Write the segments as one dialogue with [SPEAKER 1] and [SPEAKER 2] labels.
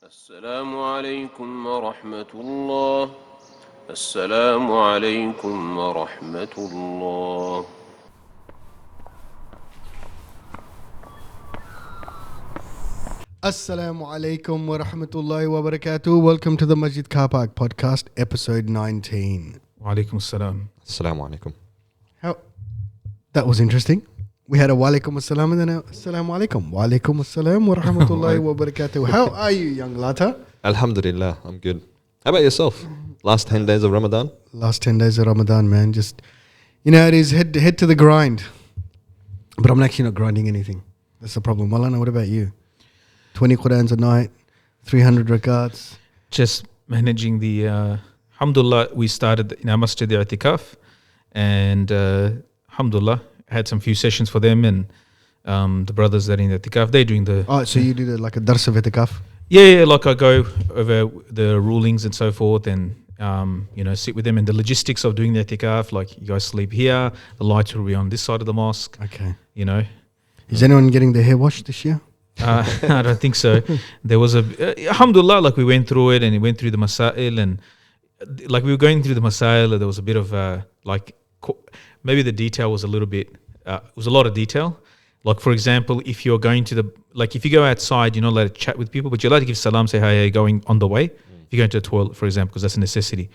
[SPEAKER 1] السلام عليكم ورحمة الله. السلام عليكم ورحمة الله.
[SPEAKER 2] Assalamu alaikum wa rahmatullahi wa barakatuh. Welcome to the Masjid Carpark podcast, episode 19.
[SPEAKER 3] Wa alaikum assalam.
[SPEAKER 4] Assalamu alaikum.
[SPEAKER 2] How? That was interesting. We had a wa alaikum assalam and then a assalamu alaikum. Wa alaikum assalam wa rahmatullahi wa barakatuh. How are you, young Lata?
[SPEAKER 4] Alhamdulillah, I'm good. How about yourself? Last 10 days of Ramadan?
[SPEAKER 2] Last 10 days of Ramadan, man. Just, it is head to the grind. But I'm actually not grinding anything. That's the problem. Malana, what about you? 20 Qurans a night, 300 rakats.
[SPEAKER 3] Just managing the, alhamdulillah, we started in our Masjid the Itikaf, and alhamdulillah, I had some few sessions for them and the brothers that are in the Itikaf, they're doing the...
[SPEAKER 2] Oh, so you did like a dars of Itikaf?
[SPEAKER 3] Yeah, like I go over the rulings and so forth and, sit with them and the logistics of doing the Itikaf, like you guys sleep here, the lights will be on this side of the mosque,
[SPEAKER 2] Okay.
[SPEAKER 3] Is
[SPEAKER 2] Is anyone getting their hair washed this year?
[SPEAKER 3] I don't think so. There was alhamdulillah, like we went through it and it went through the masail and like we were going through the masail, there was a bit of maybe the detail was a little bit, it was a lot of detail. Like for example, if you're going to if you go outside, you're not allowed to chat with people, but you're allowed to give salam, say hi, going on the way. If you're going to the toilet, for example, because that's a necessity.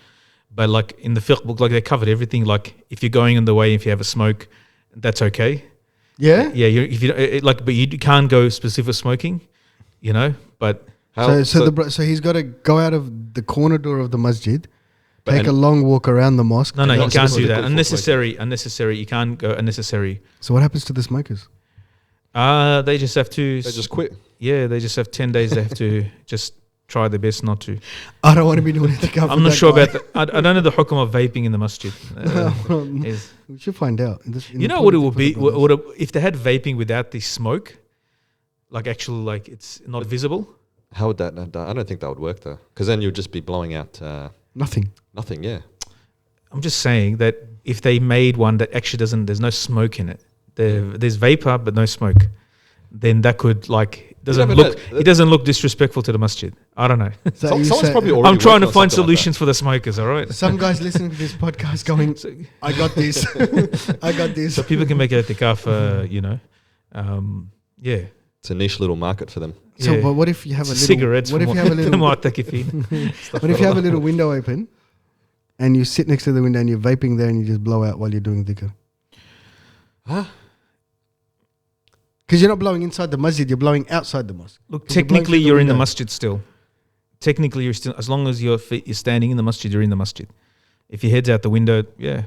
[SPEAKER 3] But like in the fiqh book, like they covered everything. Like if you're going on the way, if you have a smoke, that's okay.
[SPEAKER 2] Yeah?
[SPEAKER 3] Yeah, but you can't go specific smoking, but...
[SPEAKER 2] So he's got to go out of the corner door of the masjid, take a long walk around the mosque.
[SPEAKER 3] No, you can't do that. Unnecessary. You can't go unnecessary.
[SPEAKER 2] So what happens to the smokers?
[SPEAKER 3] They just have to...
[SPEAKER 4] They just quit.
[SPEAKER 3] Yeah, they just have 10 days. They have to just try their best not to.
[SPEAKER 2] I don't want to be doing Itikaf.
[SPEAKER 3] I'm not sure about that. I don't know the hukum of vaping in the masjid.
[SPEAKER 2] We should find out.
[SPEAKER 3] You know what it would be? If they had vaping without the smoke, it's not visible.
[SPEAKER 4] How would that? I don't think that would work though, because then you'd just be blowing out
[SPEAKER 2] Nothing.
[SPEAKER 4] nothing. Yeah.
[SPEAKER 3] I'm just saying that if they made one that actually there's no smoke in it, there's vapor but no smoke, then that could it doesn't look disrespectful to the masjid. I don't know.
[SPEAKER 2] So
[SPEAKER 4] Someone's probably already
[SPEAKER 3] I'm trying to
[SPEAKER 4] working on
[SPEAKER 3] find
[SPEAKER 4] something like
[SPEAKER 3] solutions for the smokers, all right?
[SPEAKER 2] some guys listening to this podcast going, I got this. I got this.
[SPEAKER 3] So people can make it itikaf, yeah.
[SPEAKER 4] It's a niche little market for them.
[SPEAKER 2] So,
[SPEAKER 3] Yeah.
[SPEAKER 2] but what if you have a little...
[SPEAKER 3] Cigarettes.
[SPEAKER 2] What if you have a little... What if you have a little window open and you sit next to the window and you're vaping there and you just blow out while you're doing dhikr?
[SPEAKER 4] Huh?
[SPEAKER 2] Because you're not blowing inside the masjid, you're blowing outside the mosque.
[SPEAKER 3] Look,
[SPEAKER 2] 'Cause you're blowing
[SPEAKER 3] technically
[SPEAKER 2] through the
[SPEAKER 3] you're in the
[SPEAKER 2] window.
[SPEAKER 3] masjid still. Technically you're still, as long as you're standing in the masjid, you're in the masjid. If your head's out the window,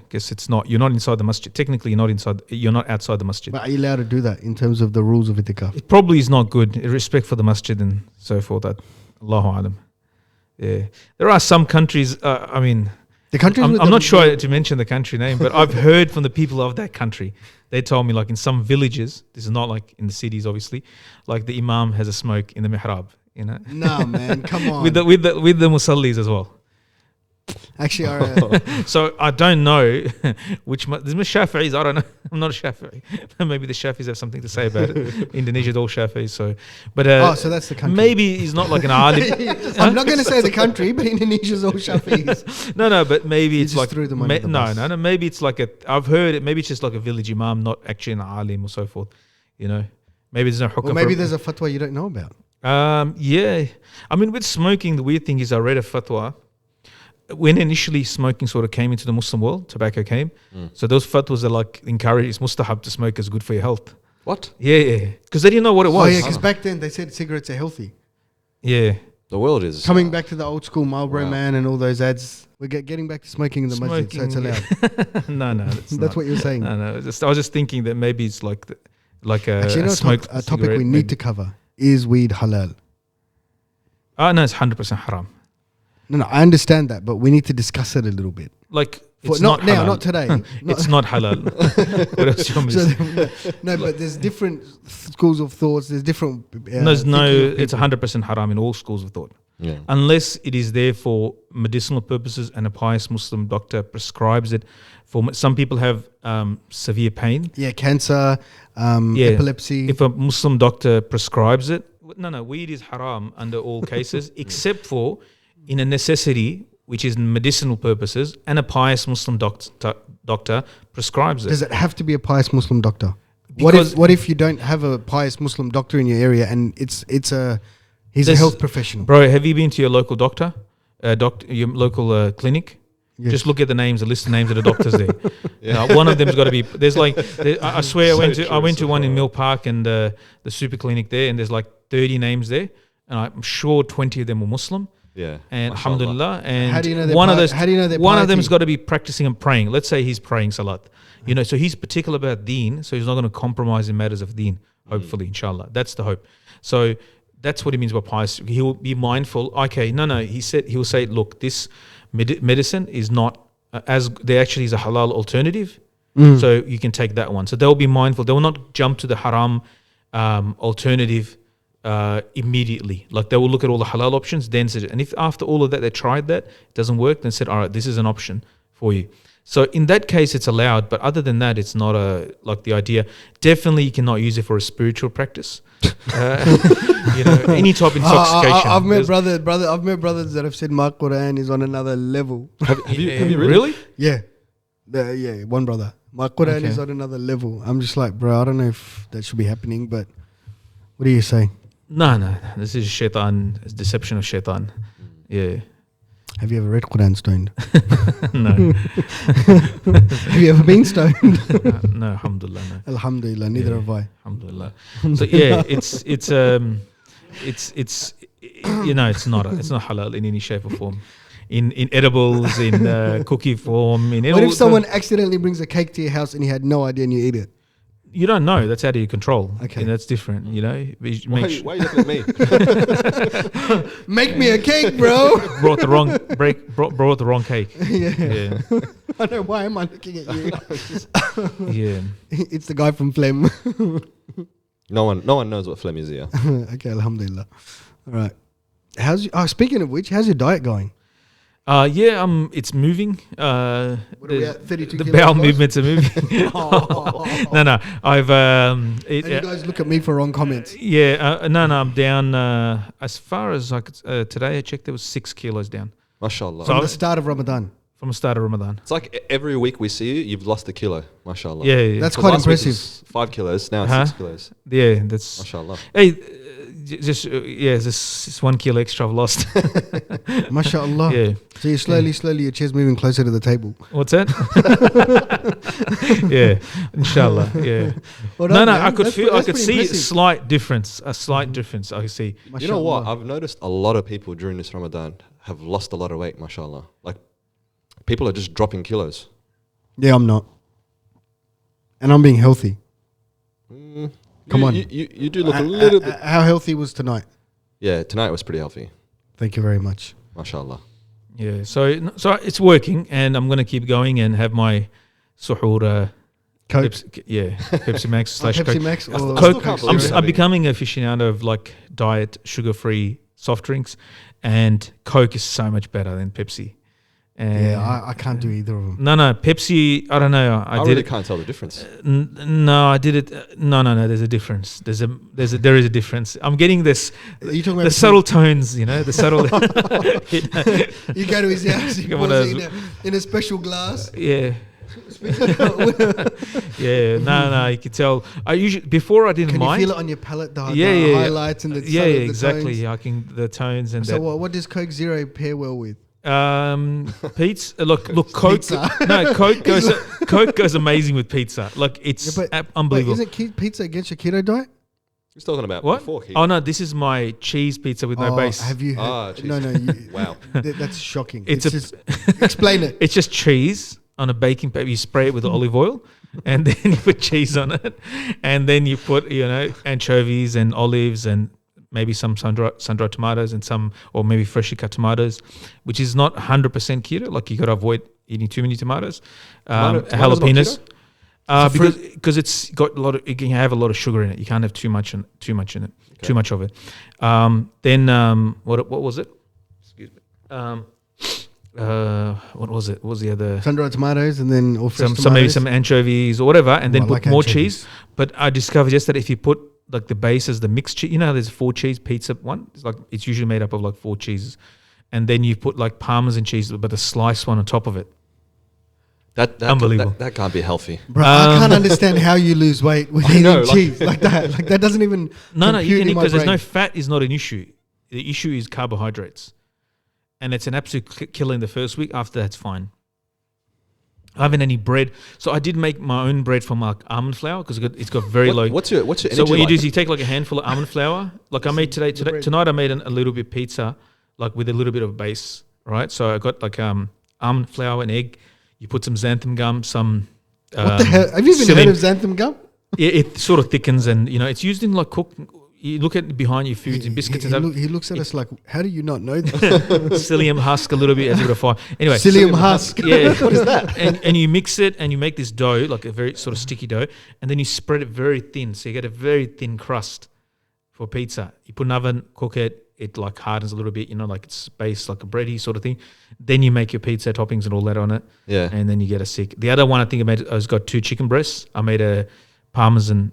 [SPEAKER 3] guess you're not inside the masjid. Technically you're not outside the masjid.
[SPEAKER 2] But are you allowed to do that in terms of the rules of itikaf?
[SPEAKER 3] It probably is not good. Respect for the masjid and so forth. Allahu alam. Yeah. There are some countries,
[SPEAKER 2] The countries with
[SPEAKER 3] I'm
[SPEAKER 2] the-
[SPEAKER 3] not sure to mention the country name, but I've heard from the people of that country. They told me like in some villages, this is not like in the cities obviously, like the imam has a smoke in the mihrab,
[SPEAKER 2] Nah, man, come on.
[SPEAKER 3] with the musallis as well.
[SPEAKER 2] Actually,
[SPEAKER 3] So I don't know which there's Shafi'is. I don't know. I'm not a Shafi'i. Maybe the Shafi'is have something to say about it. Indonesia's all Shafi'is. So, but
[SPEAKER 2] so that's the country.
[SPEAKER 3] maybe he's not like an alim.
[SPEAKER 2] I'm not going to say the country, but Indonesia's all Shafi'is.
[SPEAKER 3] No, but maybe it's
[SPEAKER 2] just
[SPEAKER 3] like
[SPEAKER 2] threw them under the bus.
[SPEAKER 3] no. Maybe it's like I've heard it. Maybe it's just like a village imam, not actually an alim or so forth. Maybe there's no hukam.
[SPEAKER 2] Or maybe there's a fatwa you don't know about.
[SPEAKER 3] Yeah. With smoking, the weird thing is I read a fatwa. When initially smoking sort of came into the Muslim world, tobacco came. So those fatwas are like encourage, it's mustahab to smoke, is good for your health.
[SPEAKER 4] What?
[SPEAKER 3] Yeah. Because they didn't know what it was.
[SPEAKER 2] Oh, yeah, because back then they said cigarettes are healthy.
[SPEAKER 3] Yeah.
[SPEAKER 4] The world is
[SPEAKER 2] Coming back to the old school Marlboro
[SPEAKER 4] Wow.
[SPEAKER 2] Man and all those ads, we're getting back to smoking in the masjid, so it's allowed.
[SPEAKER 3] No,
[SPEAKER 2] That's what you're saying.
[SPEAKER 3] No. I was just thinking that maybe it's like a
[SPEAKER 2] Actually, a topic we need to cover is weed halal.
[SPEAKER 3] No, it's 100% haram.
[SPEAKER 2] No, I understand that, but we need to discuss it a little bit.
[SPEAKER 3] Like,
[SPEAKER 2] For,
[SPEAKER 3] it's
[SPEAKER 2] not now,
[SPEAKER 3] halal.
[SPEAKER 2] not today.
[SPEAKER 3] It's not halal. What else do you want me to say?
[SPEAKER 2] No, but there's different schools of thoughts. There's different.
[SPEAKER 3] It's 100% haram in all schools of thought.
[SPEAKER 4] Yeah.
[SPEAKER 3] Unless it is there for medicinal purposes and a pious Muslim doctor prescribes it. For some people have severe pain.
[SPEAKER 2] Yeah, cancer, epilepsy.
[SPEAKER 3] If a Muslim doctor prescribes it, No, weed is haram under all cases, except for in a necessity, which is medicinal purposes, and a pious Muslim doctor prescribes it.
[SPEAKER 2] Does it have to be a pious Muslim doctor?
[SPEAKER 3] Because-
[SPEAKER 2] What if you don't have a pious Muslim doctor in your area and he's a
[SPEAKER 3] There's-
[SPEAKER 2] health professional?
[SPEAKER 3] Bro, have you been to your local doctor? Your local clinic?
[SPEAKER 2] Yes.
[SPEAKER 3] Just look at the names, the list of names of the doctors there. One of them's got to be. There's like, I swear, I went to one in Mill Park and the super clinic there, and there's like 30 names there, and I'm sure 20 of them were Muslim.
[SPEAKER 4] Yeah.
[SPEAKER 3] And
[SPEAKER 4] Mashallah.
[SPEAKER 3] alhamdulillah, and
[SPEAKER 2] How do you know their
[SPEAKER 3] one of
[SPEAKER 2] pi-
[SPEAKER 3] those,
[SPEAKER 2] how do you know their
[SPEAKER 3] one of
[SPEAKER 2] piety?
[SPEAKER 3] them's got to be practicing and praying. Let's say he's praying salat, so he's particular about deen, so he's not going to compromise in matters of deen. Hopefully, inshallah, that's the hope. So that's what he means by pious. He'll be mindful. Okay, no. He will say, look, this medicine is not there actually is a halal alternative, so you can take that one. So they'll be mindful. They will not jump to the haram alternative immediately. Like they will look at all the halal options, then said, and if after all of that they tried that, it doesn't work, then said, all right, this is an option for you. So in that case, it's allowed, but other than that, it's not like the idea. Definitely, you cannot use it for a spiritual practice. Any type of intoxication.
[SPEAKER 2] I've met brothers that have said my Quran is on another level.
[SPEAKER 4] Have you really?
[SPEAKER 2] Yeah, one brother. My Quran
[SPEAKER 3] Okay.
[SPEAKER 2] is on another level. I'm just like, bro, I don't know if that should be happening, but what do you say?
[SPEAKER 3] No. This is shaitan. It's deception of shaitan. Yeah.
[SPEAKER 2] Have you ever read Quran stoned?
[SPEAKER 3] No.
[SPEAKER 2] Have you ever been stoned?
[SPEAKER 3] No, alhamdulillah, no.
[SPEAKER 2] Alhamdulillah, neither have I.
[SPEAKER 3] Alhamdulillah. So yeah, it's it's not halal in any shape or form. In edibles, in cookie form, in
[SPEAKER 2] What if someone accidentally brings a cake to your house and you had no idea and you eat it?
[SPEAKER 3] you don't know, that's out of your control.
[SPEAKER 2] Okay.
[SPEAKER 3] And that's different,
[SPEAKER 4] Why are you looking at me?
[SPEAKER 2] Make me a cake, bro.
[SPEAKER 3] brought the wrong cake. Yeah.
[SPEAKER 2] I know, why am I looking at you?
[SPEAKER 3] Yeah.
[SPEAKER 2] It's the guy from Flem.
[SPEAKER 4] No one knows what phlegm is here.
[SPEAKER 2] Okay, alhamdulillah. All right. Speaking of which, how's your diet going?
[SPEAKER 3] It's moving.
[SPEAKER 2] What are we at, 32
[SPEAKER 3] the
[SPEAKER 2] kilos
[SPEAKER 3] bowel
[SPEAKER 2] lost?
[SPEAKER 3] movements are moving. No. I've
[SPEAKER 2] And you guys look at me for wrong comments.
[SPEAKER 3] I'm down. As far as I could, today I checked, there was 6 kilos down
[SPEAKER 4] Mashallah.
[SPEAKER 2] From the start of Ramadan.
[SPEAKER 3] from the start of Ramadan.
[SPEAKER 4] It's like every week we see you, you've lost a kilo. Mashallah.
[SPEAKER 3] Yeah.
[SPEAKER 2] That's
[SPEAKER 4] So
[SPEAKER 2] quite
[SPEAKER 4] last week
[SPEAKER 2] impressive.
[SPEAKER 4] was 5 kilos, now it's
[SPEAKER 3] Uh-huh.
[SPEAKER 4] 6 kilos.
[SPEAKER 3] Yeah, that's.
[SPEAKER 4] Mashallah.
[SPEAKER 3] Hey, just 1 kilo extra I've lost.
[SPEAKER 2] MashaAllah.
[SPEAKER 3] Yeah.
[SPEAKER 2] So you're slowly, your chair's moving closer to the table.
[SPEAKER 3] What's that? Yeah, inshallah. Yeah.
[SPEAKER 2] Well
[SPEAKER 3] No,
[SPEAKER 2] done, man.
[SPEAKER 3] I could
[SPEAKER 2] That's
[SPEAKER 3] feel, I
[SPEAKER 2] pretty
[SPEAKER 3] could see
[SPEAKER 2] impressive.
[SPEAKER 3] a slight difference. I could see.
[SPEAKER 4] You know what?
[SPEAKER 2] MashaAllah.
[SPEAKER 4] I've noticed a lot of people during this Ramadan have lost a lot of weight, mashallah. Like, people are just dropping kilos.
[SPEAKER 2] Yeah, I'm not. And I'm being healthy. Come on.
[SPEAKER 4] You do look a little bit.
[SPEAKER 2] How healthy was tonight?
[SPEAKER 4] Yeah, tonight was pretty healthy.
[SPEAKER 2] Thank you very much.
[SPEAKER 4] Mashallah.
[SPEAKER 3] Yeah, so it's working, and I'm going to keep going and have my suhoor.
[SPEAKER 2] Coke.
[SPEAKER 3] Pepsi Max slash
[SPEAKER 2] Pepsi
[SPEAKER 3] Coke.
[SPEAKER 2] Max or
[SPEAKER 4] still
[SPEAKER 3] Coke.
[SPEAKER 4] can't believe you're
[SPEAKER 3] I'm
[SPEAKER 4] having-
[SPEAKER 3] becoming an aficionado of like diet, sugar-free soft drinks, and Coke is so much better than Pepsi. And
[SPEAKER 2] Yeah, I can't do either of them.
[SPEAKER 3] no, Pepsi. I don't know. I
[SPEAKER 4] I
[SPEAKER 3] did
[SPEAKER 4] really
[SPEAKER 3] it.
[SPEAKER 4] can't tell the difference.
[SPEAKER 3] No, I did it. No. There's a difference. There is a difference. I'm getting this.
[SPEAKER 2] Are you talking about
[SPEAKER 3] The subtle tones, the subtle.
[SPEAKER 2] You go to his house, he
[SPEAKER 3] Come on,
[SPEAKER 2] pours it in a special glass.
[SPEAKER 3] Yeah. Yeah. No. You can tell. I usually before I didn't
[SPEAKER 2] Can
[SPEAKER 3] mind.
[SPEAKER 2] you feel it on your palate? The
[SPEAKER 3] Yeah.
[SPEAKER 2] highlights and the
[SPEAKER 3] Yeah,
[SPEAKER 2] subtle- the
[SPEAKER 3] exactly.
[SPEAKER 2] tones?
[SPEAKER 3] I can the tones and
[SPEAKER 2] So
[SPEAKER 3] that.
[SPEAKER 2] what does Coke Zero pair well with?
[SPEAKER 3] Pizza. Look. Coke.
[SPEAKER 2] Pizza.
[SPEAKER 3] No, Coke goes amazing with pizza. Like it's unbelievable.
[SPEAKER 2] Wait, isn't pizza against your keto diet?
[SPEAKER 4] He's talking about
[SPEAKER 3] What?
[SPEAKER 4] before Keto.
[SPEAKER 3] Oh no, this is my cheese pizza with no base.
[SPEAKER 2] Have you?
[SPEAKER 4] Ah, cheese.
[SPEAKER 2] No.
[SPEAKER 4] Wow.
[SPEAKER 2] That's shocking.
[SPEAKER 3] It's
[SPEAKER 2] Just explain it.
[SPEAKER 3] It's just cheese on a baking paper. You spray it with olive oil, and then you put cheese on it, and then you put anchovies and olives and maybe some sun-dried tomatoes and some, or maybe freshly cut tomatoes, which is not 100% keto. Like you got to avoid eating too many tomatoes,
[SPEAKER 4] Tomatoes not
[SPEAKER 3] jalapenos.
[SPEAKER 4] keto?
[SPEAKER 3] Because it's got a lot of, it can have a lot of sugar in it. You can't have too much in it, too much of it. Then what was it? Excuse me. What was it? What was the other?
[SPEAKER 2] Sun-dried tomatoes and then or fresh
[SPEAKER 3] Some maybe
[SPEAKER 2] tomatoes.
[SPEAKER 3] some anchovies or whatever, and then
[SPEAKER 2] I
[SPEAKER 3] put
[SPEAKER 2] like
[SPEAKER 3] more
[SPEAKER 2] anchovies.
[SPEAKER 3] cheese. But I discovered yesterday if you put like the base is the mixed cheese. You know how there's 4 cheese pizza one? It's like it's usually made up of like 4 cheeses. And then you put like Parmesan cheese, but the sliced one on top of it.
[SPEAKER 4] That
[SPEAKER 3] Unbelievable.
[SPEAKER 4] That can't be healthy.
[SPEAKER 2] Bro, I can't understand how you lose weight with eating
[SPEAKER 4] know, like-
[SPEAKER 2] cheese like that. Like that doesn't even.
[SPEAKER 3] No, you
[SPEAKER 2] compute
[SPEAKER 3] can
[SPEAKER 2] in
[SPEAKER 3] eat
[SPEAKER 2] my
[SPEAKER 3] because there's no
[SPEAKER 2] brain.
[SPEAKER 3] fat is not an issue. The issue is carbohydrates. And it's an absolute killer in the first week. After that's fine. I haven't any bread. So I did make my own bread from like almond flour because it's got very low.
[SPEAKER 4] What's your energy
[SPEAKER 3] So what you
[SPEAKER 4] like?
[SPEAKER 3] do is you take like a handful of almond flour. Like I made tonight I made a little bit pizza, like with a little bit of base, right? So I got like almond flour and egg. You put some xanthan gum, some.
[SPEAKER 2] What the hell? Have you even heard of xanthan gum?
[SPEAKER 3] It sort of thickens, and it's used in like cook. You look at behind your foods and biscuits and stuff.
[SPEAKER 2] He looks at us like, how do you not know that?
[SPEAKER 3] Psyllium husk a little bit, as a bit of fire. Anyway,
[SPEAKER 2] Psyllium husk.
[SPEAKER 3] Yeah, what is that? And you mix it, and you make this dough, like a very sort of sticky dough, and then you spread it very thin, so you get a very thin crust for pizza. You put an oven, cook it. It like hardens a little bit, like it's based like a bready sort of thing. Then you make your pizza toppings and all that on it. Yeah. And then you get a sick. The other one I think I was got 2 chicken breasts. I made a Parmesan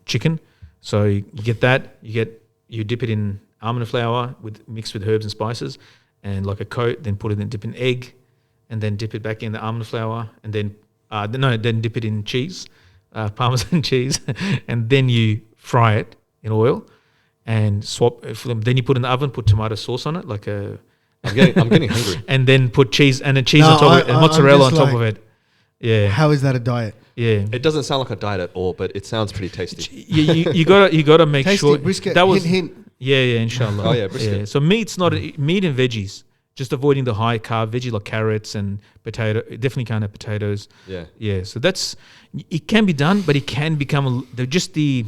[SPEAKER 3] chicken. So you get that. You dip it in almond flour mixed with herbs and spices, and like a coat. Then put it in, dip in egg, and then dip it back in the almond flour, and then then dip it in cheese, Parmesan cheese, and then you fry it in oil. And swap. Then you put in the oven, put tomato sauce on it, like a.
[SPEAKER 4] I'm getting hungry.
[SPEAKER 3] And then put cheese on top of it, and mozzarella on top of it. Yeah.
[SPEAKER 2] How is that a diet?
[SPEAKER 3] Yeah.
[SPEAKER 4] It doesn't sound like a diet at all, but it sounds pretty tasty.
[SPEAKER 3] You gotta make
[SPEAKER 2] Tasty,
[SPEAKER 3] sure
[SPEAKER 2] brisket.
[SPEAKER 3] that was
[SPEAKER 2] hint.
[SPEAKER 3] Yeah, inshallah.
[SPEAKER 4] Oh yeah, brisket.
[SPEAKER 3] Yeah. So meat's not meat and veggies. Just avoiding the high carb veggie like carrots and potato. Definitely can't have potatoes.
[SPEAKER 4] Yeah.
[SPEAKER 3] Yeah. So it can be done, but it can become just the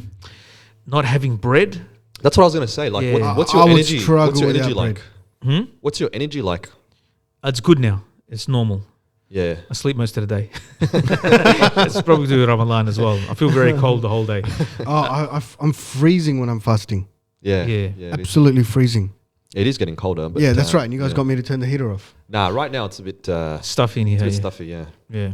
[SPEAKER 3] not having bread.
[SPEAKER 4] That's what I was gonna say. Like,
[SPEAKER 3] Yeah.
[SPEAKER 4] what's
[SPEAKER 2] I
[SPEAKER 4] your
[SPEAKER 2] would
[SPEAKER 4] energy?
[SPEAKER 2] struggle
[SPEAKER 4] What's your
[SPEAKER 2] without
[SPEAKER 4] energy like?
[SPEAKER 2] bread.
[SPEAKER 4] What's your energy like?
[SPEAKER 3] It's good now. It's normal.
[SPEAKER 4] Yeah.
[SPEAKER 3] I sleep most of the day. It's probably due to Ramadan as well. I feel very cold the whole day.
[SPEAKER 2] I'm freezing when I'm fasting.
[SPEAKER 4] Yeah.
[SPEAKER 3] Yeah.
[SPEAKER 4] it is.
[SPEAKER 2] Absolutely freezing.
[SPEAKER 4] It is getting colder. But
[SPEAKER 2] Yeah, that's right. And you guys got me to turn the heater off.
[SPEAKER 4] Nah, right now it's a bit
[SPEAKER 3] Stuffy in here.
[SPEAKER 4] it's a bit
[SPEAKER 3] Yeah.
[SPEAKER 4] stuffy. Yeah.
[SPEAKER 3] Yeah.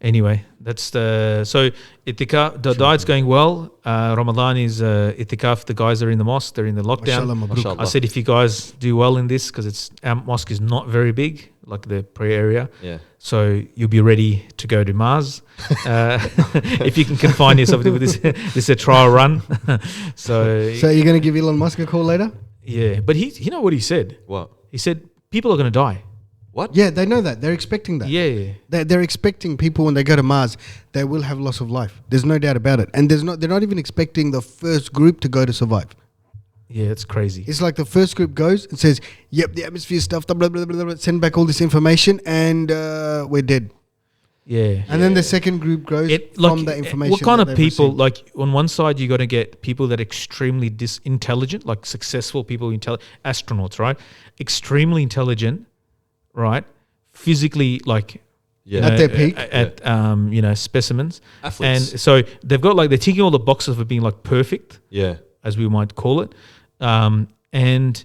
[SPEAKER 3] Anyway, that's so Itikaf. The diet's going well. Ramadan is Itikaf. The guys are in the mosque. They're in the lockdown.
[SPEAKER 2] Mashallah, mabruk.
[SPEAKER 4] Mashallah.
[SPEAKER 3] I said if you guys do well in this, because our mosque is not very big, like the prayer area.
[SPEAKER 4] Yeah.
[SPEAKER 3] So you'll be ready to go to Mars if you can confine yourself to this. This is a trial run. So
[SPEAKER 2] you're going to give Elon Musk a call later?
[SPEAKER 3] yeah, but you know what he said?
[SPEAKER 4] What?
[SPEAKER 3] He said people are going to die.
[SPEAKER 4] What?
[SPEAKER 2] Yeah, they know that. They're expecting that.
[SPEAKER 3] Yeah.
[SPEAKER 2] They're expecting people when they go to Mars, they will have loss of life. There's no doubt about it. And they're not even expecting the first group to go to survive.
[SPEAKER 3] Yeah, it's crazy.
[SPEAKER 2] It's like the first group goes and says, yep, the atmosphere stuff, blah, blah, blah, blah, blah, send back all this information and we're dead.
[SPEAKER 3] Yeah.
[SPEAKER 2] And then the second group goes from the information.
[SPEAKER 3] What kind
[SPEAKER 2] that
[SPEAKER 3] of
[SPEAKER 2] they've
[SPEAKER 3] people?
[SPEAKER 2] received.
[SPEAKER 3] Like on one side, you're going to get people that are extremely intelligent, like successful people, astronauts, right? Extremely intelligent, right? Physically, like
[SPEAKER 4] Yeah.
[SPEAKER 2] At their peak.
[SPEAKER 3] specimens.
[SPEAKER 4] Athletes.
[SPEAKER 3] And so they've got like they're ticking all the boxes for being like perfect,
[SPEAKER 4] Yeah.
[SPEAKER 3] as we might call it, and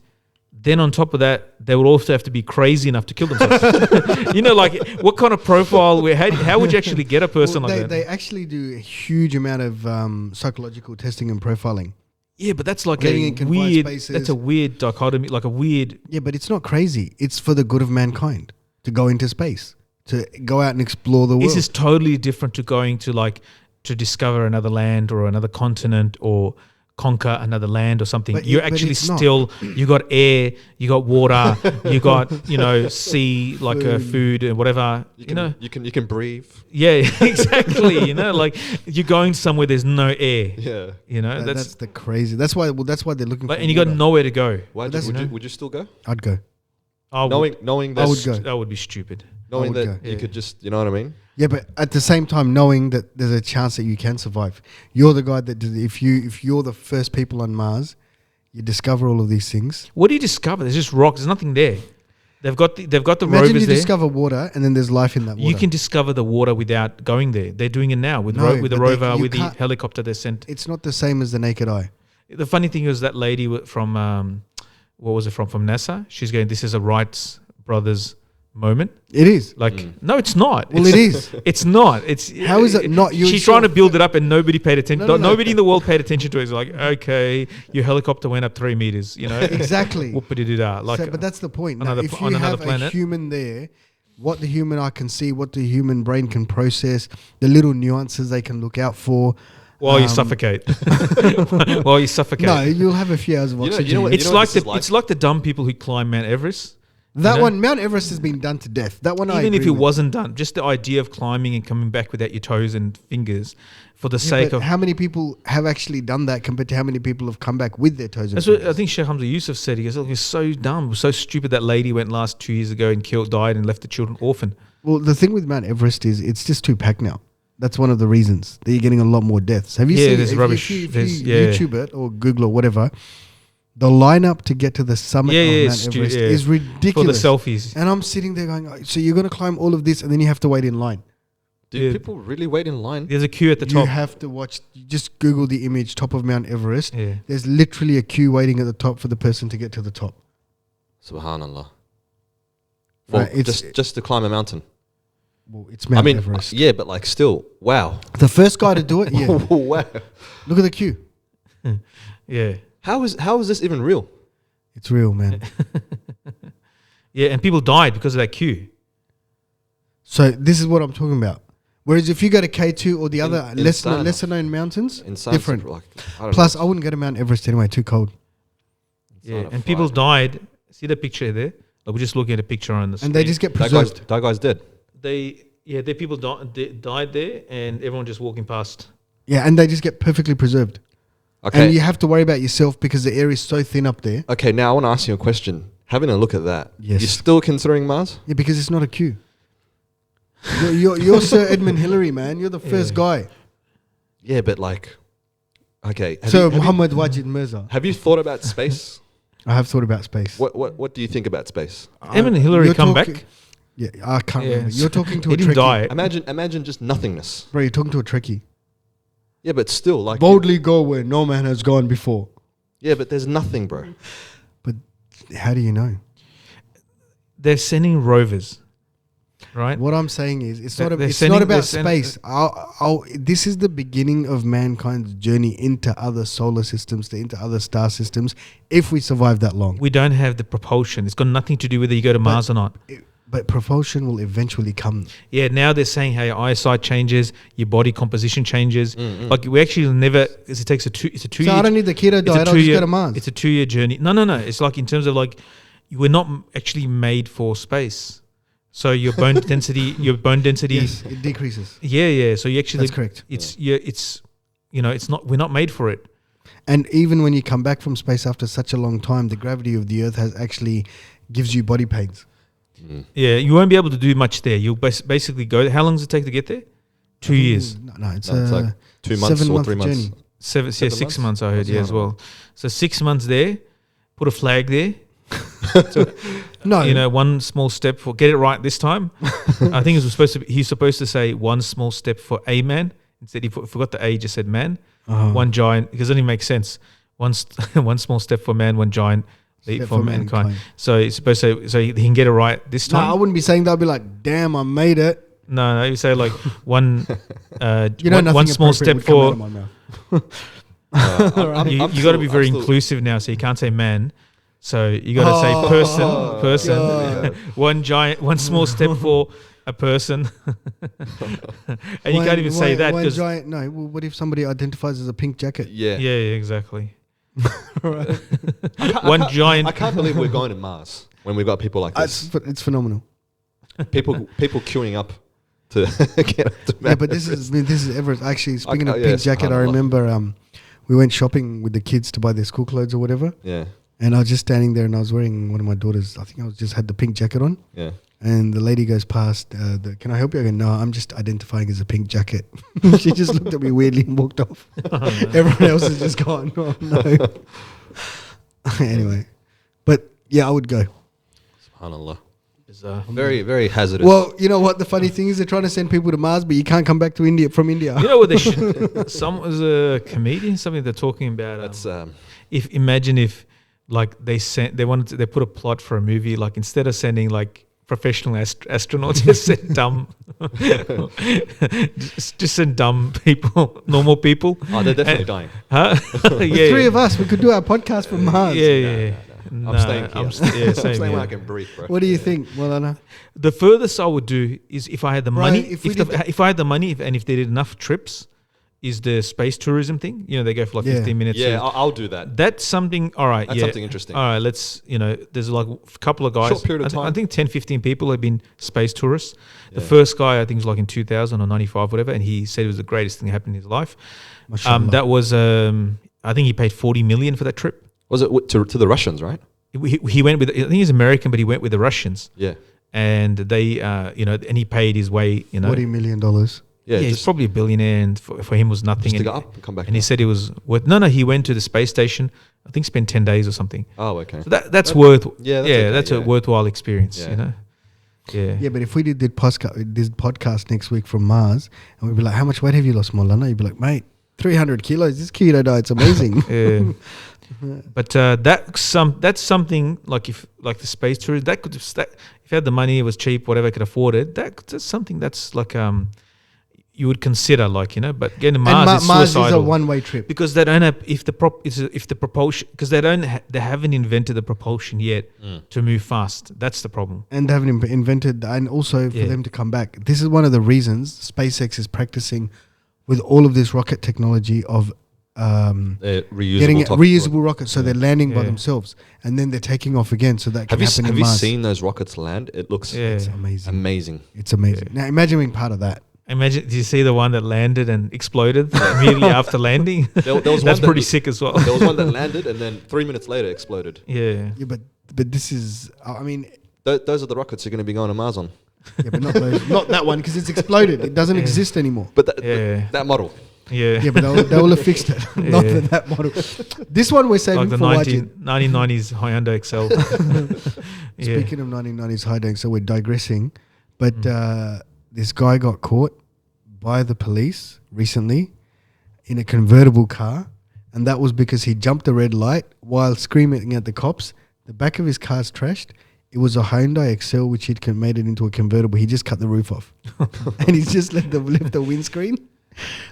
[SPEAKER 3] then on top of that, they would also have to be crazy enough to kill themselves. Like what kind of profile? How would you actually get a person like that?
[SPEAKER 2] They actually do a huge amount of psychological testing and profiling.
[SPEAKER 3] Yeah, but that's like
[SPEAKER 2] Living
[SPEAKER 3] a
[SPEAKER 2] in confined
[SPEAKER 3] weird.
[SPEAKER 2] spaces.
[SPEAKER 3] That's a weird dichotomy, like a weird.
[SPEAKER 2] Yeah, but it's not crazy. It's for the good of mankind to go into space, to go out and explore the world.
[SPEAKER 3] This is totally different to going to discover another land or another continent or conquer another land or something.
[SPEAKER 2] But
[SPEAKER 3] You're
[SPEAKER 2] but
[SPEAKER 3] actually
[SPEAKER 2] it's not.
[SPEAKER 3] still. You got air. You got water. You got sea, like food and whatever.
[SPEAKER 4] You can breathe.
[SPEAKER 3] Yeah, exactly. Like you're going somewhere there's no air.
[SPEAKER 4] Yeah.
[SPEAKER 2] That's the crazy. That's why they're looking for.
[SPEAKER 3] And you got
[SPEAKER 2] water.
[SPEAKER 3] nowhere to go.
[SPEAKER 4] Why
[SPEAKER 2] That's-
[SPEAKER 4] would you still go?
[SPEAKER 2] I'd go.
[SPEAKER 4] Knowing
[SPEAKER 2] I would
[SPEAKER 4] that
[SPEAKER 2] go.
[SPEAKER 3] That would be stupid.
[SPEAKER 4] knowing
[SPEAKER 2] would
[SPEAKER 4] that
[SPEAKER 2] go.
[SPEAKER 4] you could just, you know what I mean?
[SPEAKER 2] Yeah, but at the same time, knowing that there's a chance that you can survive. You're the guy that if you're the first people on Mars, you discover all of these things.
[SPEAKER 3] What do you discover? There's just rocks. There's nothing there. They've got the
[SPEAKER 2] Imagine
[SPEAKER 3] rovers
[SPEAKER 2] you
[SPEAKER 3] there.
[SPEAKER 2] discover water and then there's life in that water.
[SPEAKER 3] You can discover the water without going there. They're doing it now with
[SPEAKER 2] No,
[SPEAKER 3] with the
[SPEAKER 2] but
[SPEAKER 3] rover,
[SPEAKER 2] you
[SPEAKER 3] with the
[SPEAKER 2] can't-
[SPEAKER 3] helicopter they sent.
[SPEAKER 2] It's not the same as the naked eye.
[SPEAKER 3] The funny thing is that lady from what was it from NASA? She's going, this is a Wright brothers moment.
[SPEAKER 2] It is.
[SPEAKER 3] Like, no, it's not.
[SPEAKER 2] Well,
[SPEAKER 3] It's-
[SPEAKER 2] it is.
[SPEAKER 3] It's not. It's
[SPEAKER 2] How is it not? You
[SPEAKER 3] She's
[SPEAKER 2] saw-
[SPEAKER 3] trying to build it up, and nobody paid attention.
[SPEAKER 2] No, no.
[SPEAKER 3] Nobody in the world paid attention to it. It's like, okay, your helicopter went up 3 meters. You know,
[SPEAKER 2] Exactly.
[SPEAKER 3] Whoop-a-dee-da. Like,
[SPEAKER 2] But that's the point. Now,
[SPEAKER 3] another
[SPEAKER 2] if
[SPEAKER 3] on
[SPEAKER 2] you
[SPEAKER 3] another
[SPEAKER 2] have a
[SPEAKER 3] planet.
[SPEAKER 2] human there, what the human eye can see, what the human brain can process, the little nuances they can look out for.
[SPEAKER 3] while you suffocate. While you suffocate.
[SPEAKER 2] No, you'll have a few hours of
[SPEAKER 4] You know-
[SPEAKER 2] oxygen.
[SPEAKER 4] you know what-
[SPEAKER 3] It's
[SPEAKER 4] you know what
[SPEAKER 3] like
[SPEAKER 4] this is
[SPEAKER 3] the
[SPEAKER 4] like?
[SPEAKER 3] it's like the dumb people who climb Mount Everest.
[SPEAKER 2] That
[SPEAKER 3] you know?
[SPEAKER 2] one, Mount Everest has been done to death. That one, I
[SPEAKER 3] Even if
[SPEAKER 2] agree
[SPEAKER 3] it
[SPEAKER 2] with.
[SPEAKER 3] wasn't done, just the idea of climbing and coming back without your toes and fingers, for the
[SPEAKER 2] Yeah,
[SPEAKER 3] sake
[SPEAKER 2] but
[SPEAKER 3] of.
[SPEAKER 2] how many people have actually done that compared to how many people have come back with their toes? and
[SPEAKER 3] That's what I
[SPEAKER 2] fingers?
[SPEAKER 3] think Sheikh Hamza Yusuf said. He goes, "Look, it's so dumb, so stupid. That lady went last 2 years ago and died, and left the children orphan."
[SPEAKER 2] Well, the thing with Mount Everest is it's just too packed now. That's one of the reasons that you're getting a lot more deaths. Have you
[SPEAKER 3] Yeah,
[SPEAKER 2] seen?
[SPEAKER 3] there's
[SPEAKER 2] if
[SPEAKER 3] rubbish.
[SPEAKER 2] You, if
[SPEAKER 3] There's-
[SPEAKER 2] you
[SPEAKER 3] yeah.
[SPEAKER 2] YouTube it or Google or whatever, the lineup to get to the summit
[SPEAKER 3] Yeah,
[SPEAKER 2] of
[SPEAKER 3] yeah,
[SPEAKER 2] Mount Everest is
[SPEAKER 3] For the
[SPEAKER 2] ridiculous.
[SPEAKER 3] selfies.
[SPEAKER 2] And I'm sitting there going, "Oh, so you're going to climb all of this and then you have to wait in line."
[SPEAKER 4] Do
[SPEAKER 3] Yeah.
[SPEAKER 4] people really wait in line?
[SPEAKER 3] There's a queue at the
[SPEAKER 2] You
[SPEAKER 3] top.
[SPEAKER 2] have to watch. You just Google the image, top of Mount Everest.
[SPEAKER 3] Yeah.
[SPEAKER 2] There's literally a queue waiting at the top for the person to get to the top.
[SPEAKER 4] Subhanallah.
[SPEAKER 2] Right,
[SPEAKER 4] For just to climb a mountain.
[SPEAKER 2] Well, it's Mount
[SPEAKER 4] I mean,
[SPEAKER 2] Everest.
[SPEAKER 4] yeah, but like still, wow.
[SPEAKER 2] The first guy to do it, yeah.
[SPEAKER 4] Wow.
[SPEAKER 2] Look at the queue.
[SPEAKER 3] Yeah.
[SPEAKER 4] How is this even real?
[SPEAKER 2] It's real, man.
[SPEAKER 3] Yeah, and people died because of that queue.
[SPEAKER 2] So this is what I'm talking about. Whereas if you go to K2 or the other
[SPEAKER 4] in
[SPEAKER 2] lesser known mountains,
[SPEAKER 4] Inside
[SPEAKER 2] different.
[SPEAKER 4] Like, I don't
[SPEAKER 2] Plus,
[SPEAKER 4] know.
[SPEAKER 2] I wouldn't go to Mount Everest anyway. Too cold.
[SPEAKER 3] Yeah,
[SPEAKER 4] Inside a
[SPEAKER 3] and people
[SPEAKER 4] fire.
[SPEAKER 3] died. See the picture there? Like, we're just looking at a picture on the screen.
[SPEAKER 2] And they just get
[SPEAKER 4] that
[SPEAKER 2] preserved.
[SPEAKER 4] guy's dead.
[SPEAKER 3] The people died there, and everyone just walking past.
[SPEAKER 2] Yeah, and they just get perfectly preserved.
[SPEAKER 4] Okay.
[SPEAKER 2] And you have to worry about yourself because the air is so thin up there.
[SPEAKER 4] Okay, now I want to ask you a question. Having a look at that,
[SPEAKER 2] Yes.
[SPEAKER 4] you're still considering Mars?
[SPEAKER 2] Yeah, because it's not a queue. You're Sir Edmund Hillary, man. You're the first guy.
[SPEAKER 4] Yeah, but like, okay.
[SPEAKER 2] Sir Muhammad Wajid Mirza.
[SPEAKER 4] Have you thought about space?
[SPEAKER 2] I have thought about space.
[SPEAKER 4] What do you think about space?
[SPEAKER 3] Edmund Hillary
[SPEAKER 2] You're
[SPEAKER 3] come
[SPEAKER 2] talking-
[SPEAKER 3] back.
[SPEAKER 2] Yeah, I can't
[SPEAKER 3] Yeah.
[SPEAKER 2] remember. You're talking to
[SPEAKER 3] He
[SPEAKER 2] a
[SPEAKER 3] didn't
[SPEAKER 2] Trekkie.
[SPEAKER 3] die.
[SPEAKER 4] Imagine just nothingness.
[SPEAKER 2] Bro, you're talking to a Trekkie.
[SPEAKER 4] Yeah, but still, like,
[SPEAKER 2] Boldly go where no man has gone before.
[SPEAKER 4] yeah, but there's nothing, bro.
[SPEAKER 2] But how do you know?
[SPEAKER 3] They're sending rovers, right?
[SPEAKER 2] What I'm saying is, it's
[SPEAKER 3] They're-
[SPEAKER 2] not.
[SPEAKER 3] they're
[SPEAKER 2] It's
[SPEAKER 3] sending-
[SPEAKER 2] not about
[SPEAKER 3] they're sending-
[SPEAKER 2] space. This is the beginning of mankind's journey into other solar systems, into other star systems. If we survive that long,
[SPEAKER 3] We don't have the propulsion. It's got nothing to do whether you go to Mars or not.
[SPEAKER 2] but propulsion will eventually come.
[SPEAKER 3] Yeah, now they're saying, hey, your eyesight changes, your body composition changes. Like, we actually never, because it takes it's a 2
[SPEAKER 2] So
[SPEAKER 3] year.
[SPEAKER 2] I don't need the keto
[SPEAKER 3] it's a
[SPEAKER 2] diet. I'll just go to Mars.
[SPEAKER 3] It's a 2 year journey. No. It's like in terms of like, we're not actually made for space. So your bone density,
[SPEAKER 2] Yes, it decreases.
[SPEAKER 3] Yeah. So you actually,
[SPEAKER 2] That's correct.
[SPEAKER 3] It's not, we're not made for it.
[SPEAKER 2] And even when you come back from space after such a long time, the gravity of the Earth has actually gives you body pains.
[SPEAKER 3] Yeah, you won't be able to do much there. You'll basically go. How long does it take to get there? 2 years.
[SPEAKER 2] No, it's,
[SPEAKER 4] No, it's like 2 months or
[SPEAKER 2] 7-month
[SPEAKER 4] 3 months.
[SPEAKER 2] journey.
[SPEAKER 3] 6
[SPEAKER 4] months?
[SPEAKER 3] months I heard,
[SPEAKER 4] That's
[SPEAKER 3] as
[SPEAKER 4] not
[SPEAKER 3] well. So 6 months there, put a flag there.
[SPEAKER 2] No,
[SPEAKER 3] One small step for get it right this time. I think he's supposed to say one small step for a man. Instead, he forgot the A, he just said man. One giant, because it only makes sense. One small step for man, one giant leap
[SPEAKER 2] Step
[SPEAKER 3] for
[SPEAKER 2] for
[SPEAKER 3] mankind.
[SPEAKER 2] mankind.
[SPEAKER 3] So it's supposed to, so he can get it right this
[SPEAKER 2] no,
[SPEAKER 3] time.
[SPEAKER 2] I wouldn't be saying that. I'd be like, damn, I made it.
[SPEAKER 3] No, you say like one,
[SPEAKER 2] You know,
[SPEAKER 3] one small step for. You got to be very inclusive now, so you can't say man. So you got to say person.
[SPEAKER 2] God.
[SPEAKER 3] One small step for a person, and you can't even say that because
[SPEAKER 2] giant. No, well, what if somebody identifies as a pink jacket?
[SPEAKER 4] Yeah.
[SPEAKER 3] yeah, exactly.
[SPEAKER 4] I
[SPEAKER 3] One
[SPEAKER 4] can't-
[SPEAKER 3] giant.
[SPEAKER 4] I can't believe we're going to Mars when we've got people like this.
[SPEAKER 2] It's phenomenal.
[SPEAKER 4] People queuing up to get up to Mars.
[SPEAKER 2] Yeah, but this is Everest. Actually, speaking of
[SPEAKER 4] yeah,
[SPEAKER 2] pink jacket, I
[SPEAKER 4] subhanallah.
[SPEAKER 2] remember we went shopping with the kids to buy their school clothes or whatever,
[SPEAKER 4] Yeah,
[SPEAKER 2] and I was just standing there and I was wearing one of my daughters. I think I was just had the pink jacket on,
[SPEAKER 4] yeah.
[SPEAKER 2] and the lady goes past. Can I help you? I go, no, I'm just identifying as a pink jacket. She just looked at me weirdly and walked off. Everyone else is just gone. Oh, no. Anyway, but yeah, I would go.
[SPEAKER 4] Subhanallah.
[SPEAKER 3] Bizarre.
[SPEAKER 4] Very, very hazardous.
[SPEAKER 2] Well, you know what? The funny thing is, they're trying to send people to Mars, but you can't come back to India from India.
[SPEAKER 3] You know what they should? Some was a comedian. Something they're talking about.
[SPEAKER 4] that's
[SPEAKER 3] Imagine if like they put a plot for a movie, like instead of sending like professional astronauts. Just send dumb, just send dumb people, normal people.
[SPEAKER 4] Oh, they're definitely dying.
[SPEAKER 3] Huh? Yeah,
[SPEAKER 2] Three of us, we could do our podcast from Mars.
[SPEAKER 3] Yeah.
[SPEAKER 4] I'm staying here.
[SPEAKER 3] yeah,
[SPEAKER 4] I'm
[SPEAKER 3] same,
[SPEAKER 4] staying
[SPEAKER 3] yeah.
[SPEAKER 4] where I can breathe, bro.
[SPEAKER 2] What do you think, Molana?
[SPEAKER 3] The furthest I would do is if I had the
[SPEAKER 2] Bro,
[SPEAKER 3] money.
[SPEAKER 2] if we did that-
[SPEAKER 3] If I had the money, and if they did enough trips, is the space tourism thing. You know, they go for like
[SPEAKER 2] Yeah.
[SPEAKER 3] 15 minutes.
[SPEAKER 4] Yeah, I'll do that.
[SPEAKER 3] That's something. All right.
[SPEAKER 4] That's
[SPEAKER 3] yeah.
[SPEAKER 4] something interesting.
[SPEAKER 3] All right. There's like a couple of guys.
[SPEAKER 4] Short period of
[SPEAKER 3] I
[SPEAKER 4] time.
[SPEAKER 3] think 10, 15 people have been space tourists. The
[SPEAKER 4] Yeah.
[SPEAKER 3] first guy, I think, was like in 2000 or 95, whatever, and he said it was the greatest thing that happened in his life.
[SPEAKER 2] Mashallah.
[SPEAKER 3] That was, I think he paid 40 million for that trip.
[SPEAKER 4] Was it to the Russians, right?
[SPEAKER 3] He went with, I think he's American, but he went with the Russians,
[SPEAKER 4] Yeah.
[SPEAKER 3] and they, and he paid his way,
[SPEAKER 2] $40 million.
[SPEAKER 4] Yeah,
[SPEAKER 3] he's
[SPEAKER 4] just,
[SPEAKER 3] probably a billionaire, and for him was nothing.
[SPEAKER 4] just to
[SPEAKER 3] And,
[SPEAKER 4] go up and come back
[SPEAKER 3] and he
[SPEAKER 4] down.
[SPEAKER 3] said it was worth. No, he went to the space station. I think spent 10 days or something.
[SPEAKER 4] Oh, okay.
[SPEAKER 3] So that's worth.
[SPEAKER 4] Yeah, that's okay,
[SPEAKER 3] that's
[SPEAKER 4] yeah.
[SPEAKER 3] a worthwhile experience.
[SPEAKER 4] Yeah.
[SPEAKER 3] You know. Yeah.
[SPEAKER 2] Yeah, but if we did this podcast next week from Mars, and we'd be like, how much weight have you lost, Molana? You'd be like, mate, 300 kilos. This keto diet's amazing.
[SPEAKER 3] Yeah. But that's something like the space tourism that could if you had the money, it was cheap, whatever, could afford it. That's something that's like you would consider, like, you know. But getting to Mars is
[SPEAKER 2] Mars is a
[SPEAKER 3] suicidal
[SPEAKER 2] one-way trip.
[SPEAKER 3] because they don't have if the propulsion because they haven't invented the propulsion yet to move fast. That's the problem.
[SPEAKER 2] And they haven't invented, and also for
[SPEAKER 3] Yeah.
[SPEAKER 2] them to come back. This is one of the reasons SpaceX is practicing with all of this rocket technology of
[SPEAKER 4] Reusable
[SPEAKER 2] getting
[SPEAKER 4] top-
[SPEAKER 2] reusable rockets, so they're landing by
[SPEAKER 3] Yeah.
[SPEAKER 2] themselves, and then they're taking off again. So that can happen
[SPEAKER 4] Have
[SPEAKER 2] in
[SPEAKER 4] you
[SPEAKER 2] Mars.
[SPEAKER 4] seen those rockets land? It looks
[SPEAKER 3] Yeah.
[SPEAKER 2] It's amazing.
[SPEAKER 4] amazing.
[SPEAKER 2] It's amazing. Now imagine being part of that.
[SPEAKER 3] Imagine, did you see the one that landed and exploded immediately after landing?
[SPEAKER 4] There was
[SPEAKER 3] That's
[SPEAKER 4] one
[SPEAKER 3] pretty
[SPEAKER 4] that,
[SPEAKER 3] sick as well.
[SPEAKER 4] There was one that landed and then 3 minutes later exploded.
[SPEAKER 3] Yeah.
[SPEAKER 2] Yeah, but this is, I mean,
[SPEAKER 4] Those are the rockets you're going to be going to Mars on.
[SPEAKER 2] yeah, but not those, not that one because it's exploded. It doesn't exist anymore.
[SPEAKER 4] But
[SPEAKER 3] Yeah.
[SPEAKER 4] that model.
[SPEAKER 3] Yeah.
[SPEAKER 2] Yeah, but they will have fixed it. Not
[SPEAKER 3] Yeah.
[SPEAKER 2] that model. This one we're saving
[SPEAKER 3] Like the
[SPEAKER 2] for Wajid.
[SPEAKER 3] 1990s Hyundai Excel. Yeah.
[SPEAKER 2] Speaking of 1990s high dang, so we're digressing, but this guy got caught by the police recently in a convertible car, and that was because he jumped a red light while screaming at the cops. The back of his car's trashed. It was a Hyundai Excel which he'd made it into a convertible. He just cut the roof off, and he's just left the windscreen.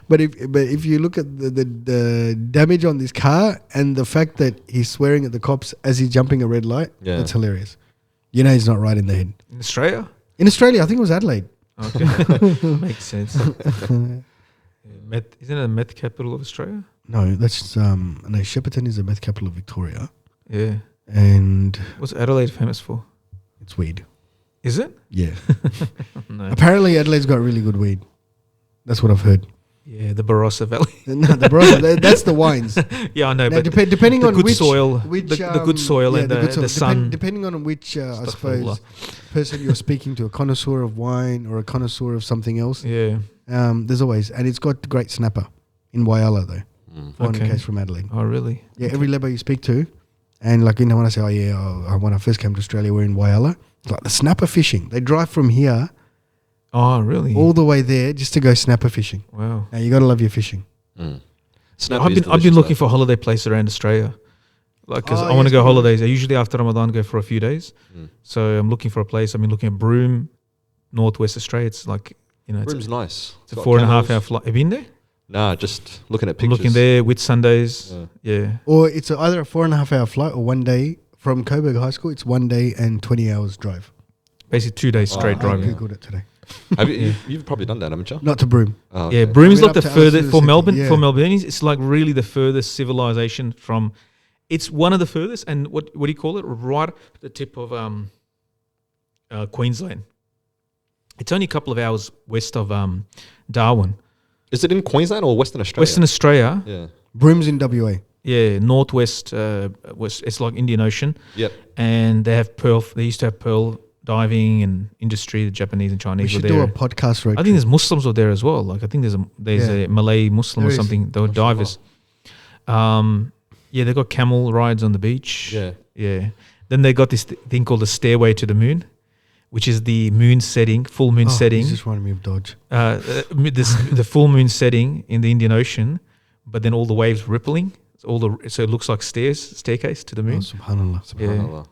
[SPEAKER 2] But if you look at the damage on this car and the fact that he's swearing at the cops as he's jumping a red light,
[SPEAKER 4] Yeah.
[SPEAKER 2] that's hilarious. You know he's not right in the head.
[SPEAKER 3] In Australia?
[SPEAKER 2] In Australia, I think it was Adelaide.
[SPEAKER 3] Okay. Makes sense. Yeah, isn't it the meth capital of Australia?
[SPEAKER 2] No, that's no. Shepparton is the meth capital of Victoria,
[SPEAKER 3] Yeah.
[SPEAKER 2] and
[SPEAKER 3] What's Adelaide famous for?
[SPEAKER 2] it's weed.
[SPEAKER 3] Is it?
[SPEAKER 2] Yeah.
[SPEAKER 3] No.
[SPEAKER 2] Apparently, Adelaide's got really good weed. That's what I've heard.
[SPEAKER 3] Yeah, the Barossa Valley.
[SPEAKER 2] No, that's the wines.
[SPEAKER 3] Yeah, I know,
[SPEAKER 2] Now,
[SPEAKER 3] but
[SPEAKER 2] depending
[SPEAKER 3] the
[SPEAKER 2] on
[SPEAKER 3] good
[SPEAKER 2] which
[SPEAKER 3] soil,
[SPEAKER 2] which,
[SPEAKER 3] the good soil
[SPEAKER 2] yeah,
[SPEAKER 3] and
[SPEAKER 2] good soil.
[SPEAKER 3] the sun.
[SPEAKER 2] Depending on which, I
[SPEAKER 3] Astaghfirullah.
[SPEAKER 2] suppose, person you're speaking to, a connoisseur of wine or a connoisseur of something else.
[SPEAKER 3] Yeah.
[SPEAKER 2] There's always, and it's got great snapper in Whyalla though. 400
[SPEAKER 3] Okay.
[SPEAKER 2] k's from Adelaide.
[SPEAKER 3] Oh, really?
[SPEAKER 2] Yeah, every Lebo you speak to, and like, you know, when I say, when I first came to Australia, we're in Whyalla. It's like the snapper fishing. They drive from here
[SPEAKER 3] Oh, really?
[SPEAKER 2] all the way there just to go snapper fishing.
[SPEAKER 3] Wow.
[SPEAKER 2] Now you got to love your fishing.
[SPEAKER 3] I've been looking for a holiday place around Australia, like because
[SPEAKER 2] Oh,
[SPEAKER 3] I want to
[SPEAKER 2] yes,
[SPEAKER 3] go
[SPEAKER 2] we-
[SPEAKER 3] holidays. I usually after Ramadan go for a few days, so I'm looking for a place. I've been looking at Broome, Northwest Australia. It's like, you know,
[SPEAKER 4] Room's nice.
[SPEAKER 3] it's a
[SPEAKER 4] Got
[SPEAKER 3] 4.5
[SPEAKER 4] camels.
[SPEAKER 3] hour flight. Have you been there?
[SPEAKER 4] Nah, just looking at
[SPEAKER 3] I'm
[SPEAKER 4] pictures.
[SPEAKER 3] looking there with Sundays. Yeah.
[SPEAKER 2] Or it's either a 4.5 hour flight or 1 day from Coburg High School. It's 1 day and 20 hours drive.
[SPEAKER 3] Basically 2 days straight
[SPEAKER 2] I
[SPEAKER 3] driving.
[SPEAKER 2] googled it today.
[SPEAKER 4] Have you? You've probably done that, haven't you?
[SPEAKER 2] Not to Broome.
[SPEAKER 4] Oh,
[SPEAKER 3] Yeah,
[SPEAKER 4] okay.
[SPEAKER 3] Broome's
[SPEAKER 2] I
[SPEAKER 3] like
[SPEAKER 2] went
[SPEAKER 3] the
[SPEAKER 2] up to
[SPEAKER 3] furthest
[SPEAKER 2] Alice's
[SPEAKER 3] for
[SPEAKER 2] City,
[SPEAKER 3] Melbourne.
[SPEAKER 2] yeah.
[SPEAKER 3] For Melbourneians, it's like really the furthest civilization from. It's one of the furthest, and what do you call it? Right at the tip of Queensland. It's only a couple of hours west of Darwin,
[SPEAKER 4] Is it in Queensland or Western Australia?
[SPEAKER 3] Western Australia.
[SPEAKER 4] Yeah.
[SPEAKER 2] Broome's in WA.
[SPEAKER 3] Yeah, northwest. West. It's like Indian Ocean,
[SPEAKER 4] Yep.
[SPEAKER 3] and they have pearl. They used to have pearl diving and industry. The Japanese and
[SPEAKER 2] We
[SPEAKER 3] Chinese were
[SPEAKER 2] should do
[SPEAKER 3] there.
[SPEAKER 2] a podcast road
[SPEAKER 3] I think there's Muslims over there as well. Like I think there's
[SPEAKER 2] Yeah.
[SPEAKER 3] a Malay Muslim
[SPEAKER 2] There
[SPEAKER 3] or
[SPEAKER 2] is.
[SPEAKER 3] something. They were divers. Yeah, they got camel rides on the beach.
[SPEAKER 4] Yeah.
[SPEAKER 3] Yeah. Then they got this thing called the Stairway to the Moon, which is the moon setting, full moon setting.
[SPEAKER 2] This just reminded me of Dodge.
[SPEAKER 3] The full moon setting in the Indian Ocean, but then all the waves rippling. So it looks like staircase to the
[SPEAKER 2] Oh,
[SPEAKER 3] moon.
[SPEAKER 2] subhanallah.
[SPEAKER 4] Subhanallah.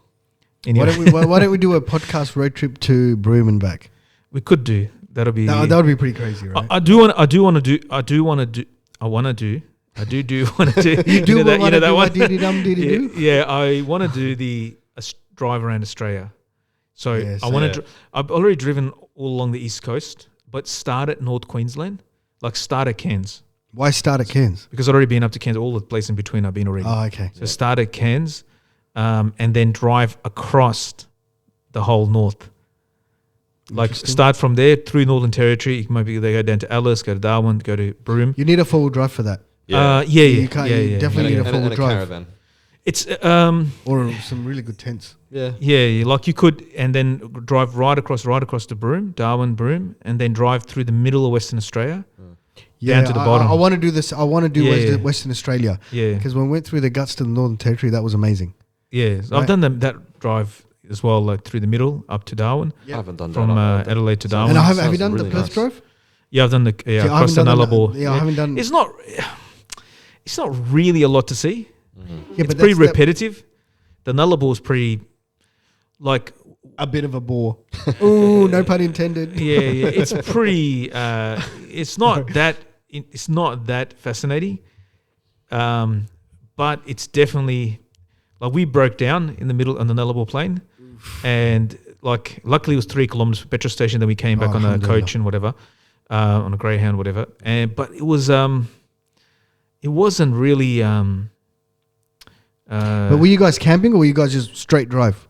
[SPEAKER 3] Anyway,
[SPEAKER 2] Why don't we do a podcast road trip to Broome and back?
[SPEAKER 3] we could do. That'll be.
[SPEAKER 2] That would be pretty crazy, right?
[SPEAKER 3] I do want to do. I do want to do. I want to do. I do want to do.
[SPEAKER 2] You do
[SPEAKER 3] know that,
[SPEAKER 2] want
[SPEAKER 3] you
[SPEAKER 2] to
[SPEAKER 3] know that
[SPEAKER 2] do
[SPEAKER 3] one?
[SPEAKER 2] what diddy-dum-diddy-doo?
[SPEAKER 3] Yeah, I want to do the drive around Australia. So
[SPEAKER 2] Yes,
[SPEAKER 3] I want to.
[SPEAKER 4] yeah.
[SPEAKER 3] I've already driven all along the east coast, but start at North Queensland, like start at Cairns,
[SPEAKER 2] Why start at Cairns?
[SPEAKER 3] because I've already been up to Cairns. All the places in between I've been already.
[SPEAKER 2] Oh, okay.
[SPEAKER 3] So start at Cairns, and then drive across the whole north. Like
[SPEAKER 2] Interesting.
[SPEAKER 3] start from there through Northern Territory. You can maybe they go down to Alice, go to Darwin, go to Broome.
[SPEAKER 2] You need a four-wheel drive for that.
[SPEAKER 3] Yeah,
[SPEAKER 2] You can't- you definitely need a
[SPEAKER 4] and
[SPEAKER 2] four-wheel
[SPEAKER 4] a
[SPEAKER 2] drive.
[SPEAKER 4] caravan.
[SPEAKER 3] It's
[SPEAKER 2] Or some really good tents.
[SPEAKER 4] Yeah.
[SPEAKER 3] yeah, like you could, and then drive right across to Broome, Darwin, Broome, and then drive through the middle of Western Australia.
[SPEAKER 2] Yeah,
[SPEAKER 3] to the bottom.
[SPEAKER 2] I want to do this. I want to do
[SPEAKER 3] Yeah.
[SPEAKER 2] Western Australia.
[SPEAKER 3] Yeah,
[SPEAKER 2] Because when we went through the guts to the Northern Territory, that was amazing.
[SPEAKER 3] yeah. So
[SPEAKER 2] Right.
[SPEAKER 3] I've done that drive as well, like through the middle up to Darwin,
[SPEAKER 4] I haven't done
[SPEAKER 3] from
[SPEAKER 4] that.
[SPEAKER 3] Adelaide to Darwin.
[SPEAKER 2] And have you
[SPEAKER 4] sounds
[SPEAKER 2] done
[SPEAKER 4] really
[SPEAKER 2] the Perth
[SPEAKER 4] nice.
[SPEAKER 2] drive?
[SPEAKER 3] Yeah, I've done the
[SPEAKER 2] See, I
[SPEAKER 3] across the
[SPEAKER 2] haven't done
[SPEAKER 3] Nullarbor.
[SPEAKER 2] Yeah, I haven't done.
[SPEAKER 3] It's not really a lot to see.
[SPEAKER 2] Yeah,
[SPEAKER 3] It's
[SPEAKER 2] but
[SPEAKER 3] pretty
[SPEAKER 2] that's
[SPEAKER 3] repetitive. The Nullarbor is pretty, like,
[SPEAKER 2] a bit of a bore. Ooh, no pun intended.
[SPEAKER 3] yeah. It's pretty. It's not that. It's not that fascinating. But it's definitely like we broke down in the middle on the Nullarbor Plain, and like luckily it was 3 kilometers from the petrol station. Then we came back on a coach and whatever, on a Greyhound, whatever. And but it was it wasn't really.
[SPEAKER 2] But were you guys camping or were you guys just straight drive?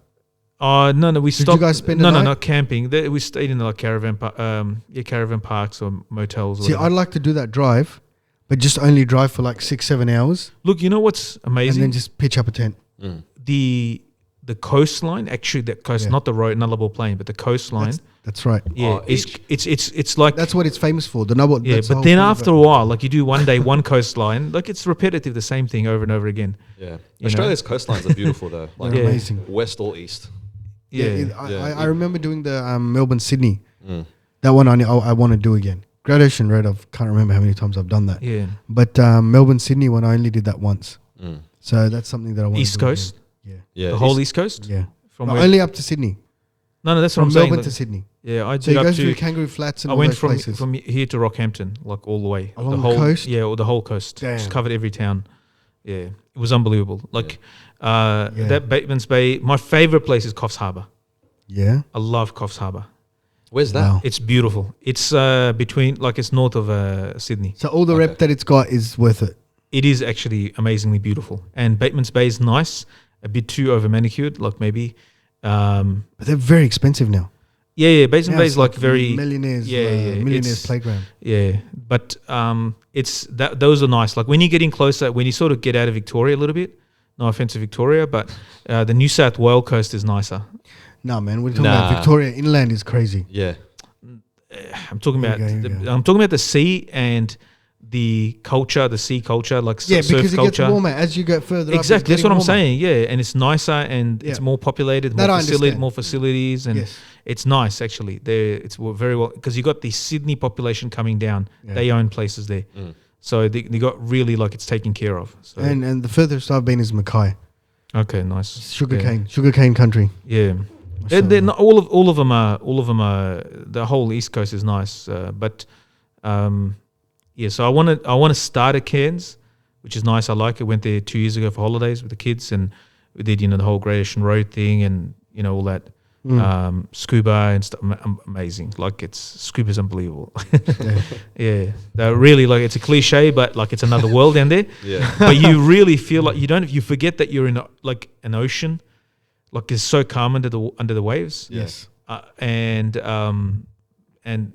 [SPEAKER 3] No, we
[SPEAKER 2] Did you
[SPEAKER 3] stopped.
[SPEAKER 2] guys spend the
[SPEAKER 3] no,
[SPEAKER 2] night?
[SPEAKER 3] not camping. We stayed in like caravan parks or motels. Or
[SPEAKER 2] See,
[SPEAKER 3] whatever.
[SPEAKER 2] I'd like to do that drive, but just only drive for like 6-7 hours
[SPEAKER 3] Look, you know what's
[SPEAKER 2] and
[SPEAKER 3] amazing?
[SPEAKER 2] then just pitch up a tent.
[SPEAKER 4] Mm.
[SPEAKER 3] The coastline, actually, that coast,
[SPEAKER 2] Yeah.
[SPEAKER 3] not the road, Nullarbor Plain, but the coastline.
[SPEAKER 2] That's right.
[SPEAKER 3] Yeah,
[SPEAKER 4] Oh,
[SPEAKER 3] it's like
[SPEAKER 2] That's what it's famous for. The Nullarbor.
[SPEAKER 3] yeah.
[SPEAKER 2] that's the
[SPEAKER 3] But
[SPEAKER 2] whole
[SPEAKER 3] then
[SPEAKER 2] point of
[SPEAKER 3] after
[SPEAKER 2] it.
[SPEAKER 3] a while, like you do one day one coastline, like it's repetitive, the same thing over and over again.
[SPEAKER 4] Yeah.
[SPEAKER 3] You
[SPEAKER 4] Australia's coastlines are beautiful though. Like
[SPEAKER 2] They're
[SPEAKER 3] Yeah.
[SPEAKER 2] amazing.
[SPEAKER 4] west or east.
[SPEAKER 3] Yeah,
[SPEAKER 2] I remember doing the Melbourne Sydney.
[SPEAKER 4] Mm.
[SPEAKER 2] That one I want to do again. Great Ocean Road. I can't remember how many times I've done that.
[SPEAKER 3] yeah.
[SPEAKER 2] But Melbourne Sydney one I only did that once.
[SPEAKER 4] Mm.
[SPEAKER 2] So that's something that I want.
[SPEAKER 3] East Coast,
[SPEAKER 4] Yeah.
[SPEAKER 3] the whole East Coast.
[SPEAKER 2] Yeah.
[SPEAKER 3] From
[SPEAKER 2] But
[SPEAKER 3] where?
[SPEAKER 2] only up to Sydney.
[SPEAKER 3] No, that's what
[SPEAKER 2] From
[SPEAKER 3] I'm saying.
[SPEAKER 2] Melbourne
[SPEAKER 3] like-
[SPEAKER 2] to Sydney.
[SPEAKER 3] yeah, I
[SPEAKER 2] So
[SPEAKER 3] did
[SPEAKER 2] you
[SPEAKER 3] up
[SPEAKER 2] go
[SPEAKER 3] to.
[SPEAKER 2] through Kangaroo Flats and
[SPEAKER 3] I
[SPEAKER 2] all
[SPEAKER 3] went
[SPEAKER 2] those
[SPEAKER 3] from
[SPEAKER 2] places.
[SPEAKER 3] here to Rockhampton, like all the way.
[SPEAKER 2] Along
[SPEAKER 3] the
[SPEAKER 2] the
[SPEAKER 3] whole
[SPEAKER 2] coast?
[SPEAKER 3] Yeah, or the whole coast.
[SPEAKER 2] Damn.
[SPEAKER 3] Just covered every town. Yeah, it was unbelievable. Like that Bateman's Bay. My favorite place is Coffs Harbour.
[SPEAKER 2] Yeah.
[SPEAKER 3] I love Coffs Harbour.
[SPEAKER 4] Where's that?
[SPEAKER 2] Wow.
[SPEAKER 3] It's beautiful. It's between, like, it's north of Sydney.
[SPEAKER 2] So all the
[SPEAKER 4] Okay.
[SPEAKER 2] rep that it's got is worth it.
[SPEAKER 3] It is actually amazingly beautiful. And Bateman's Bay is nice, a bit too over manicured, like maybe.
[SPEAKER 2] But they're very expensive now.
[SPEAKER 3] Yeah. Bateman's
[SPEAKER 2] Now
[SPEAKER 3] Bay
[SPEAKER 2] it's
[SPEAKER 3] is like very.
[SPEAKER 2] millionaires.
[SPEAKER 3] Yeah,
[SPEAKER 2] millionaires
[SPEAKER 3] it's-
[SPEAKER 2] playground.
[SPEAKER 3] Yeah, but it's that those are nice. Like when you're getting closer, when you sort of get out of Victoria a little bit. No offense to Victoria, but the New South Wales coast is nicer.
[SPEAKER 2] No, man, we're talking about
[SPEAKER 4] Nah.
[SPEAKER 2] Victoria inland is crazy.
[SPEAKER 4] Yeah.
[SPEAKER 3] I'm talking
[SPEAKER 2] Here
[SPEAKER 3] about
[SPEAKER 2] you go, here you go.
[SPEAKER 3] I'm talking about the sea and the culture, the sea culture, like
[SPEAKER 2] Yeah,
[SPEAKER 3] surf
[SPEAKER 2] because it
[SPEAKER 3] culture.
[SPEAKER 2] gets warmer as you get further up.
[SPEAKER 3] Exactly,
[SPEAKER 2] it's
[SPEAKER 3] that's what I'm
[SPEAKER 2] getting warmer.
[SPEAKER 3] saying. Yeah, and it's nicer and it's
[SPEAKER 2] Yeah.
[SPEAKER 3] more populated,
[SPEAKER 2] That
[SPEAKER 3] more
[SPEAKER 2] I understand.
[SPEAKER 3] more facilities, and
[SPEAKER 2] Yes.
[SPEAKER 3] it's nice actually. It's very well because you got the Sydney population coming down.
[SPEAKER 2] Yeah.
[SPEAKER 3] They own places there,
[SPEAKER 4] Mm.
[SPEAKER 3] so they got really like it's taken care of. So
[SPEAKER 2] And the furthest I've been is Mackay.
[SPEAKER 3] okay, nice.
[SPEAKER 2] Sugarcane country.
[SPEAKER 3] Yeah. They're not, all of them are the whole East Coast is nice, but yeah. So I want to start at Cairns, which is nice. I like it. Went there 2 years ago for holidays with the kids, and we did the whole Great Ocean Road thing, and all that scuba and stuff. Amazing. Like scuba's unbelievable. Yeah, they're really like it's a cliche, but like it's another world down there.
[SPEAKER 4] Yeah.
[SPEAKER 3] But you really feel like you forget that you're in like an ocean. Like it's so calm under the waves,
[SPEAKER 2] Yes.
[SPEAKER 3] and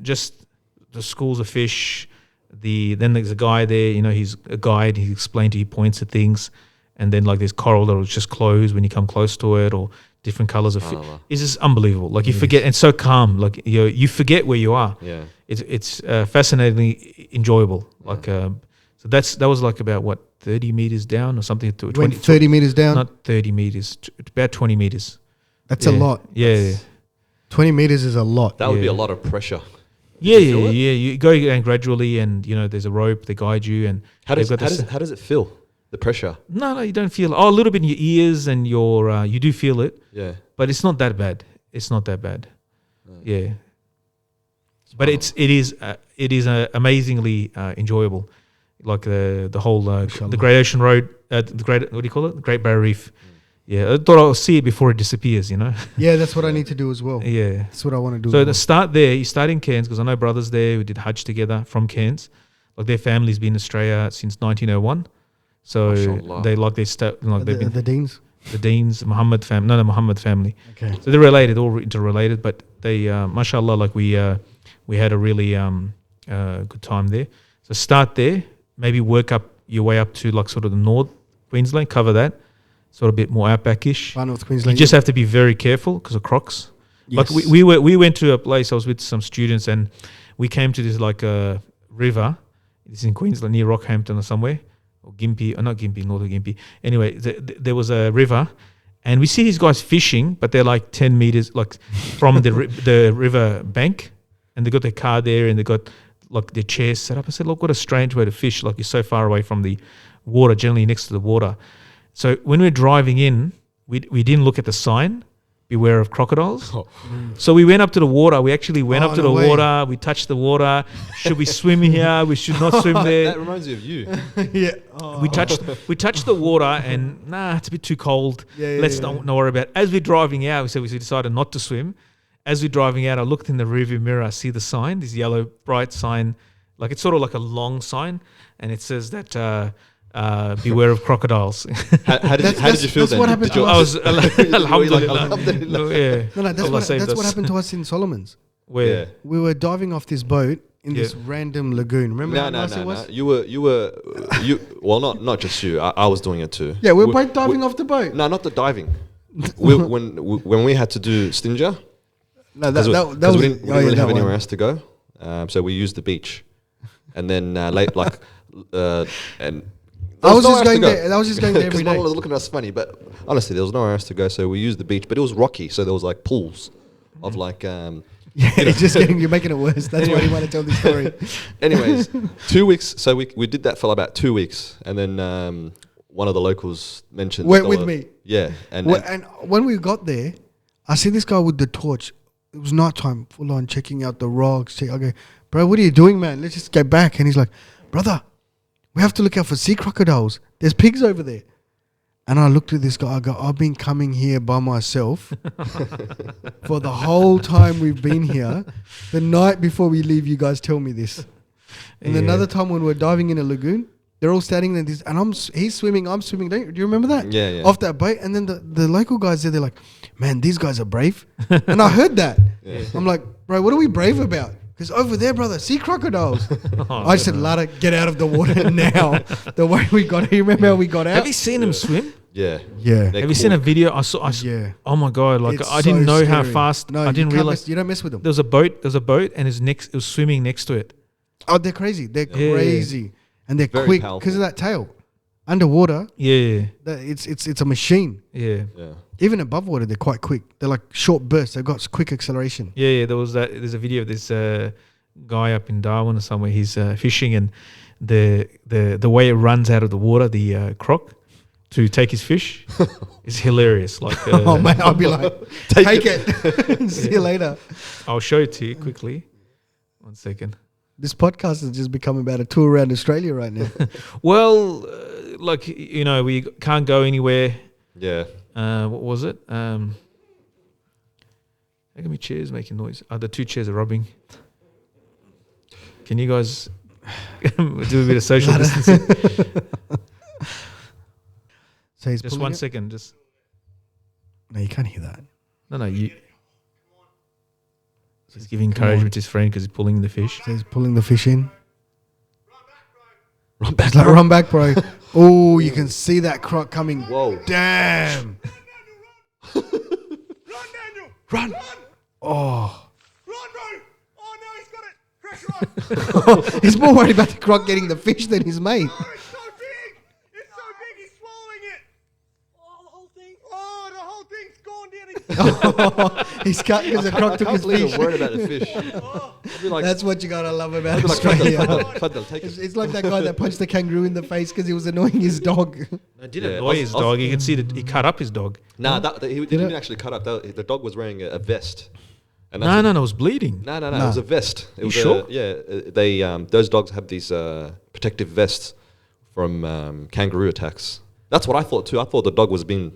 [SPEAKER 3] just the schools of fish. Then there's a guy there, he's a guide. He explained to you, points at things, and then like there's coral that will just close when you come close to it, or different colors of fish.
[SPEAKER 4] SubhanAllah.
[SPEAKER 3] It's just unbelievable. Like you forget, and so calm. Like you forget where you are.
[SPEAKER 4] Yeah.
[SPEAKER 3] It's fascinatingly enjoyable. Like so that was like about what 30 meters down or something to
[SPEAKER 2] You
[SPEAKER 3] 20.
[SPEAKER 2] went 30 meters down.
[SPEAKER 3] Not 30 meters, about 20 meters.
[SPEAKER 2] That's
[SPEAKER 3] Yeah.
[SPEAKER 2] a lot.
[SPEAKER 3] Yeah.
[SPEAKER 2] 20 meters is a lot.
[SPEAKER 4] That would be
[SPEAKER 3] Yeah.
[SPEAKER 4] a lot of pressure.
[SPEAKER 3] Yeah,
[SPEAKER 4] you feel it?
[SPEAKER 3] You go down gradually, and there's a rope. They guide you, and
[SPEAKER 4] How
[SPEAKER 3] they've
[SPEAKER 4] does
[SPEAKER 3] got this-
[SPEAKER 4] how does it feel? The pressure.
[SPEAKER 3] No, you don't feel it. Oh, a little bit in your ears and your you do feel it,
[SPEAKER 4] Yeah.
[SPEAKER 3] but it's not that bad. It's not that bad. Yeah. But it is amazingly enjoyable, like the whole the Great Ocean Road, the Great, what do you call it? The Great Barrier Reef. Yeah, I thought I'll see it before it disappears.
[SPEAKER 2] Yeah, that's what I need to do as well.
[SPEAKER 3] Yeah,
[SPEAKER 2] That's what I want to do.
[SPEAKER 3] so
[SPEAKER 2] as
[SPEAKER 3] the
[SPEAKER 2] well.
[SPEAKER 3] start there. You start in Cairns because I know brothers there who did Hajj together from Cairns. Like their family's been in Australia since 1901. So
[SPEAKER 4] Mashallah.
[SPEAKER 3] they like they start like they've been
[SPEAKER 2] the Deans.
[SPEAKER 3] the Deans, Muhammad family, no, the Muhammad family.
[SPEAKER 2] Okay.
[SPEAKER 3] So they're related, all interrelated, but they, mashallah, like we had a really good time there. So start there, maybe work up your way up to like sort of the North Queensland, cover that, sort of a bit more outbackish.
[SPEAKER 2] Far North
[SPEAKER 3] You
[SPEAKER 2] Queensland.
[SPEAKER 3] just have to be very careful because of crocs.
[SPEAKER 2] Yes.
[SPEAKER 3] Like we went to a place. I was with some students and we came to this like a river. It's in Queensland near Rockhampton or somewhere. Or Gympie, or not Gympie, north of Gympie. Anyway, there was a river, and we see these guys fishing, but they're like 10 meters like from the river bank, and they got their car there, and they got like their chairs set up. I said, look, what a strange way to fish! Like you're so far away from the water, generally next to the water. So when we're driving in, we didn't look at the sign. Beware of crocodiles. So we went up to the water. We actually went up to the water. We touched the water. Should we swim here? We should not swim there.
[SPEAKER 4] That reminds me of you.
[SPEAKER 2] Yeah.
[SPEAKER 3] We touched the water and it's a bit too cold. Let's not worry about it. As we're driving out, we decided not to swim. As we're driving out, I looked in the rearview mirror. I see the sign, this yellow bright sign, like it's sort of like a long sign, and it says that beware of crocodiles.
[SPEAKER 4] How did you feel
[SPEAKER 2] that's
[SPEAKER 4] then?
[SPEAKER 2] what happened
[SPEAKER 4] Did you-
[SPEAKER 2] to
[SPEAKER 3] I was
[SPEAKER 4] Alhamdulillah.
[SPEAKER 3] alhamdulillah. Yeah.
[SPEAKER 2] No, that's what happened to us in Solomon's.
[SPEAKER 3] Where?
[SPEAKER 4] Yeah.
[SPEAKER 2] We were diving off this boat in this random lagoon. Remember how nice it was?
[SPEAKER 4] You were. Well, not just you. I was doing it too.
[SPEAKER 2] Yeah, we were both diving off the boat.
[SPEAKER 4] No, not the diving. when we had to do Stinger,
[SPEAKER 2] No,
[SPEAKER 4] because
[SPEAKER 2] that was
[SPEAKER 4] we didn't really have
[SPEAKER 2] one.
[SPEAKER 4] anywhere else to go, so we used the beach, and then and.
[SPEAKER 2] I was just going there every
[SPEAKER 4] Because
[SPEAKER 2] day.
[SPEAKER 4] Mom was looking at us funny, but honestly, there was nowhere else to go, so we used the beach. But it was rocky, so there was like pools of like.
[SPEAKER 2] Yeah, it's just you're making it worse. That's why you want to tell this story.
[SPEAKER 4] Anyways, 2 weeks. So we did that for about 2 weeks, and then one of the locals mentioned.
[SPEAKER 2] Went with me.
[SPEAKER 4] Yeah, and
[SPEAKER 2] when we got there, I see this guy with the torch. It was nighttime, full on checking out the rocks. I go, bro, what are you doing, man? Let's just get back. And he's like, brother, we have to look out for sea crocodiles. There's pigs over there. And I looked at this guy. I go, I've been coming here by myself for the whole time we've been here. The night before we leave, you guys tell me this. And another time when we're diving in a lagoon, they're all standing there, and he's swimming, I'm swimming. Do you remember that?
[SPEAKER 4] Yeah.
[SPEAKER 2] Off that boat, and then the local guys there, they're like, man, these guys are brave. And I heard that.
[SPEAKER 4] Yeah.
[SPEAKER 2] I'm like, bro, what are we brave about? Because over there, brother, sea crocodiles. I said, Lata, get out of the water now. The way we got, you remember how we got out?
[SPEAKER 3] Have you seen him swim?
[SPEAKER 4] yeah.
[SPEAKER 2] Yeah.
[SPEAKER 4] They're
[SPEAKER 3] Have you seen a
[SPEAKER 4] cool.
[SPEAKER 3] video? I saw.
[SPEAKER 2] Yeah.
[SPEAKER 3] Oh my god! Like
[SPEAKER 2] It's
[SPEAKER 3] I didn't
[SPEAKER 2] so
[SPEAKER 3] know how
[SPEAKER 2] scary.
[SPEAKER 3] fast.
[SPEAKER 2] No,
[SPEAKER 3] I didn't realize
[SPEAKER 2] you don't mess with them.
[SPEAKER 3] there was a boat, and it was swimming next to it.
[SPEAKER 2] Oh, they're crazy. They're crazy, and they're
[SPEAKER 4] Very
[SPEAKER 2] quick
[SPEAKER 4] powerful.
[SPEAKER 2] because of that tail. Underwater,
[SPEAKER 3] Yeah,
[SPEAKER 2] it's a machine.
[SPEAKER 3] yeah,
[SPEAKER 4] Yeah.
[SPEAKER 2] Even above water, they're quite quick. They're like short bursts. They've got quick acceleration.
[SPEAKER 3] yeah. There was that. There's a video of this guy up in Darwin or somewhere. He's fishing, and the way it runs out of the water, the croc, to take his fish, is hilarious. Like,
[SPEAKER 2] Oh man, I'll be like, take it. See you later.
[SPEAKER 3] I'll show it to you quickly. 1 second.
[SPEAKER 2] This podcast has just become about a tour around Australia right now.
[SPEAKER 3] Well, like we can't go anywhere.
[SPEAKER 4] Yeah.
[SPEAKER 3] What was it? How come my chair's making noise? The two chairs are rubbing. Can you guys do a bit of social distancing?
[SPEAKER 2] So he's
[SPEAKER 3] Just
[SPEAKER 2] pulling
[SPEAKER 3] 1
[SPEAKER 2] it?
[SPEAKER 3] second. Just
[SPEAKER 2] No, you can't hear that.
[SPEAKER 3] no. He's giving encouragement to his friend because he's pulling the fish.
[SPEAKER 2] So he's pulling the fish in.
[SPEAKER 4] Run back.
[SPEAKER 2] It's like, run back, bro. Oh, you can see that croc coming.
[SPEAKER 4] Whoa.
[SPEAKER 2] Damn.
[SPEAKER 5] Run, Daniel!
[SPEAKER 2] Run. Oh.
[SPEAKER 5] Run, bro! Oh no, he's got it! Pressure on!
[SPEAKER 2] He's more worried about the croc getting the fish than his mate.
[SPEAKER 5] Oh, it's so big! It's so big, he's swallowing it! Oh, the whole thing? Oh, the whole thing's gone down.
[SPEAKER 2] He's cut because the croc took
[SPEAKER 4] I
[SPEAKER 2] his
[SPEAKER 4] can't believe
[SPEAKER 2] fish.
[SPEAKER 4] I'm worried about the fish.
[SPEAKER 5] Oh,
[SPEAKER 4] be like,
[SPEAKER 2] That's what you gotta love about
[SPEAKER 4] I'd be like,
[SPEAKER 2] Australia.
[SPEAKER 4] Faddal, take it.
[SPEAKER 2] It's like that guy that punched the kangaroo in the face because he was annoying his dog.
[SPEAKER 3] I did
[SPEAKER 4] Yeah,
[SPEAKER 3] annoy his dog. You can see that he cut up his dog.
[SPEAKER 4] Nah, he didn't
[SPEAKER 2] it?
[SPEAKER 4] actually cut up. The dog was wearing a vest. And
[SPEAKER 3] No, it was bleeding.
[SPEAKER 4] No, it
[SPEAKER 2] Nah.
[SPEAKER 4] was a vest. It
[SPEAKER 3] You
[SPEAKER 4] was
[SPEAKER 3] sure?
[SPEAKER 4] they those dogs have these protective vests from kangaroo attacks. That's what I thought too. I thought the dog was being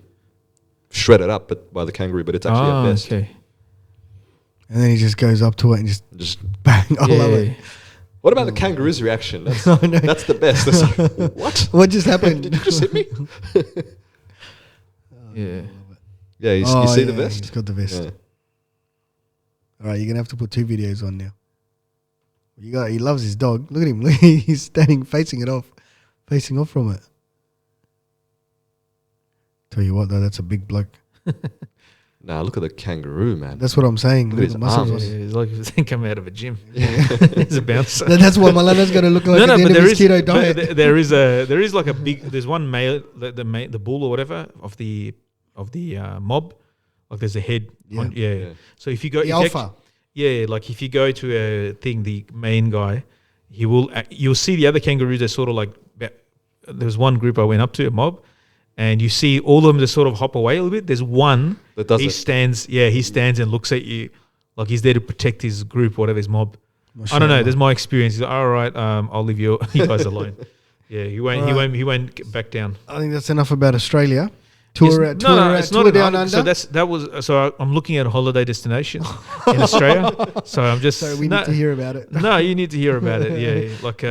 [SPEAKER 4] shredded up by the kangaroo, but it's actually a vest.
[SPEAKER 3] Okay.
[SPEAKER 2] And then he just goes up to it and just
[SPEAKER 4] Just
[SPEAKER 2] bang. I love it.
[SPEAKER 4] what about the kangaroo's reaction? That's,
[SPEAKER 2] Oh, no.
[SPEAKER 4] that's the best. It's like, what?
[SPEAKER 2] What just happened?
[SPEAKER 4] Did you just hit me?
[SPEAKER 3] Yeah.
[SPEAKER 4] Yeah, you
[SPEAKER 2] Oh,
[SPEAKER 4] see the
[SPEAKER 2] yeah,
[SPEAKER 4] vest?
[SPEAKER 2] He's got the vest.
[SPEAKER 4] Yeah.
[SPEAKER 2] All right, you're gonna have to put 2 videos on now. He loves his dog. Look at him. He's standing facing off from it. Tell you what though, that's a big bloke.
[SPEAKER 4] Nah, look at the kangaroo, man.
[SPEAKER 2] That's what I'm saying.
[SPEAKER 4] Look at his
[SPEAKER 2] the muscles
[SPEAKER 4] arms.
[SPEAKER 2] on him.
[SPEAKER 3] It's like if he come out of a gym. He's a bouncer.
[SPEAKER 2] That's what Malana's gonna look like at the end of his keto diet.
[SPEAKER 3] there is like a big. There's one male, the bull or whatever of the mob. Like there's a head.
[SPEAKER 2] Yeah.
[SPEAKER 4] Yeah.
[SPEAKER 3] So if you go,
[SPEAKER 2] The
[SPEAKER 3] if you
[SPEAKER 2] alpha.
[SPEAKER 3] like if you go to a thing, the main guy, he will. You'll see the other kangaroos. They're sort of like. There was one group I went up to, a mob, and you see all of them just sort of hop away a little bit. There's one.
[SPEAKER 4] That does
[SPEAKER 3] he
[SPEAKER 4] it.
[SPEAKER 3] stands. Yeah, he stands and looks at you, like he's there to protect his group, whatever his mob. I don't know.
[SPEAKER 2] Mashallah.
[SPEAKER 3] There's my experience. He's like, all right, I'll leave you guys alone. Yeah, he won't. He
[SPEAKER 2] All
[SPEAKER 3] won't. He won't get back down.
[SPEAKER 2] I think that's enough about Australia.
[SPEAKER 3] Yes,
[SPEAKER 2] Tour
[SPEAKER 3] it's not
[SPEAKER 2] down
[SPEAKER 3] an,
[SPEAKER 2] under.
[SPEAKER 3] So I'm looking at a holiday destination in Australia. So I'm just.
[SPEAKER 2] So we need to hear about it.
[SPEAKER 3] No, you need to hear about it. Yeah, like,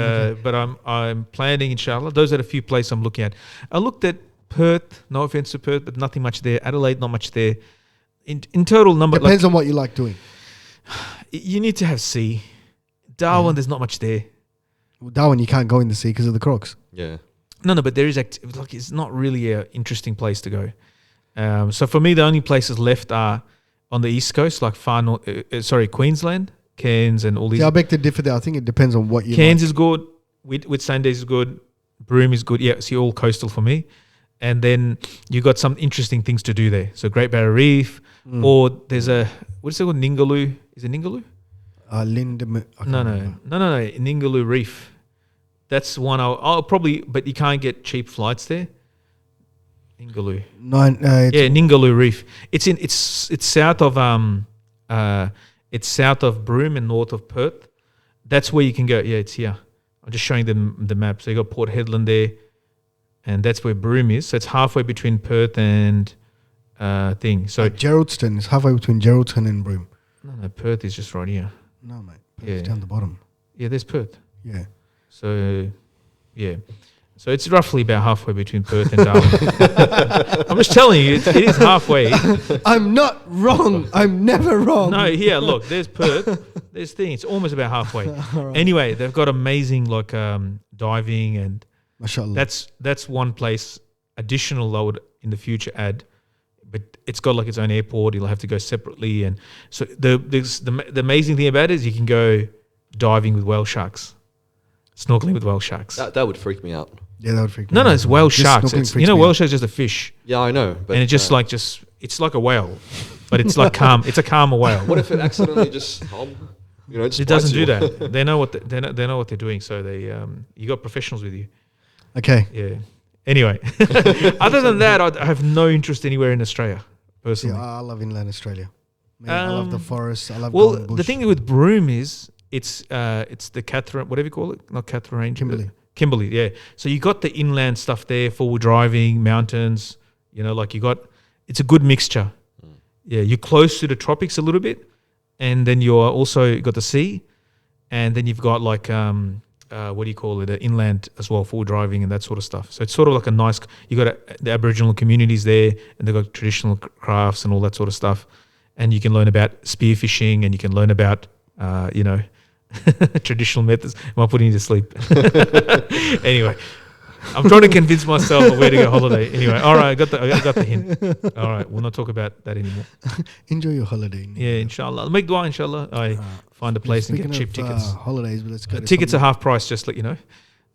[SPEAKER 3] but I'm planning, inshallah. Those are the few places I'm looking at. I looked at Perth. No offense to Perth, but nothing much there. Adelaide, not much there. In total number,
[SPEAKER 2] Depends on what you like doing.
[SPEAKER 3] you need to have sea. Darwin, there's not much there.
[SPEAKER 2] Well, Darwin, you can't go in the sea because of the crocs.
[SPEAKER 4] Yeah.
[SPEAKER 3] No, but there is like it's not really an interesting place to go. So for me, the only places left are on the east coast, like Queensland, Cairns, and all these.
[SPEAKER 2] See, I beg to differ there. I think it depends on what you
[SPEAKER 3] Cairns
[SPEAKER 2] like.
[SPEAKER 3] is good. With Sundays is good. Broome is good. Yeah, see, all coastal for me. And then you got some interesting things to do there. So Great Barrier Reef, or there's what is it called? Ningaloo. Is it Ningaloo? No, Ningaloo Reef. That's one I'll probably, but you can't get cheap flights there. Ningaloo. Ningaloo Reef. It's south of Broome and north of Perth. That's where you can go. Yeah, it's here. I'm just showing them the map. So you got Port Hedland there, and that's where Broome is. So it's halfway between Perth and thing. So
[SPEAKER 2] Geraldton is halfway between Geraldton and Broome.
[SPEAKER 3] no, Perth is just right here.
[SPEAKER 2] No, mate.
[SPEAKER 3] Yeah.
[SPEAKER 2] It's down the bottom.
[SPEAKER 3] Yeah, there's Perth.
[SPEAKER 2] Yeah.
[SPEAKER 3] So, yeah. So it's roughly about halfway between Perth and Darwin. I'm just telling you, it is halfway.
[SPEAKER 2] I'm not wrong. I'm never wrong.
[SPEAKER 3] No, here, look, there's Perth. There's thing. It's almost about halfway. Anyway, they've got amazing like diving, and
[SPEAKER 2] Mashallah.
[SPEAKER 3] that's one place additional I would in the future add. But it's got like its own airport. You'll have to go separately, and so the amazing thing about it is you can go diving with whale sharks, snorkeling with whale sharks.
[SPEAKER 4] That would freak me out.
[SPEAKER 2] Yeah, that would freak me out.
[SPEAKER 3] No, it's whale
[SPEAKER 2] Just
[SPEAKER 3] sharks.
[SPEAKER 2] snorkeling
[SPEAKER 3] It's,
[SPEAKER 2] freaks me
[SPEAKER 3] whale
[SPEAKER 2] out.
[SPEAKER 3] shark's just a fish,
[SPEAKER 4] Yeah, I know. But
[SPEAKER 3] and it's just it's like a whale, but it's like calm. It's a calmer whale.
[SPEAKER 4] what if it accidentally just just
[SPEAKER 3] It doesn't
[SPEAKER 4] bites
[SPEAKER 3] do
[SPEAKER 4] you?
[SPEAKER 3] that. They know what they know what they're doing. So they you got professionals with you.
[SPEAKER 2] Okay.
[SPEAKER 3] Yeah. Anyway, other than that, I have no interest anywhere in Australia
[SPEAKER 2] See,
[SPEAKER 3] personally.
[SPEAKER 2] I love inland Australia. Man, I love the forest. I love
[SPEAKER 3] Well,
[SPEAKER 2] golden bush.
[SPEAKER 3] the thing with Broome is it's the Catherine, whatever you call it, not Catherine Range, Kimberley, yeah. So you got the inland stuff there, forward driving, mountains. Like it's a good mixture. Yeah, you're close to the tropics a little bit, and then you're also got the sea, and then you've got like what do you call it, inland as well, forward driving and that sort of stuff. So it's sort of like a nice. You got the Aboriginal communities there, and they've got traditional crafts and all that sort of stuff, and you can learn about spearfishing, and you can learn about traditional methods. Am I putting you to sleep? Anyway, I'm trying to convince myself of where to go holiday. Anyway, all right, I got the hint. All right, we'll not talk about that anymore.
[SPEAKER 2] Enjoy your holiday.
[SPEAKER 3] Yeah, inshallah. Make dua, inshallah. I find a place and get
[SPEAKER 2] Speaking
[SPEAKER 3] cheap
[SPEAKER 2] of,
[SPEAKER 3] tickets.
[SPEAKER 2] Holidays, but let's go to
[SPEAKER 3] Tickets are
[SPEAKER 2] something-
[SPEAKER 3] half price, just let you know.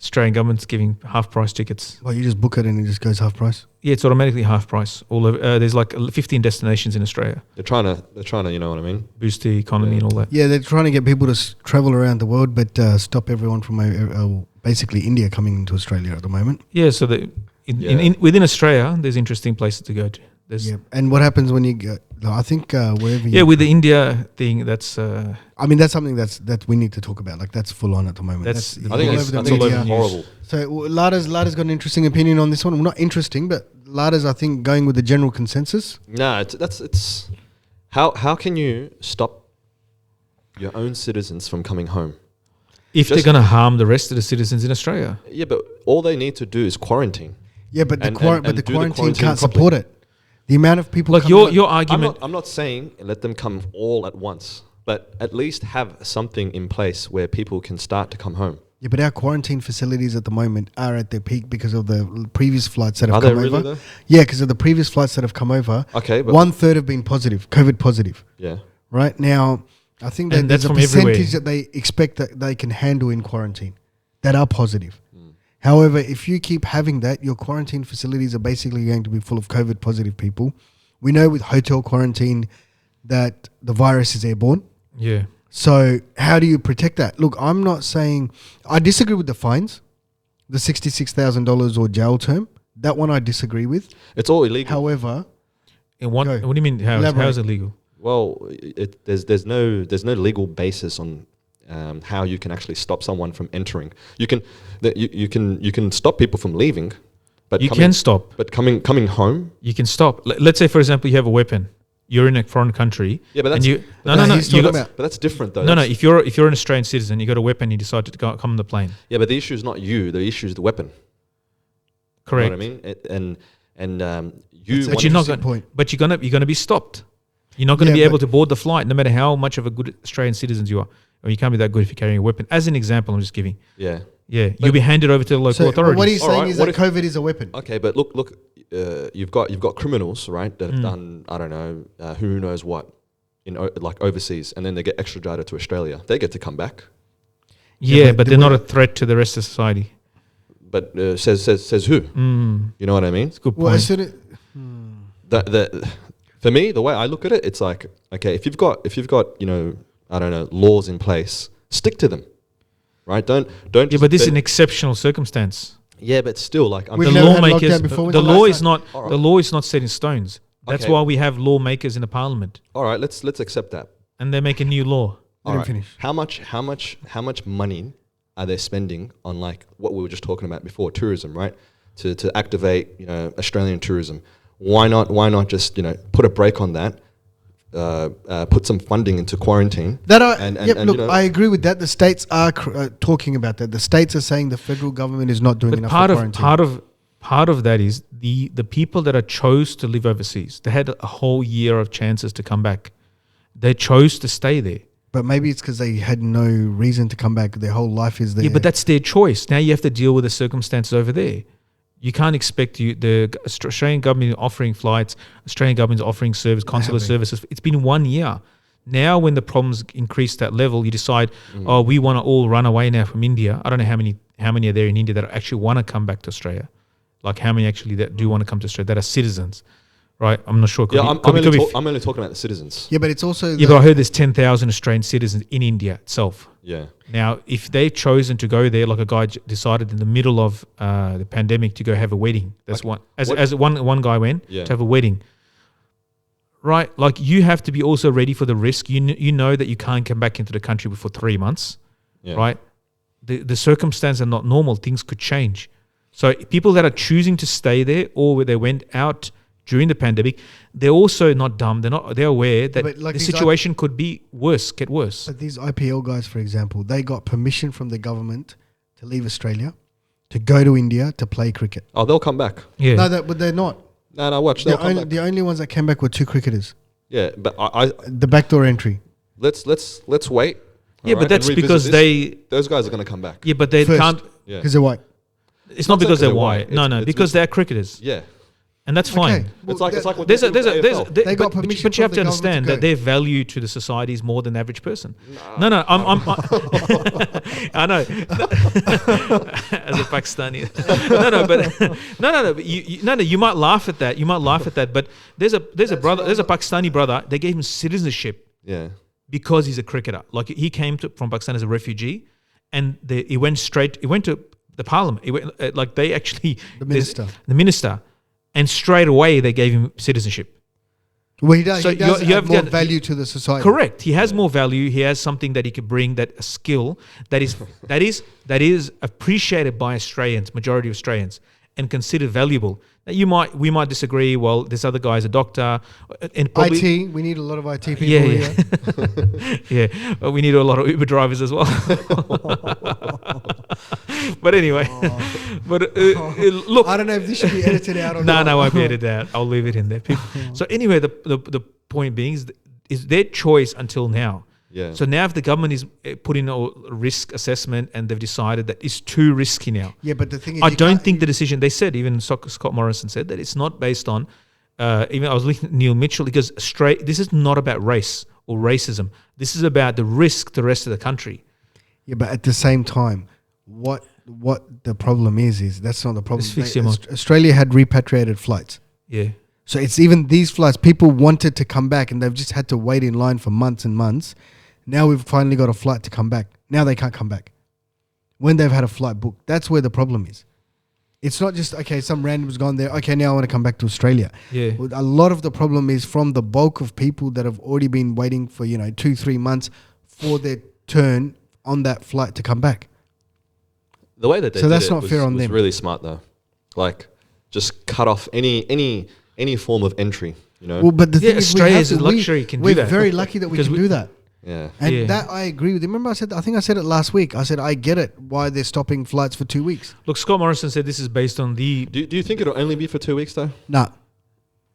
[SPEAKER 3] Australian government's giving half price tickets.
[SPEAKER 2] Well, you just book it and it just goes half price.
[SPEAKER 3] Yeah, it's automatically half price. All over, there's like 15 destinations in Australia.
[SPEAKER 4] They're trying to, you know what I mean?
[SPEAKER 3] Boost the economy and all that.
[SPEAKER 2] Yeah, they're trying to get people to travel around the world, but stop everyone from basically India coming into Australia at the moment.
[SPEAKER 3] Yeah, so within Australia, there's interesting places to go to.
[SPEAKER 2] Yeah, and what happens when you go? I think wherever.
[SPEAKER 3] Yeah, with the India thing, that's.
[SPEAKER 2] I mean, that's something that we need to talk about. Like that's full on at the moment.
[SPEAKER 3] I
[SPEAKER 2] all
[SPEAKER 3] think
[SPEAKER 2] over the
[SPEAKER 3] that's all
[SPEAKER 2] media.
[SPEAKER 3] over
[SPEAKER 4] horrible.
[SPEAKER 2] So Lata's got an interesting opinion on this one. Well, not interesting, but Lata's I think going with the general consensus.
[SPEAKER 4] No, it's how can you stop your own citizens from coming home?
[SPEAKER 3] If they're going to harm the rest of the citizens in Australia.
[SPEAKER 4] Yeah, but all they need to do is quarantine.
[SPEAKER 2] Yeah, but the
[SPEAKER 4] And
[SPEAKER 2] quarantine
[SPEAKER 4] do the quarantine
[SPEAKER 2] can't
[SPEAKER 4] properly.
[SPEAKER 2] support it. The amount of people.
[SPEAKER 3] Like
[SPEAKER 2] coming
[SPEAKER 3] your
[SPEAKER 2] up-
[SPEAKER 3] argument.
[SPEAKER 4] I'm not saying let them come all at once, but at least have something in place where people can start to come home.
[SPEAKER 2] Yeah, but our quarantine facilities at the moment are at their peak because of the previous flights that have
[SPEAKER 4] Are they
[SPEAKER 2] come
[SPEAKER 4] really
[SPEAKER 2] over.
[SPEAKER 4] though?
[SPEAKER 2] Yeah, because of the previous flights that have come over.
[SPEAKER 4] Okay, but
[SPEAKER 2] 1/3 have been positive, COVID positive.
[SPEAKER 4] yeah.
[SPEAKER 2] Right now, I think that
[SPEAKER 3] And
[SPEAKER 2] there's
[SPEAKER 3] that's
[SPEAKER 2] a
[SPEAKER 3] from
[SPEAKER 2] percentage
[SPEAKER 3] everywhere.
[SPEAKER 2] that they expect that they can handle in quarantine that are positive.
[SPEAKER 4] Mm.
[SPEAKER 2] However, if you keep having that, your quarantine facilities are basically going to be full of COVID positive people. We know with hotel quarantine that the virus is airborne.
[SPEAKER 3] Yeah.
[SPEAKER 2] So how do you protect that? Look, I'm not saying I disagree with the fines, the $66,000 or jail term. That one I disagree with.
[SPEAKER 4] It's all illegal.
[SPEAKER 2] However,
[SPEAKER 3] And what
[SPEAKER 2] Go.
[SPEAKER 3] do you mean? How
[SPEAKER 2] Elaborate.
[SPEAKER 3] is it legal?
[SPEAKER 4] Well, there's no legal basis on how you can actually stop someone from entering. You can stop people from leaving, but
[SPEAKER 3] You can stop.
[SPEAKER 4] But coming home.
[SPEAKER 3] You can stop. Let's say, for example, you have a weapon. You're in a foreign country.
[SPEAKER 4] Yeah, but
[SPEAKER 3] and
[SPEAKER 4] that's
[SPEAKER 3] you
[SPEAKER 4] but
[SPEAKER 3] no.
[SPEAKER 2] he's
[SPEAKER 3] You
[SPEAKER 2] talking
[SPEAKER 3] got,
[SPEAKER 2] about-
[SPEAKER 4] but that's different though.
[SPEAKER 3] no.
[SPEAKER 4] That's-
[SPEAKER 3] If you're an Australian citizen, you got a weapon. You decide to come on the plane.
[SPEAKER 4] Yeah, but the issue is not you. The issue is the weapon.
[SPEAKER 3] Correct.
[SPEAKER 4] You know what I mean? You.
[SPEAKER 2] That's
[SPEAKER 3] But
[SPEAKER 4] want
[SPEAKER 3] you're
[SPEAKER 4] to-
[SPEAKER 3] not
[SPEAKER 2] interesting
[SPEAKER 3] going.
[SPEAKER 2] point.
[SPEAKER 3] But you're gonna be stopped. You're not going to
[SPEAKER 2] Yeah,
[SPEAKER 3] be able
[SPEAKER 2] but-
[SPEAKER 3] to board the flight, no matter how much of a good Australian citizens you are. Or you can't be that good if you're carrying a weapon. As an example, I'm just giving.
[SPEAKER 4] Yeah.
[SPEAKER 3] Yeah, you'll be handed over to the local
[SPEAKER 2] so
[SPEAKER 3] authorities.
[SPEAKER 2] what he's saying
[SPEAKER 4] Alright,
[SPEAKER 2] is
[SPEAKER 4] what
[SPEAKER 2] that
[SPEAKER 4] if-
[SPEAKER 2] COVID is a weapon.
[SPEAKER 4] Okay, but look. You've got criminals, right? That have done I don't know who knows what like overseas, and then they get extradited to Australia. They get to come back,
[SPEAKER 3] yeah,
[SPEAKER 2] but
[SPEAKER 3] but
[SPEAKER 2] the
[SPEAKER 3] they're not
[SPEAKER 2] way-
[SPEAKER 3] a threat to the rest of society.
[SPEAKER 4] but says who? You know what I mean?
[SPEAKER 3] Good
[SPEAKER 2] Well,
[SPEAKER 3] point.
[SPEAKER 2] as soon as,
[SPEAKER 4] For me, the way I look at it, it's like, okay, if you've got I don't know, laws in place, stick to them, right? Don't.
[SPEAKER 3] Yeah,
[SPEAKER 4] just
[SPEAKER 3] but this is
[SPEAKER 4] bet-
[SPEAKER 3] an exceptional circumstance.
[SPEAKER 4] yeah, but still, like I'm
[SPEAKER 2] We've
[SPEAKER 3] The
[SPEAKER 2] never had
[SPEAKER 3] lawmakers,
[SPEAKER 2] lockdown before.
[SPEAKER 3] the
[SPEAKER 2] When's
[SPEAKER 3] law
[SPEAKER 2] last
[SPEAKER 3] is
[SPEAKER 2] time?
[SPEAKER 3] not
[SPEAKER 4] Alright.
[SPEAKER 3] the law is not set in stones. That's
[SPEAKER 4] Okay.
[SPEAKER 3] why we have lawmakers in the parliament,
[SPEAKER 4] all right. Let's accept that.
[SPEAKER 3] and they make a new law.
[SPEAKER 2] Let him finish.
[SPEAKER 4] How much money are they spending on like what we were just talking about before, tourism, right? To activate Australian tourism. Why not just put a break on that? Put some funding into quarantine.
[SPEAKER 2] Look, I agree with that. The states are talking about that. The states are saying the federal government is not doing
[SPEAKER 3] But
[SPEAKER 2] enough
[SPEAKER 3] part
[SPEAKER 2] for
[SPEAKER 3] of
[SPEAKER 2] quarantine.
[SPEAKER 3] part of that is the people that are chose to live overseas. They had a whole year of chances to come back. They chose to stay there.
[SPEAKER 2] But maybe it's because they had no reason to come back. Their whole life is there.
[SPEAKER 3] Yeah, but that's their choice. Now you have to deal with the circumstances over there. You can't expect the Australian government offering flights, Australian government is offering consular
[SPEAKER 2] been.
[SPEAKER 3] services. It's been 1 year. Now when the problems increase that level, you decide, we want to all run away now from India. I don't know how many are there in India that actually want to come back to Australia. Like how many actually that do want to come to Australia that are citizens, right? I'm not sure.
[SPEAKER 4] I'm only talking about the citizens.
[SPEAKER 2] Yeah, but it's also
[SPEAKER 3] Yeah, but I heard there's 10,000 Australian citizens in India itself.
[SPEAKER 4] Yeah.
[SPEAKER 3] Now, if they've chosen to go there, like a guy decided in the middle of the pandemic to go have a wedding, that's
[SPEAKER 4] Like,
[SPEAKER 3] one. As one guy went
[SPEAKER 4] Yeah.
[SPEAKER 3] to have a wedding, right? Like you have to be also ready for the risk. You know that you can't come back into the country for 3 months,
[SPEAKER 4] Yeah.
[SPEAKER 3] right? The circumstances are not normal. Things could change. So people that are choosing to stay there or where they went out during the pandemic, they're also not dumb. They're aware that
[SPEAKER 2] but like
[SPEAKER 3] the
[SPEAKER 2] these
[SPEAKER 3] situation could be worse, get worse.
[SPEAKER 2] But these IPL guys, for example, they got permission from the government to leave Australia, to go to India to play cricket.
[SPEAKER 4] Oh, they'll come back.
[SPEAKER 3] Yeah.
[SPEAKER 2] No, but they're not.
[SPEAKER 4] No, watch. They'll come back.
[SPEAKER 2] The only ones that came back were 2 cricketers.
[SPEAKER 4] Yeah, but I
[SPEAKER 2] The backdoor entry.
[SPEAKER 4] let's wait.
[SPEAKER 3] Yeah,
[SPEAKER 4] all
[SPEAKER 3] but
[SPEAKER 4] right,
[SPEAKER 3] that's
[SPEAKER 4] and revisit
[SPEAKER 3] because
[SPEAKER 4] this. Those guys are going to come back.
[SPEAKER 3] Yeah, but they
[SPEAKER 2] First.
[SPEAKER 3] can't.
[SPEAKER 4] Yeah.
[SPEAKER 2] Because they're white.
[SPEAKER 3] It's not because they're white.
[SPEAKER 4] It's-
[SPEAKER 3] No,
[SPEAKER 4] it's
[SPEAKER 3] because they're cricketers.
[SPEAKER 4] Yeah.
[SPEAKER 3] and that's fine.
[SPEAKER 2] Okay.
[SPEAKER 4] It's like what
[SPEAKER 3] There's
[SPEAKER 4] they
[SPEAKER 3] a,
[SPEAKER 4] do
[SPEAKER 3] there's a,
[SPEAKER 4] with
[SPEAKER 3] there's,
[SPEAKER 4] AFL.
[SPEAKER 3] there-
[SPEAKER 2] They got
[SPEAKER 3] but
[SPEAKER 2] permission
[SPEAKER 3] but you
[SPEAKER 2] from
[SPEAKER 3] have
[SPEAKER 2] the
[SPEAKER 3] to
[SPEAKER 2] government to
[SPEAKER 3] understand
[SPEAKER 2] go.
[SPEAKER 3] that their value to the society is more than the average person. No, I know. As a Pakistani, but you might laugh at that. You might laugh at that, but there's a Pakistani brother. They gave him citizenship
[SPEAKER 4] Yeah.
[SPEAKER 3] because he's a cricketer. Like he came from Pakistan as a refugee, and he went to the parliament. He went, like they actually
[SPEAKER 2] The
[SPEAKER 3] the minister, and straight away they gave him citizenship.
[SPEAKER 2] Well, he does.
[SPEAKER 3] So
[SPEAKER 2] He does
[SPEAKER 3] you
[SPEAKER 2] have
[SPEAKER 3] have
[SPEAKER 2] more
[SPEAKER 3] done-
[SPEAKER 2] value to the society.
[SPEAKER 3] Correct. He has more value. He has something that he could bring, that a skill that is appreciated by Australians, majority of Australians, and considered valuable. Now we might disagree. Well, this other guy is a doctor, and probably,
[SPEAKER 2] IT. We need a lot of IT people
[SPEAKER 3] yeah,
[SPEAKER 2] here.
[SPEAKER 3] yeah. We need a lot of Uber drivers as well. But anyway, look,
[SPEAKER 2] I don't know if this should be edited out or
[SPEAKER 3] no,
[SPEAKER 2] not.
[SPEAKER 3] I won't be edited out. I'll leave it in there. So anyway, the point being is their choice until now.
[SPEAKER 4] Yeah.
[SPEAKER 3] So now if the government is putting a risk assessment and they've decided that it's too risky now.
[SPEAKER 2] Yeah, but the thing is,
[SPEAKER 3] I
[SPEAKER 2] you
[SPEAKER 3] don't
[SPEAKER 2] can't-
[SPEAKER 3] think the decision, they said, even Scott Morrison said that it's not based on, even I was listening to Neil Mitchell, because this is not about race or racism. This is about the risk to the rest of the country.
[SPEAKER 2] Yeah, but at the same time, what the problem is that's not the problem.
[SPEAKER 3] Let's fix your mind.
[SPEAKER 2] Australia had repatriated flights.
[SPEAKER 3] Yeah.
[SPEAKER 2] So it's even these flights, people wanted to come back and they've just had to wait in line for months and months. Now we've finally got a flight to come back. Now they can't come back. When they've had a flight booked, that's where the problem is. It's not just, okay, some random's gone there. Okay, now I want to come back to Australia.
[SPEAKER 3] Yeah.
[SPEAKER 2] Well, a lot of the problem is from the bulk of people that have already been waiting for, 2-3 months for their turn on that flight to come back.
[SPEAKER 4] The way that they
[SPEAKER 2] So
[SPEAKER 4] did
[SPEAKER 2] that's
[SPEAKER 4] it
[SPEAKER 2] not
[SPEAKER 4] was,
[SPEAKER 2] fair on
[SPEAKER 4] was
[SPEAKER 2] them.
[SPEAKER 4] really smart though. Like, just cut off any form of entry.
[SPEAKER 2] Well, but the
[SPEAKER 3] Yeah,
[SPEAKER 2] thing is,
[SPEAKER 3] Australia
[SPEAKER 2] we
[SPEAKER 3] is
[SPEAKER 2] have
[SPEAKER 3] a
[SPEAKER 2] to,
[SPEAKER 3] luxury, can do
[SPEAKER 2] we're
[SPEAKER 3] that.
[SPEAKER 2] very lucky that we
[SPEAKER 3] Because
[SPEAKER 2] can do that.
[SPEAKER 4] Yeah.
[SPEAKER 2] And
[SPEAKER 3] Yeah.
[SPEAKER 2] that I agree with. Remember, I think I said it last week. I said, I get it why they're stopping flights for 2 weeks.
[SPEAKER 3] Look, Scott Morrison said this is based on the...
[SPEAKER 4] Do you think it'll only be for 2 weeks though?
[SPEAKER 2] Nah.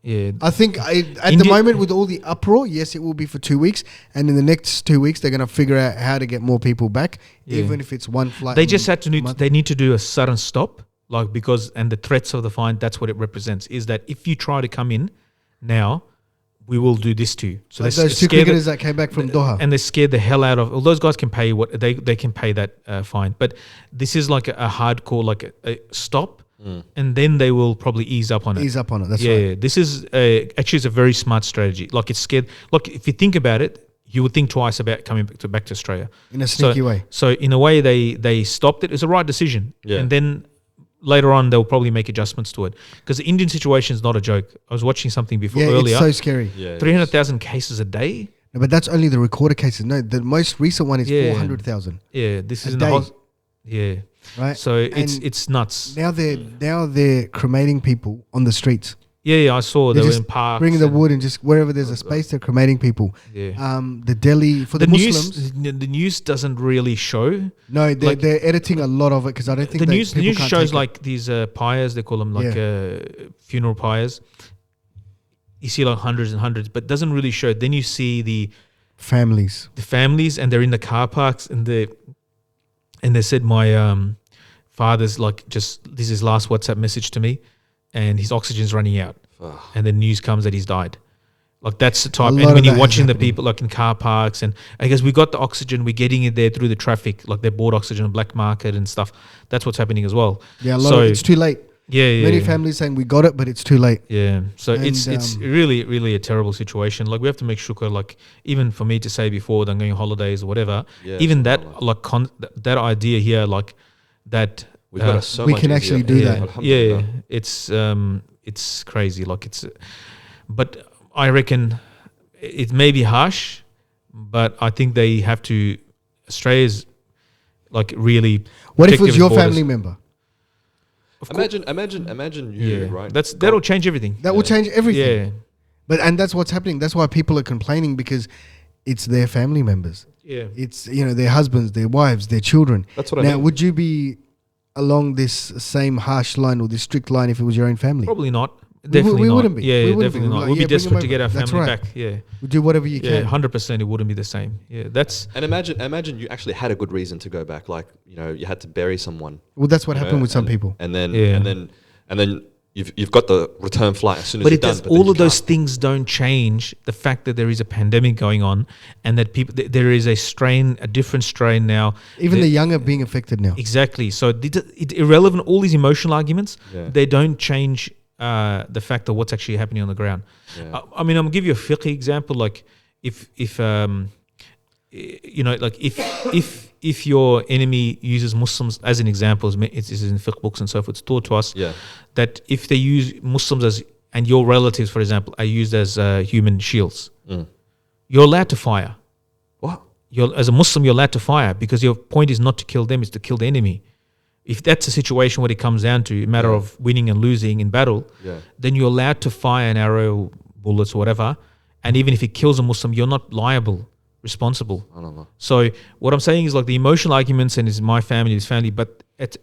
[SPEAKER 3] Yeah.
[SPEAKER 2] I think at the
[SPEAKER 3] India-
[SPEAKER 2] moment with all the uproar, yes, it will be for 2 weeks. And in the next 2 weeks, they're going to figure out how to get more people back,
[SPEAKER 3] Yeah.
[SPEAKER 2] even if it's one flight.
[SPEAKER 3] They
[SPEAKER 2] a
[SPEAKER 3] just had to
[SPEAKER 2] month.
[SPEAKER 3] they need to do a sudden stop, like, because, and the threats of the fine, that's what it represents, is that if you try to come in now, we will do this to you. So
[SPEAKER 2] Like
[SPEAKER 3] they
[SPEAKER 2] those two
[SPEAKER 3] scared
[SPEAKER 2] cricketers that came back from Doha.
[SPEAKER 3] and they scared the hell out of. Well, those guys can pay what they can pay that fine, but this is like a hardcore, like a stop, and then they will probably ease up on it.
[SPEAKER 2] Ease up on it. That's
[SPEAKER 3] yeah,
[SPEAKER 2] right.
[SPEAKER 3] yeah. This is actually it's a very smart strategy. Like it's scared. Like if you think about it, you would think twice about coming back to Australia
[SPEAKER 2] In a sneaky way.
[SPEAKER 3] So in a way, they stopped it. It's a right decision.
[SPEAKER 4] Yeah.
[SPEAKER 3] And then later on, they'll probably make adjustments to it because the Indian situation is not a joke. I was watching something before
[SPEAKER 2] Yeah,
[SPEAKER 3] earlier.
[SPEAKER 2] it's so scary.
[SPEAKER 4] Yeah.
[SPEAKER 3] 300,000 cases a day.
[SPEAKER 2] No, but that's only the recorded cases. No, the most recent one is
[SPEAKER 3] Yeah.
[SPEAKER 2] 400,000.
[SPEAKER 3] Yeah, this
[SPEAKER 2] A
[SPEAKER 3] is in
[SPEAKER 2] day.
[SPEAKER 3] yeah.
[SPEAKER 2] Right?
[SPEAKER 3] So
[SPEAKER 2] And
[SPEAKER 3] it's nuts.
[SPEAKER 2] now they're cremating people on the streets.
[SPEAKER 3] Yeah, I saw they
[SPEAKER 2] They're
[SPEAKER 3] were
[SPEAKER 2] just
[SPEAKER 3] in parks.
[SPEAKER 2] bringing the
[SPEAKER 3] and-
[SPEAKER 2] wood and just wherever there's a space, they're cremating people.
[SPEAKER 3] Yeah.
[SPEAKER 2] The Delhi for the, Muslims.
[SPEAKER 3] the news doesn't really show.
[SPEAKER 2] No,
[SPEAKER 3] like-
[SPEAKER 2] they're editing a lot of it because I don't think
[SPEAKER 3] The
[SPEAKER 2] they,
[SPEAKER 3] news
[SPEAKER 2] people can't
[SPEAKER 3] shows
[SPEAKER 2] take it.
[SPEAKER 3] like these pyres, they call them like funeral pyres. You see like hundreds and hundreds, but doesn't really show. Then you see the
[SPEAKER 2] families.
[SPEAKER 3] families, and they're in the car parks, and they said my father's like just this is his last WhatsApp message to me, and his oxygen's running out, and the news comes that he's died. Like that's the type.
[SPEAKER 2] A lot
[SPEAKER 3] And
[SPEAKER 2] of
[SPEAKER 3] when you're
[SPEAKER 2] that is
[SPEAKER 3] watching the
[SPEAKER 2] happening.
[SPEAKER 3] people like in car parks, and I guess we got the oxygen, we're getting it there through the traffic, like they bought oxygen on black market and stuff. That's what's happening as well.
[SPEAKER 2] Yeah, a lot of it's too late.
[SPEAKER 3] Yeah,
[SPEAKER 2] Many
[SPEAKER 3] yeah.
[SPEAKER 2] families saying we got it, but it's too late.
[SPEAKER 3] Yeah, so
[SPEAKER 2] And,
[SPEAKER 3] it's really, really a terrible situation. Like we have to make sure, like even for me to say before that I'm going on holidays or whatever,
[SPEAKER 4] Yeah,
[SPEAKER 3] even that
[SPEAKER 4] subhanAllah.
[SPEAKER 3] like that idea here, like that
[SPEAKER 4] We've got it so
[SPEAKER 2] we
[SPEAKER 4] much
[SPEAKER 2] can
[SPEAKER 4] easier.
[SPEAKER 2] actually do
[SPEAKER 3] yeah,
[SPEAKER 2] that.
[SPEAKER 4] Alhamdulillah.
[SPEAKER 3] yeah, it's crazy. Like but I reckon it may be harsh, but I think they have to. Australia's like really.
[SPEAKER 2] What if it
[SPEAKER 3] protective
[SPEAKER 2] was
[SPEAKER 3] of
[SPEAKER 2] your
[SPEAKER 3] borders.
[SPEAKER 2] family member?
[SPEAKER 3] Of course-
[SPEAKER 4] Imagine you,
[SPEAKER 3] yeah,
[SPEAKER 4] right?
[SPEAKER 3] that'll change everything.
[SPEAKER 2] That will change everything.
[SPEAKER 3] Yeah,
[SPEAKER 2] And that's what's happening. That's why people are complaining because it's their family members.
[SPEAKER 3] yeah.
[SPEAKER 2] It's their husbands, their wives, their children.
[SPEAKER 4] That's what I
[SPEAKER 2] Now,
[SPEAKER 4] mean.
[SPEAKER 2] would you be along this same harsh line or this strict line if it was your own family?
[SPEAKER 3] Probably not. Definitely
[SPEAKER 2] we
[SPEAKER 3] not.
[SPEAKER 2] wouldn't be.
[SPEAKER 3] Yeah,
[SPEAKER 2] We wouldn't
[SPEAKER 3] definitely
[SPEAKER 2] be.
[SPEAKER 3] not.
[SPEAKER 2] Like,
[SPEAKER 3] We'd be
[SPEAKER 2] yeah, bring
[SPEAKER 3] desperate
[SPEAKER 2] them
[SPEAKER 3] to get our
[SPEAKER 2] over. That's
[SPEAKER 3] family
[SPEAKER 2] right.
[SPEAKER 3] back. Yeah,
[SPEAKER 2] We'd do whatever you
[SPEAKER 3] yeah,
[SPEAKER 2] can.
[SPEAKER 3] 100%. It wouldn't be the same. Yeah, that's
[SPEAKER 4] And imagine you actually had a good reason to go back. Like you had to bury someone.
[SPEAKER 2] Well, that's what
[SPEAKER 4] you know,
[SPEAKER 2] happened with some
[SPEAKER 4] and-
[SPEAKER 2] people.
[SPEAKER 4] And then
[SPEAKER 3] Yeah.
[SPEAKER 4] and then you've got the return flight as soon as
[SPEAKER 3] But
[SPEAKER 4] you're
[SPEAKER 3] it
[SPEAKER 4] done.
[SPEAKER 3] does,
[SPEAKER 4] but then
[SPEAKER 3] all
[SPEAKER 4] you
[SPEAKER 3] of those
[SPEAKER 4] can't.
[SPEAKER 3] things don't change the fact that there is a pandemic going on, and that people there is a different strain now.
[SPEAKER 2] Even
[SPEAKER 3] that-
[SPEAKER 2] the young are being affected now.
[SPEAKER 3] Exactly. So it irrelevant. All these emotional arguments,
[SPEAKER 4] Yeah.
[SPEAKER 3] they don't change the fact of what's actually happening on the ground.
[SPEAKER 4] Yeah.
[SPEAKER 3] I mean, I'm gonna give you a fiqh example. Like if you know, like if your enemy uses Muslims as an example, it's in fiqh books and so forth, it's taught to us
[SPEAKER 4] Yeah.
[SPEAKER 3] that if they use Muslims as, and your relatives, for example, are used as human shields, you're allowed to fire.
[SPEAKER 4] What?
[SPEAKER 3] As a Muslim, you're allowed to fire because your point is not to kill them, it's to kill the enemy. If that's a situation where it comes down to a matter of winning and losing in battle, then you're allowed to fire an arrow, bullets, or whatever. And even if it kills a Muslim, you're not liable, responsible.
[SPEAKER 4] I don't know.
[SPEAKER 3] So what I'm saying is, like, the emotional arguments, and it's my family, his family, but and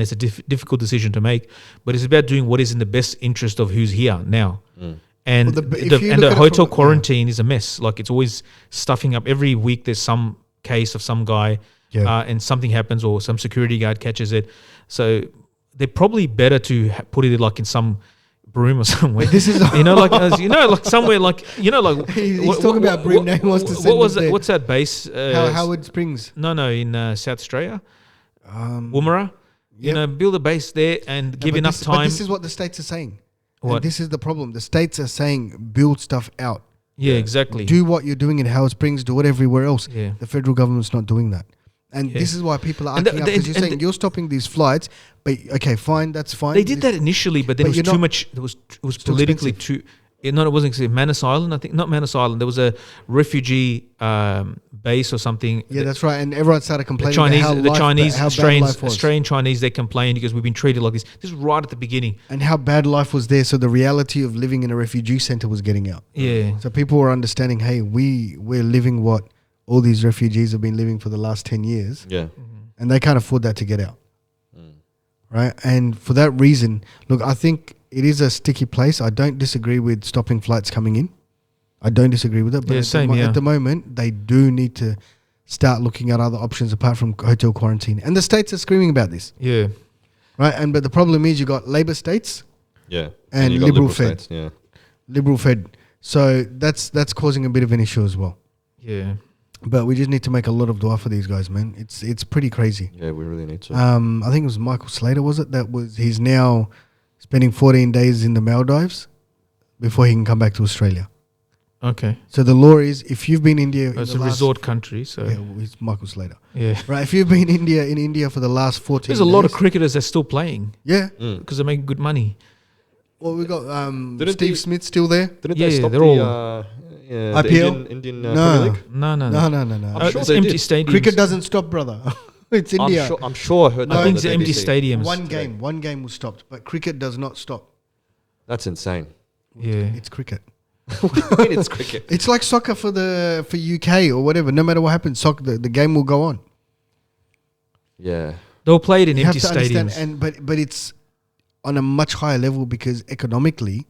[SPEAKER 3] it's a difficult decision to make. But it's about doing what is in the best interest of who's here now. And
[SPEAKER 2] Well, if you
[SPEAKER 3] and
[SPEAKER 2] look
[SPEAKER 3] the
[SPEAKER 2] at it
[SPEAKER 3] hotel
[SPEAKER 2] from-
[SPEAKER 3] quarantine is a mess. Like, it's always stuffing up. Every week there's some case of some guy, and something happens, or some security guard catches it. So they're probably better to put it like in some broom or somewhere. This is like somewhere like like
[SPEAKER 2] He's talking about broom. Now he wants to send
[SPEAKER 3] what was
[SPEAKER 2] us there.
[SPEAKER 3] what's that base?
[SPEAKER 2] Howard Springs.
[SPEAKER 3] No, in South Australia, Woomera.
[SPEAKER 2] Yep.
[SPEAKER 3] Build a base there and give
[SPEAKER 2] But
[SPEAKER 3] enough
[SPEAKER 2] this,
[SPEAKER 3] time.
[SPEAKER 2] But this is what the states are saying.
[SPEAKER 3] What?
[SPEAKER 2] And this is the problem. The states are saying build stuff out.
[SPEAKER 3] Yeah, exactly.
[SPEAKER 2] Do what you're doing in Howard Springs. Do it everywhere else.
[SPEAKER 3] Yeah.
[SPEAKER 2] The federal government's not doing that. And this is why people are
[SPEAKER 3] And
[SPEAKER 2] acting up, because
[SPEAKER 3] and
[SPEAKER 2] you're saying you're stopping these flights, but okay, fine, that's fine.
[SPEAKER 3] They did that initially, but then
[SPEAKER 2] But
[SPEAKER 3] it was
[SPEAKER 2] you're
[SPEAKER 3] too
[SPEAKER 2] not-
[SPEAKER 3] much. It was
[SPEAKER 2] too
[SPEAKER 3] politically
[SPEAKER 2] expensive.
[SPEAKER 3] too. No, it wasn't. Manus Island, I think. Not Manus Island. There was a refugee base or something.
[SPEAKER 2] Yeah, that's right. And everyone started
[SPEAKER 3] The
[SPEAKER 2] complaining
[SPEAKER 3] Chinese,
[SPEAKER 2] about how how bad life was.
[SPEAKER 3] Australian Chinese, they complained because we've been treated like this. This is right at the beginning.
[SPEAKER 2] And how bad life was there. So the reality of living in a refugee center was getting out.
[SPEAKER 3] Yeah,
[SPEAKER 2] So people were understanding, hey, we're living what all these refugees have been living for the last 10 years.
[SPEAKER 4] Yeah.
[SPEAKER 2] And they can't afford that to get out. Right? And for that reason, look, I think it is a sticky place. I don't disagree with stopping flights coming in. I don't disagree with it. But
[SPEAKER 3] Yeah, same,
[SPEAKER 2] at the moment, they do need to start looking at other options apart from hotel quarantine. And the states are screaming about this.
[SPEAKER 3] yeah.
[SPEAKER 2] Right? But the problem is you got Labour states,
[SPEAKER 4] Yeah.
[SPEAKER 2] And
[SPEAKER 4] you got
[SPEAKER 2] liberal Fed.
[SPEAKER 4] states, yeah.
[SPEAKER 2] Liberal Fed. So that's causing a bit of an issue as well.
[SPEAKER 3] Yeah.
[SPEAKER 2] But we just need to make a lot of dua for these guys, man. It's pretty crazy.
[SPEAKER 4] Yeah, we really need to.
[SPEAKER 2] I think it was Michael Slater, was it? He's now spending 14 days in the Maldives before he can come back to Australia.
[SPEAKER 3] Okay.
[SPEAKER 2] So the law is, if you've been in India,
[SPEAKER 3] It's a resort country, so
[SPEAKER 2] Yeah, well, it's Michael Slater.
[SPEAKER 3] yeah.
[SPEAKER 2] Right, if you've been in India for the last 14
[SPEAKER 3] There's a lot of
[SPEAKER 2] days-
[SPEAKER 3] cricketers that's still playing
[SPEAKER 2] Yeah.
[SPEAKER 3] because they're making good money.
[SPEAKER 2] Well, we got
[SPEAKER 4] Didn't
[SPEAKER 2] Steve
[SPEAKER 4] they-
[SPEAKER 2] Smith still there.
[SPEAKER 4] Didn't
[SPEAKER 3] yeah,
[SPEAKER 4] they stop
[SPEAKER 3] they're
[SPEAKER 4] the
[SPEAKER 2] IPL?
[SPEAKER 4] Indian
[SPEAKER 2] No.
[SPEAKER 4] Premier League?
[SPEAKER 3] No.
[SPEAKER 2] No.
[SPEAKER 4] I'm sure
[SPEAKER 3] It's
[SPEAKER 4] they
[SPEAKER 3] empty
[SPEAKER 4] did.
[SPEAKER 3] stadiums.
[SPEAKER 2] Cricket doesn't stop, brother. It's India.
[SPEAKER 4] I'm sure I heard that
[SPEAKER 3] I
[SPEAKER 4] on
[SPEAKER 3] think
[SPEAKER 4] the
[SPEAKER 3] it's empty
[SPEAKER 4] BBC.
[SPEAKER 3] stadiums.
[SPEAKER 2] One game was stopped, but cricket does not stop.
[SPEAKER 4] That's insane.
[SPEAKER 3] Yeah.
[SPEAKER 2] It's cricket.
[SPEAKER 4] I mean, it's cricket.
[SPEAKER 2] It's like soccer for UK or whatever. No matter what happens, the game will go on.
[SPEAKER 4] Yeah.
[SPEAKER 3] They'll play it in
[SPEAKER 2] You have
[SPEAKER 3] empty
[SPEAKER 2] to understand,
[SPEAKER 3] stadiums.
[SPEAKER 2] but it's on a much higher level because economically,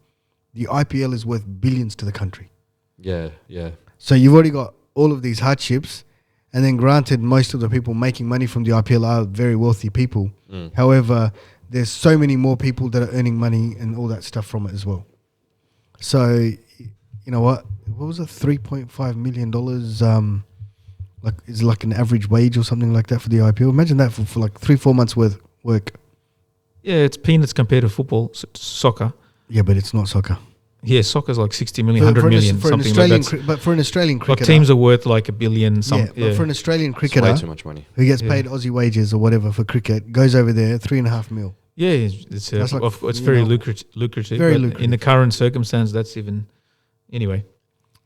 [SPEAKER 2] the IPL is worth billions to the country.
[SPEAKER 4] Yeah. Yeah.
[SPEAKER 2] So you've already got all of these hardships, and then granted, most of the people making money from the IPL are very wealthy people. However, there's so many more people that are earning money and all that stuff from it as well. So, you know what? What was it? $3.5 million. Like is like an average wage or something like that for the IPL. Imagine that for like 3-4 months worth work.
[SPEAKER 3] Yeah, it's peanuts compared to football, soccer.
[SPEAKER 2] Yeah, but it's not soccer.
[SPEAKER 3] Yeah, soccer's like 60 million, 100 million,
[SPEAKER 2] for an
[SPEAKER 3] something like
[SPEAKER 2] Australian,
[SPEAKER 3] that.
[SPEAKER 2] but for an Australian
[SPEAKER 3] Like
[SPEAKER 2] cricketer,
[SPEAKER 3] teams are worth like $1 billion.
[SPEAKER 2] but for an Australian
[SPEAKER 4] It's way
[SPEAKER 2] cricketer
[SPEAKER 4] too much money.
[SPEAKER 2] who gets
[SPEAKER 3] Yeah.
[SPEAKER 2] paid Aussie wages or whatever for cricket, goes over there, 3.5 mil.
[SPEAKER 3] Yeah, it's
[SPEAKER 2] That's like,
[SPEAKER 3] it's
[SPEAKER 2] you
[SPEAKER 3] very
[SPEAKER 2] know,
[SPEAKER 3] lucrative.
[SPEAKER 2] very
[SPEAKER 3] but
[SPEAKER 2] lucrative.
[SPEAKER 3] in the current circumstance, that's even anyway.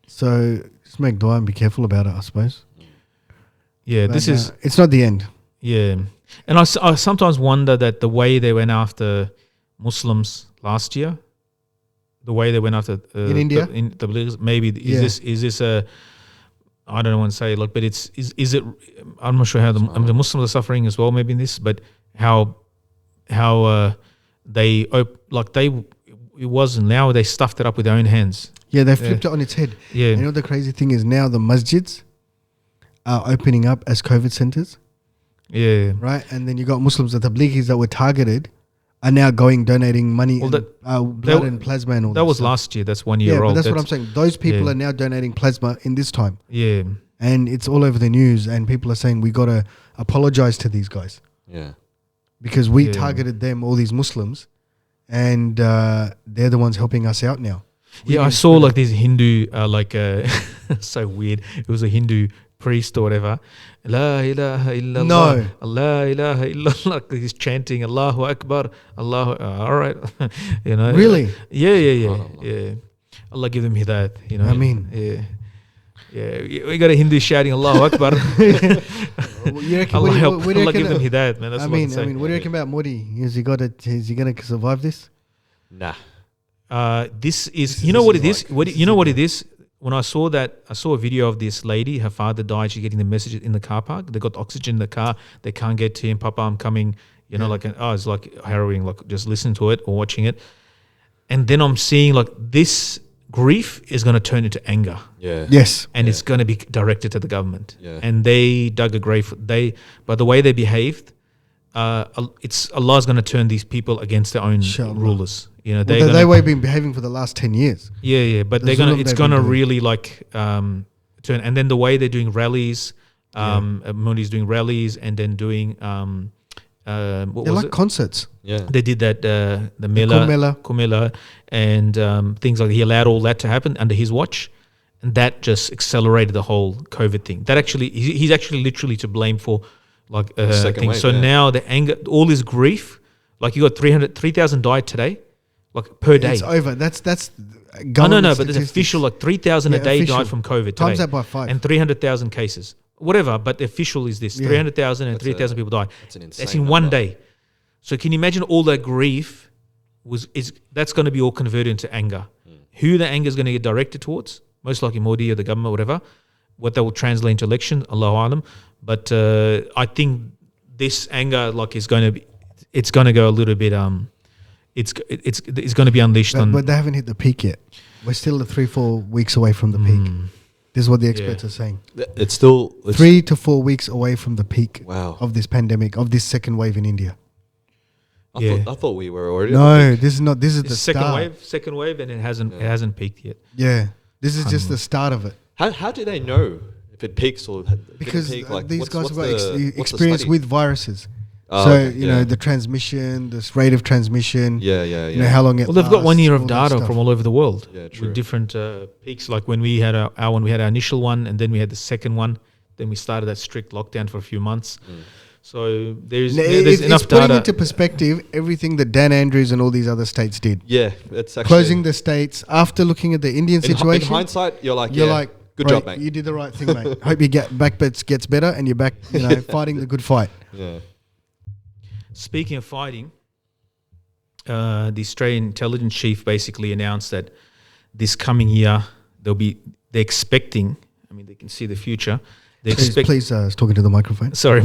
[SPEAKER 2] So just make dua and be careful about it, I suppose.
[SPEAKER 3] Yeah,
[SPEAKER 2] But,
[SPEAKER 3] this is
[SPEAKER 2] it's not the end.
[SPEAKER 3] yeah, and I sometimes wonder that the way they went after Muslims last year, the way they went after
[SPEAKER 2] In India?
[SPEAKER 3] the Believers, maybe is this a I don't want to say like, but is it? I'm not sure how the Muslims are suffering as well. Maybe in this, but how they it wasn't now they stuffed it up with their own hands.
[SPEAKER 2] Yeah, they flipped it on its head.
[SPEAKER 3] Yeah,
[SPEAKER 2] You know the crazy thing is now the masjids are opening up as COVID centers,
[SPEAKER 3] yeah,
[SPEAKER 2] right? And then you got Muslims, the Tabligis that were targeted are now donating money,
[SPEAKER 3] Well,
[SPEAKER 2] blood and plasma and all that.
[SPEAKER 3] That was
[SPEAKER 2] stuff.
[SPEAKER 3] last year. That's 1 year
[SPEAKER 2] Yeah,
[SPEAKER 3] old.
[SPEAKER 2] but that's what I'm saying. Those people
[SPEAKER 3] yeah.
[SPEAKER 2] are now donating plasma in this time.
[SPEAKER 3] Yeah.
[SPEAKER 2] And it's all over the news, and people are saying we got to apologize to these guys
[SPEAKER 4] Yeah.
[SPEAKER 2] because we
[SPEAKER 3] Yeah.
[SPEAKER 2] targeted them, all these Muslims, and they're the ones helping us out now.
[SPEAKER 3] Yeah, I saw like this Hindu, so weird. It was a Hindu priest or whatever. La ilaha illallah.
[SPEAKER 2] No.
[SPEAKER 3] La ilaha illallah. He's chanting Allahu Akbar. Allahu. All right. You know.
[SPEAKER 2] Really?
[SPEAKER 3] Yeah. Allah give them hidayat. You know.
[SPEAKER 2] Ameen.
[SPEAKER 3] Yeah. Yeah. We got a Hindu shouting Allahu Akbar.
[SPEAKER 2] You reckon,
[SPEAKER 3] Allah help.
[SPEAKER 2] what do you
[SPEAKER 3] Allah give
[SPEAKER 2] reckon,
[SPEAKER 3] them hidayat, man. That's what I'm saying.
[SPEAKER 2] what do you reckon about Modi? Is he going to survive this?
[SPEAKER 4] Nah.
[SPEAKER 3] This is,
[SPEAKER 2] This
[SPEAKER 3] you know
[SPEAKER 2] is
[SPEAKER 3] what it
[SPEAKER 2] like-
[SPEAKER 3] is? What
[SPEAKER 2] this
[SPEAKER 3] you know
[SPEAKER 2] is
[SPEAKER 3] what
[SPEAKER 2] like-
[SPEAKER 3] it is? When I saw that, I saw a video of this lady. Her father died. She's getting the message in the car park. They got oxygen in the car. They can't get to him. Papa, I'm coming. You know, it's like harrowing. Like just listening to it or watching it, and then I'm seeing like this grief is going to turn into anger,
[SPEAKER 4] Yeah.
[SPEAKER 2] Yes.
[SPEAKER 3] and it's going to be directed to the government.
[SPEAKER 4] Yeah.
[SPEAKER 3] And they dug a grave. By the way they behaved, it's Allah's going to turn these people against their own
[SPEAKER 2] Inshallah.
[SPEAKER 3] rulers. You know,
[SPEAKER 2] Well, they've been behaving for the last 10 years.
[SPEAKER 3] yeah, but
[SPEAKER 2] The
[SPEAKER 3] they're gonna.
[SPEAKER 2] zulm
[SPEAKER 3] It's
[SPEAKER 2] they've
[SPEAKER 3] gonna
[SPEAKER 2] been doing.
[SPEAKER 3] really like turn, and then the way they're doing rallies. Modi's doing rallies, and then doing what
[SPEAKER 2] They're
[SPEAKER 3] was
[SPEAKER 2] like
[SPEAKER 3] it?
[SPEAKER 2] concerts.
[SPEAKER 4] Yeah.
[SPEAKER 3] They did that the Mela, Kumela, and things like he allowed all that to happen under his watch, and that just accelerated the whole COVID thing. That actually he's actually literally to blame for like
[SPEAKER 4] second
[SPEAKER 3] things.
[SPEAKER 4] wave,
[SPEAKER 3] So
[SPEAKER 4] yeah.
[SPEAKER 3] now the anger, all his grief, like you got 3,000 died today, like per day.
[SPEAKER 2] It's over. That's
[SPEAKER 3] No,
[SPEAKER 2] government
[SPEAKER 3] but there's
[SPEAKER 2] statistics.
[SPEAKER 3] official like 3,000 a
[SPEAKER 2] Yeah,
[SPEAKER 3] day
[SPEAKER 2] official.
[SPEAKER 3] died from COVID
[SPEAKER 2] Times
[SPEAKER 3] today,
[SPEAKER 2] that by 5.
[SPEAKER 3] and 300,000 cases, whatever. But the official is this:
[SPEAKER 2] Yeah.
[SPEAKER 3] 300,000 and
[SPEAKER 4] That's
[SPEAKER 3] 3,000 people died.
[SPEAKER 4] That's an
[SPEAKER 3] That's
[SPEAKER 4] insane
[SPEAKER 3] in one
[SPEAKER 4] number.
[SPEAKER 3] day. So can you imagine all that grief that's going to be all converted into anger? Who the anger is going to get directed towards? Most likely Modi or the government, whatever. What that will translate into election, Allahu Alam. But I think this anger is going to be, it's going to go a little bit it's going to be unleashed on.
[SPEAKER 2] But they haven't hit the peak yet. We're still 3-4 weeks away from the peak. This is what the experts are saying.
[SPEAKER 4] It's still
[SPEAKER 2] 3 to 4 weeks away from the peak
[SPEAKER 4] Wow.
[SPEAKER 2] of this pandemic, of this second wave in India.
[SPEAKER 3] Yeah.
[SPEAKER 4] I thought we were already.
[SPEAKER 2] No, this is not. This is the
[SPEAKER 3] It's second
[SPEAKER 2] start.
[SPEAKER 3] second wave, and it hasn't peaked yet.
[SPEAKER 2] Yeah, this is just the start of it.
[SPEAKER 4] How do they know if it peaks or
[SPEAKER 2] Because
[SPEAKER 4] didn't peak?
[SPEAKER 2] these
[SPEAKER 4] what's
[SPEAKER 2] guys have got
[SPEAKER 4] the
[SPEAKER 2] experience
[SPEAKER 4] study?
[SPEAKER 2] with viruses.
[SPEAKER 4] Oh,
[SPEAKER 2] So,
[SPEAKER 4] okay,
[SPEAKER 2] you
[SPEAKER 4] yeah.
[SPEAKER 2] know, the transmission, this rate of transmission,
[SPEAKER 4] Yeah.
[SPEAKER 2] you know, how long it
[SPEAKER 3] Well, they've got 1 year of
[SPEAKER 2] lasts, all that
[SPEAKER 3] data
[SPEAKER 2] stuff.
[SPEAKER 3] from all over the world
[SPEAKER 4] Yeah, true.
[SPEAKER 3] with different peaks. Like when we had our one, we had our initial one, and then we had the second one. Then we started that strict lockdown for a few months. So there's
[SPEAKER 2] It's
[SPEAKER 3] enough
[SPEAKER 2] putting
[SPEAKER 3] data.
[SPEAKER 2] into perspective everything that Dan Andrews and all these other states did.
[SPEAKER 4] Yeah, it's actually
[SPEAKER 2] Closing the states after looking at the Indian
[SPEAKER 4] in
[SPEAKER 2] situation.
[SPEAKER 4] hindsight, you're like, good
[SPEAKER 2] "Right,
[SPEAKER 4] job, mate.
[SPEAKER 2] You did the right thing, mate. Hope you gets better and you're back, you know, fighting the good fight."
[SPEAKER 4] Yeah.
[SPEAKER 3] Speaking of fighting, the Australian intelligence chief basically announced that this coming year they're expecting. I mean, they can see the future. They expect.
[SPEAKER 2] Please, talking to the microphone.
[SPEAKER 3] Sorry,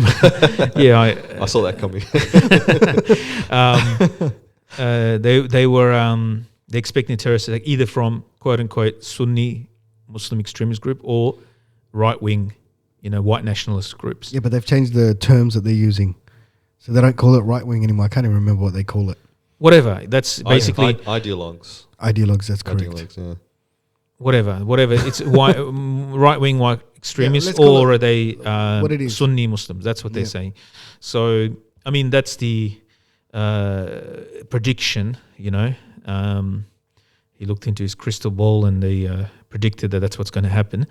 [SPEAKER 3] yeah,
[SPEAKER 4] I saw that coming.
[SPEAKER 3] they're expecting a terrorist attack either from quote unquote Sunni Muslim extremist group or right wing, white nationalist groups.
[SPEAKER 2] Yeah, but they've changed the terms that they're using, so they don't call it right wing anymore. I can't even remember what they call it.
[SPEAKER 3] Whatever. That's basically
[SPEAKER 4] ideologues.
[SPEAKER 2] Ideologues. That's correct.
[SPEAKER 4] Ideologues, yeah.
[SPEAKER 3] whatever. It's right wing white extremists,
[SPEAKER 2] let's call
[SPEAKER 3] or
[SPEAKER 2] it
[SPEAKER 3] are they
[SPEAKER 2] what it is.
[SPEAKER 3] Sunni Muslims? That's what they're
[SPEAKER 2] Yeah.
[SPEAKER 3] saying. So I mean, that's the prediction. He looked into his crystal ball and they predicted that that's what's going to happen.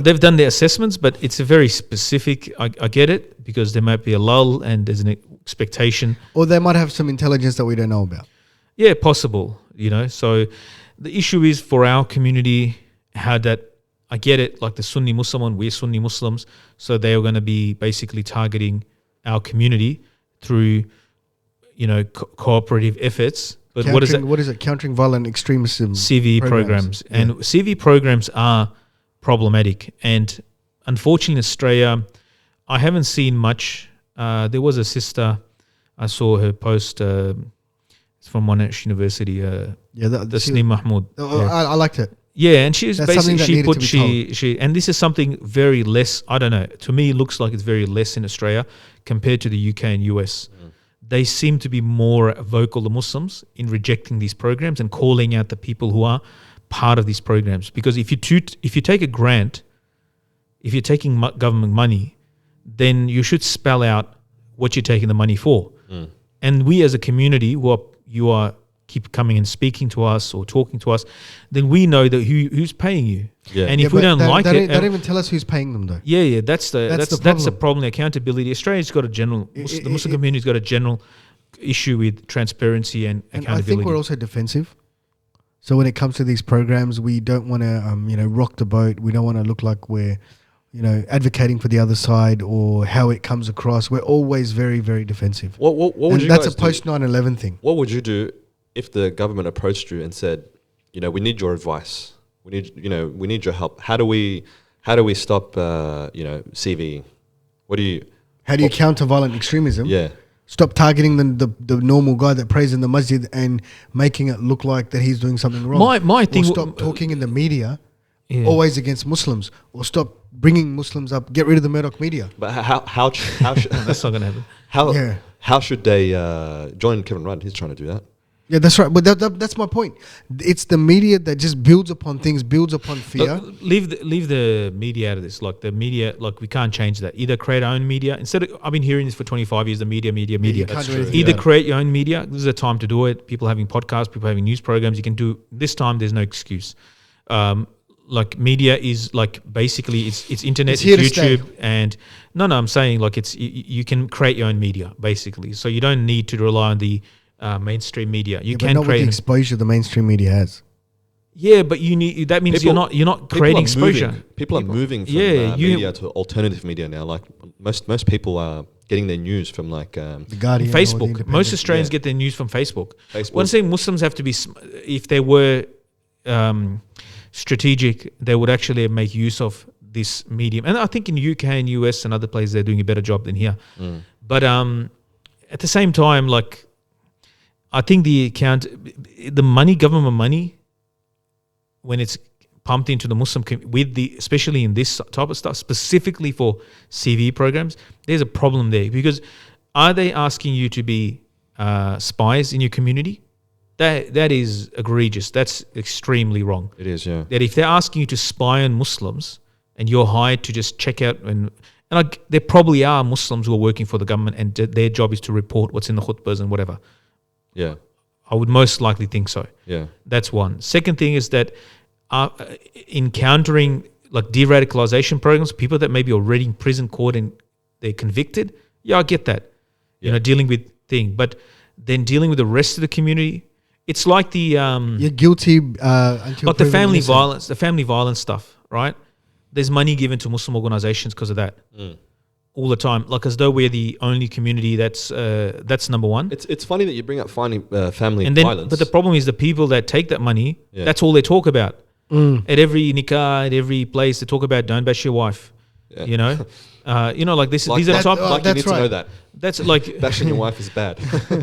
[SPEAKER 3] They've done their assessments, but it's a very specific. I get it, because there might be a lull and there's an expectation.
[SPEAKER 2] Or they might have some intelligence that we don't know about.
[SPEAKER 3] Yeah, possible. So the issue is for our community, how that, I get it, like the Sunni Muslim one, we're Sunni Muslims, so they are going to be basically targeting our community through, cooperative efforts. But what is it?
[SPEAKER 2] What is it? Countering violent extremism.
[SPEAKER 3] CVE programs. And CVE programs are problematic. And unfortunately in Australia, I haven't seen much. There was a sister, I saw her post, it's from Monash University, Tasneem Mahmood.
[SPEAKER 2] I liked it.
[SPEAKER 3] Yeah, and she was
[SPEAKER 2] That's something
[SPEAKER 3] basically,
[SPEAKER 2] that
[SPEAKER 3] she
[SPEAKER 2] needed to
[SPEAKER 3] put,
[SPEAKER 2] be
[SPEAKER 3] she, and this is something very less, I don't know, to me it looks like it's very less in Australia compared to the UK and US. they seem to be more vocal, the Muslims, in rejecting these programs and calling out the people who are part of these programs. Because if you take a grant, if you're taking government money, then you should spell out what you're taking the money for. And we as a community, you are keep coming and speaking to us or talking to us, then we know that who's paying you.
[SPEAKER 4] Yeah.
[SPEAKER 3] And if we don't like it,
[SPEAKER 2] they don't even tell us who's paying them though.
[SPEAKER 3] yeah, that's the
[SPEAKER 2] problem.
[SPEAKER 3] problem. The accountability. Australia's got a general. The Muslim community's got a general issue with transparency and accountability.
[SPEAKER 2] I think we're also defensive. So when it comes to these programs, we don't want to, rock the boat. We don't want to look like we're, advocating for the other side or how it comes across. We're always very, very defensive.
[SPEAKER 4] What would
[SPEAKER 2] and
[SPEAKER 4] you
[SPEAKER 2] that's
[SPEAKER 4] guys
[SPEAKER 2] a post 9/11 thing.
[SPEAKER 4] What would you do if the government approached you and said, we need your advice, we need your help? How do we stop, CVE?
[SPEAKER 2] How do you counter violent extremism?
[SPEAKER 4] Yeah.
[SPEAKER 2] Stop targeting the normal guy that prays in the masjid and making it look like that he's doing something wrong.
[SPEAKER 3] My thing.
[SPEAKER 2] Or stop talking in the media
[SPEAKER 3] Yeah.
[SPEAKER 2] always against Muslims, or stop bringing Muslims up. Get rid of the Murdoch media.
[SPEAKER 4] But how should
[SPEAKER 3] That's not going to happen.
[SPEAKER 4] how should they join Kevin Rudd? He's trying to do that.
[SPEAKER 2] Yeah, that's right. But that's my point. It's the media that just builds upon things, builds upon fear.
[SPEAKER 3] Look, leave the media out of this. Like the media, we can't change that. Either create our own media. Instead of, I've been hearing this for 25 years. The media.
[SPEAKER 2] You can't do anything
[SPEAKER 3] Either
[SPEAKER 2] about it.
[SPEAKER 3] create your own media. This is a time to do it. People having podcasts, people having news programs. You can do this time. There's no excuse. Media is basically it's internet,
[SPEAKER 2] It's here to
[SPEAKER 3] YouTube,
[SPEAKER 2] stay.
[SPEAKER 3] and no, I'm saying it's you can create your own media basically. So you don't need to rely on the mainstream media. You
[SPEAKER 2] But
[SPEAKER 3] can
[SPEAKER 2] not with
[SPEAKER 3] create.
[SPEAKER 2] the exposure the mainstream media has.
[SPEAKER 3] Yeah, but you need. That means you're not creating exposure.
[SPEAKER 4] People are moving from media to alternative media now. Like most people are getting their news from
[SPEAKER 2] The Guardian, or the
[SPEAKER 3] Facebook. Most
[SPEAKER 2] Independent.
[SPEAKER 3] Australians
[SPEAKER 4] Yeah.
[SPEAKER 3] get their news from Facebook.
[SPEAKER 4] Facebook.
[SPEAKER 3] When saying Muslims have to be, if they were strategic, they would actually make use of this medium. And I think in UK and US and other places, they're doing a better job than here. But at the same time, I think the money, government money, when it's pumped into the Muslim especially in this type of stuff, specifically for CVE programs, there's a problem there. Because are they asking you to be spies in your community? That is egregious. That's extremely wrong.
[SPEAKER 4] It is, yeah.
[SPEAKER 3] That if they're asking you to spy on Muslims and you're hired to just check out and there probably are Muslims who are working for the government and their job is to report what's in the khutbahs and whatever.
[SPEAKER 4] Yeah.
[SPEAKER 3] I would most likely think so.
[SPEAKER 4] Yeah.
[SPEAKER 3] That's one. Second thing is that encountering de-radicalization programs, people that maybe already in prison court and they're convicted. Yeah, I get that.
[SPEAKER 4] Yeah.
[SPEAKER 3] Dealing with thing, but then dealing with the rest of the community, it's like the
[SPEAKER 2] You're guilty until
[SPEAKER 3] like the
[SPEAKER 2] proven
[SPEAKER 3] family
[SPEAKER 2] innocent.
[SPEAKER 3] violence stuff, right? There's money given to Muslim organizations because of that all the time, as though we're the only community that's number one.
[SPEAKER 4] It's funny that you bring up family
[SPEAKER 3] And then,
[SPEAKER 4] violence.
[SPEAKER 3] but the problem is the people that take that money,
[SPEAKER 4] Yeah.
[SPEAKER 3] that's all they talk about. At every nikah, at every place, they talk about don't bash your wife.
[SPEAKER 4] Yeah.
[SPEAKER 3] These are the
[SPEAKER 2] that-
[SPEAKER 3] type.
[SPEAKER 2] oh,
[SPEAKER 4] you
[SPEAKER 2] that's
[SPEAKER 4] need to know
[SPEAKER 2] right.
[SPEAKER 4] that.
[SPEAKER 3] That's like
[SPEAKER 4] Bashing your wife is bad.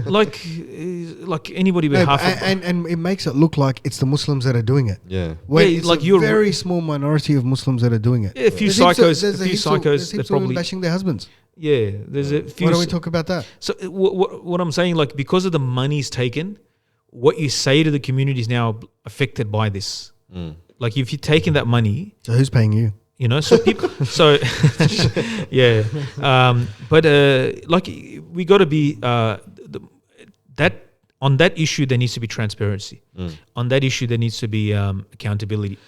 [SPEAKER 3] like anybody with
[SPEAKER 2] No,
[SPEAKER 3] half.
[SPEAKER 2] and it makes it look like it's the Muslims that are doing it.
[SPEAKER 4] Yeah.
[SPEAKER 2] Where
[SPEAKER 3] Yeah,
[SPEAKER 2] it's
[SPEAKER 3] like
[SPEAKER 2] a
[SPEAKER 3] you're-
[SPEAKER 2] very small minority of Muslims that are doing it.
[SPEAKER 3] Yeah, a few
[SPEAKER 2] There's heaps of-
[SPEAKER 3] psychos.
[SPEAKER 2] there's
[SPEAKER 3] A few
[SPEAKER 2] heaps of-
[SPEAKER 3] psychos.
[SPEAKER 2] there's
[SPEAKER 3] That
[SPEAKER 2] heaps of women
[SPEAKER 3] probably.
[SPEAKER 2] bashing their husbands.
[SPEAKER 3] Yeah, there's a few.
[SPEAKER 2] Why don't we talk about that?
[SPEAKER 3] So what I'm saying, because of the money's taken, what you say to the community is now affected by this. If you're taking that money,
[SPEAKER 2] So who's paying you?
[SPEAKER 3] so people, so yeah, but we got to be that on that issue there needs to be transparency. On that issue there needs to be accountability.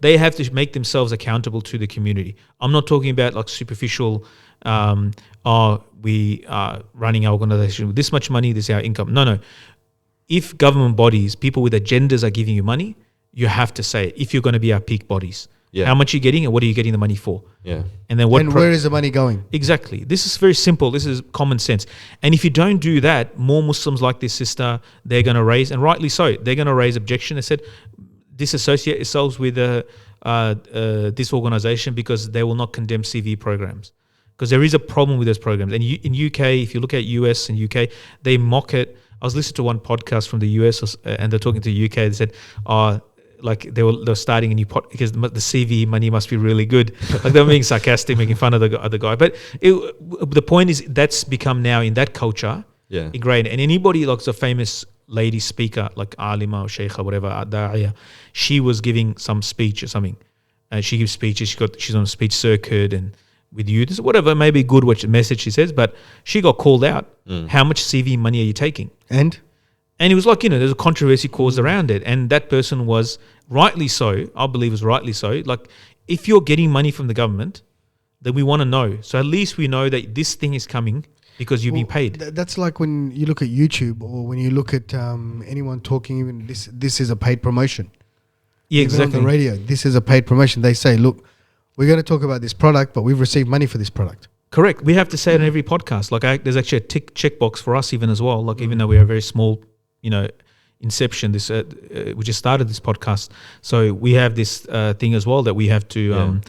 [SPEAKER 3] They have to make themselves accountable to the community. I'm not talking about superficial. We are running our organization with this much money, this is our income. No. If government bodies, people with agendas are giving you money, you have to say it. If you're going to be our peak bodies.
[SPEAKER 4] Yeah.
[SPEAKER 3] How much are you getting and what are you getting the money for?
[SPEAKER 4] Yeah.
[SPEAKER 3] And then what?
[SPEAKER 2] And where is the money going?
[SPEAKER 3] Exactly. This is very simple. This is common sense. And if you don't do that, more Muslims like this sister, they're going to raise, and rightly so, they're going to raise objection. They said, disassociate yourselves with this organization because they will not condemn CV programs. Because there is a problem with those programs. And in UK, if you look at US and UK, they mock it. I was listening to one podcast from the US and they're talking to the UK. They said, they were starting a new pod because the CV money must be really good. They were being sarcastic, making fun of the other guy. But the point is that's become now in that culture,
[SPEAKER 4] Yeah.
[SPEAKER 3] ingrained. And anybody like a famous lady speaker like alima or sheikha, whatever, da'iya, she was giving some speech or something. She gives speeches. She's on a speech circuit and with youth, whatever, maybe good which message she says, but she got called out. How much CV money are you taking?
[SPEAKER 2] And
[SPEAKER 3] it was like, there's a controversy caused around it. And that person was rightly so, I believe was rightly so. Like, if you're getting money from the government, then we want to know. So at least we know that this thing is coming because you're being paid.
[SPEAKER 2] That's like when you look at YouTube or when you look at anyone talking, even this is a paid promotion.
[SPEAKER 3] Yeah,
[SPEAKER 2] Even
[SPEAKER 3] exactly.
[SPEAKER 2] on the radio, this is a paid promotion. They say, look, we're going to talk about this product, but we've received money for this product.
[SPEAKER 3] Correct. We have to say it on every podcast. Like, there's actually a checkbox for us even as well. Like, even though we are a very small, inception, this we just started this podcast, so we have this thing as well that we have to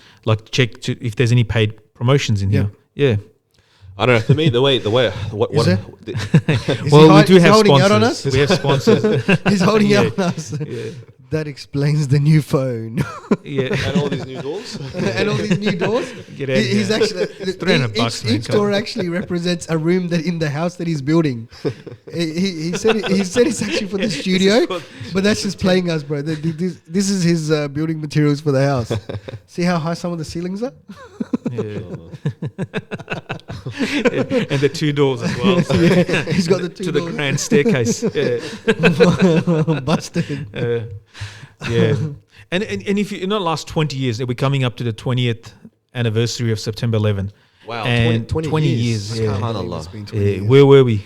[SPEAKER 3] check if there's any paid promotions in here. Yeah.
[SPEAKER 4] I don't know. For me, the way what
[SPEAKER 2] Is there?
[SPEAKER 3] Well, we do have
[SPEAKER 2] holding out on
[SPEAKER 3] sponsors.
[SPEAKER 2] us?
[SPEAKER 3] We have sponsors.
[SPEAKER 2] He's holding
[SPEAKER 3] Yeah.
[SPEAKER 2] out on us.
[SPEAKER 3] Yeah.
[SPEAKER 2] That explains the new phone
[SPEAKER 3] Yeah.
[SPEAKER 4] and all these new doors.
[SPEAKER 2] and all these new doors.
[SPEAKER 3] Get out
[SPEAKER 2] He's
[SPEAKER 3] here.
[SPEAKER 2] actually
[SPEAKER 3] It's $300, man,
[SPEAKER 2] each
[SPEAKER 3] come
[SPEAKER 2] door
[SPEAKER 3] on.
[SPEAKER 2] actually represents a room that in the house that he's building. he said it's actually for the studio, but that's just playing us, bro. This is his building materials for the house. See how high some of the ceilings are?
[SPEAKER 3] Yeah. And the two doors as well. So
[SPEAKER 2] He's got the two
[SPEAKER 3] to the
[SPEAKER 2] doors.
[SPEAKER 3] grand staircase. Yeah.
[SPEAKER 2] Busted.
[SPEAKER 3] Yeah. And if you, in the last 20 years, we're coming up to the 20th anniversary of September 11.
[SPEAKER 4] Wow,
[SPEAKER 3] And
[SPEAKER 4] 20
[SPEAKER 3] years. Yeah.
[SPEAKER 4] SubhanAllah.
[SPEAKER 2] It's been 20
[SPEAKER 3] Yeah.
[SPEAKER 2] years.
[SPEAKER 3] Where were we?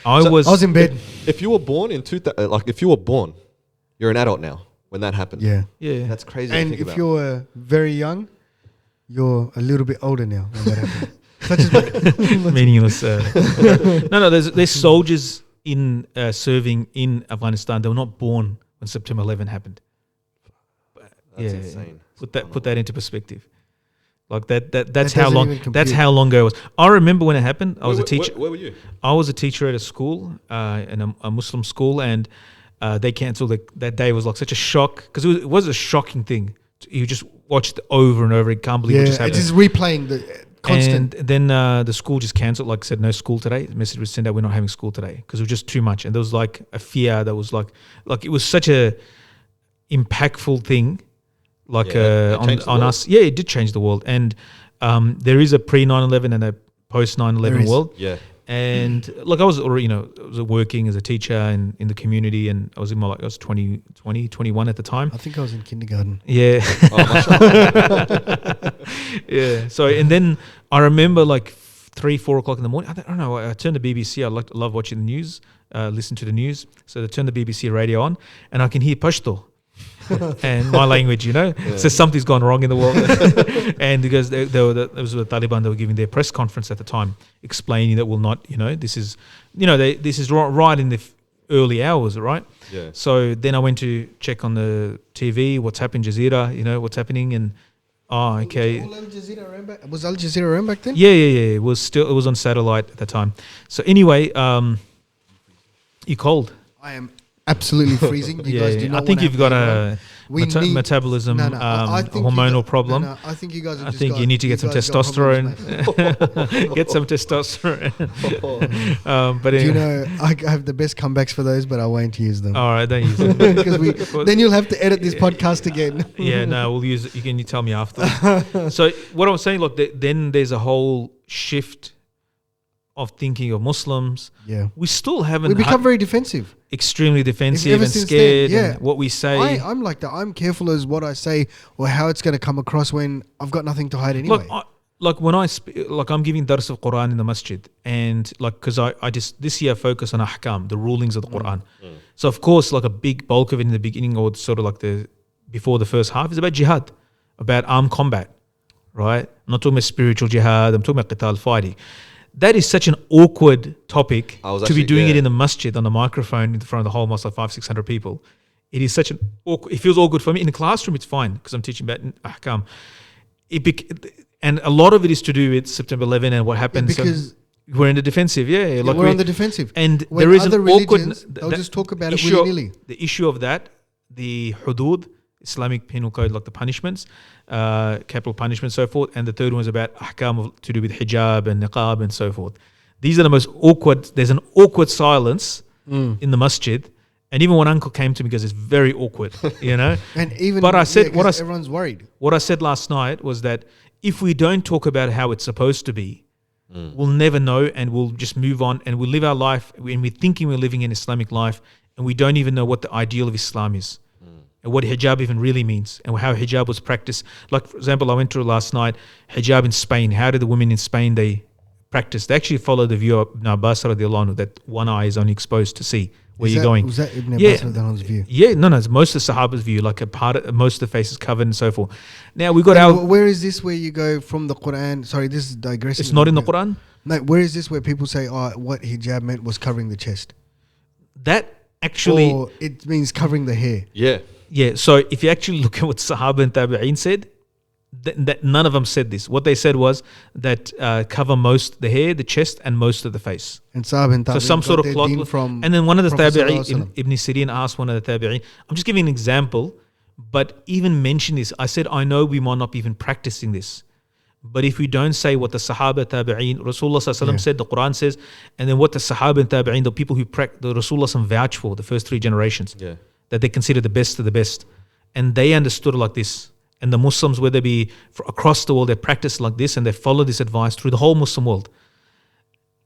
[SPEAKER 3] I
[SPEAKER 4] So-
[SPEAKER 3] was
[SPEAKER 2] I was in bed.
[SPEAKER 4] If you were born in if you were born, you're an adult now when that happened.
[SPEAKER 2] Yeah.
[SPEAKER 3] yeah.
[SPEAKER 4] That's crazy to
[SPEAKER 2] And
[SPEAKER 4] think
[SPEAKER 2] if
[SPEAKER 4] about.
[SPEAKER 2] you're very young, you're a little bit older now when that happened. Such as
[SPEAKER 3] Meaningless. No. There's soldiers in serving in Afghanistan. They were not born when September 11 happened.
[SPEAKER 4] That's insane.
[SPEAKER 3] Put that into perspective. Like that's
[SPEAKER 2] That
[SPEAKER 3] how
[SPEAKER 2] doesn't
[SPEAKER 3] long.
[SPEAKER 2] even compute.
[SPEAKER 3] That's how long ago it was. I remember when it happened. I was a teacher.
[SPEAKER 4] Where were you?
[SPEAKER 3] I was a teacher at a school, in a Muslim school, and they cancelled it. That day was like such a shock because it was a shocking thing. You just watched it over and over. You can't believe what just
[SPEAKER 2] yeah,
[SPEAKER 3] happened.
[SPEAKER 2] it's just replaying the constant.
[SPEAKER 3] And then the school just cancelled, like said, no school today. The message was sent out, we're not having school today because it was just too much. And there was like a fear that was like it was such a impactful thing, like
[SPEAKER 4] Yeah, it changed the
[SPEAKER 3] on
[SPEAKER 4] world.
[SPEAKER 3] us. Yeah, it did change the world. And there is a pre 9/11 and a post 9/11
[SPEAKER 2] There is.
[SPEAKER 3] world.
[SPEAKER 4] Yeah.
[SPEAKER 3] And like I was already, I was working as a teacher in the community, and I was in I was 20, 21 at the time.
[SPEAKER 2] I think I was in kindergarten.
[SPEAKER 3] Yeah.
[SPEAKER 4] Oh, mashallah.
[SPEAKER 3] Yeah. So, and then I remember like 3-4 o'clock in the morning. I don't know. I turned the BBC. I love watching the news, listen to the news. So I turned the BBC radio on, and I can hear Pashto. And my language, so something's gone wrong in the world. And because it was the Taliban, they were giving their press conference at the time, explaining that will not, this is, this is right in the early hours, right?
[SPEAKER 4] Yeah.
[SPEAKER 3] So then I went to check on the TV, what's happened, Jazeera, what's happening, and okay.
[SPEAKER 2] Was Al Jazeera around back then?
[SPEAKER 3] Yeah. It was on satellite at the time. So anyway, you cold.
[SPEAKER 2] I am absolutely freezing. You guys do not
[SPEAKER 3] I think
[SPEAKER 2] wanna
[SPEAKER 3] you've
[SPEAKER 2] have
[SPEAKER 3] got
[SPEAKER 2] me
[SPEAKER 3] a
[SPEAKER 2] around. We need-
[SPEAKER 3] metabolism,
[SPEAKER 2] I think you
[SPEAKER 3] hormonal
[SPEAKER 2] got-
[SPEAKER 3] problem.
[SPEAKER 2] no, I think you guys have
[SPEAKER 3] I
[SPEAKER 2] just
[SPEAKER 3] think
[SPEAKER 2] got-
[SPEAKER 3] you need to get some
[SPEAKER 2] guys got
[SPEAKER 3] testosterone.
[SPEAKER 2] problems, mate.
[SPEAKER 3] Get some testosterone. But
[SPEAKER 2] Do you
[SPEAKER 3] anyway.
[SPEAKER 2] know, I have the best comebacks for those, but I won't use them.
[SPEAKER 3] All right, don't use it.
[SPEAKER 2] Because then you'll have to edit this podcast again.
[SPEAKER 3] Yeah, no, we'll use it. You tell me after. So what I'm saying, look, then there's a whole shift of thinking of Muslims.
[SPEAKER 2] Yeah.
[SPEAKER 3] We still haven't
[SPEAKER 2] We become very defensive.
[SPEAKER 3] extremely defensive
[SPEAKER 2] ever
[SPEAKER 3] and
[SPEAKER 2] since
[SPEAKER 3] scared.
[SPEAKER 2] then, yeah.
[SPEAKER 3] And what we say.
[SPEAKER 2] I'm like that. I'm careful as what I say or how it's going to come across when I've got nothing to hide anyway.
[SPEAKER 3] Look, when I'm giving dars of Quran in the masjid, and because I just this year focus on ahkam, the rulings of the Quran. So of course, like a big bulk of it in the beginning, or sort of like before the first half, is about jihad, about armed combat, right? I'm not talking about spiritual jihad. I'm talking about qital, fighting. That is such an awkward topic to be doing it in the masjid on the microphone in front of the whole mosque, like 500-600 people. It is such an awkward. It feels awkward for me. In the classroom, it's fine because I'm teaching about ahkam. And a lot of it is to do with September 11 and what happened.
[SPEAKER 2] because
[SPEAKER 3] we're in the defensive, like
[SPEAKER 2] we're on the defensive.
[SPEAKER 3] And
[SPEAKER 2] When
[SPEAKER 3] there is
[SPEAKER 2] other
[SPEAKER 3] an awkward.
[SPEAKER 2] religions, they'll just talk about it
[SPEAKER 3] issue-
[SPEAKER 2] willy-nilly.
[SPEAKER 3] The issue of that, the hudud, Islamic penal code, like the punishments, capital punishment, so forth. And the third one is about ahkam to do with hijab and niqab and so forth. These are the most awkward. There's an awkward silence in the masjid. And even one uncle came to me because it's very awkward,
[SPEAKER 2] And even,
[SPEAKER 3] But I said,
[SPEAKER 2] everyone's worried.
[SPEAKER 3] what I said last night was that if we don't talk about how it's supposed to be, we'll never know, and we'll just move on, and we'll live our life, and we're thinking we're living an Islamic life, and we don't even know what the ideal of Islam is, and what hijab even really means, and how hijab was practiced. Like, for example, I went through last night, hijab in Spain. How did the women in Spain, they practice? They actually follow the view of Ibn Abbas radiallahu anhu, that one eye is only exposed to see where you're going.
[SPEAKER 2] Was that Ibn
[SPEAKER 3] Yeah.
[SPEAKER 2] Abbas radiallahu anhu's view?
[SPEAKER 3] Yeah, no, it's most of the Sahaba's view, like a part of, most of the face is covered and so forth. Now we got
[SPEAKER 2] And where is this where you go from the Quran? Sorry, this is digressing.
[SPEAKER 3] it's not in the Quran.
[SPEAKER 2] No, where is this where people say, what hijab meant was covering the chest?
[SPEAKER 3] That actually,
[SPEAKER 2] Or it means covering the hair.
[SPEAKER 4] Yeah.
[SPEAKER 3] yeah. So if you actually look at what Sahaba and Tabi'een said, that none of them said this. What they said was that cover most the hair, the chest, and most of the face.
[SPEAKER 2] And Sahaba and
[SPEAKER 3] So
[SPEAKER 2] Tabi'in
[SPEAKER 3] some sort
[SPEAKER 2] got
[SPEAKER 3] of
[SPEAKER 2] their deen
[SPEAKER 3] cloth.
[SPEAKER 2] from
[SPEAKER 3] And then one of the
[SPEAKER 2] Prophet
[SPEAKER 3] Tabi'een,
[SPEAKER 2] Sallallahu Alaihi Wasallam.
[SPEAKER 3] Ibn Sirin, asked one of the Tabi'een. I'm just giving an example, but even mention this. I said, I know we might not be even practicing this. But if we don't say what the Sahaba, Tabi'een, Rasulullah Sallallahu Alaihi Wasallam said, the Quran says, and then what the Sahaba and Tabi'een, the people who the Rasulullah Sallallahu vouch for, the first three generations, that they consider the best of the best. And they understood it like this. And the Muslims, whether it be across the world, they practice like this, and they follow this advice through the whole Muslim world.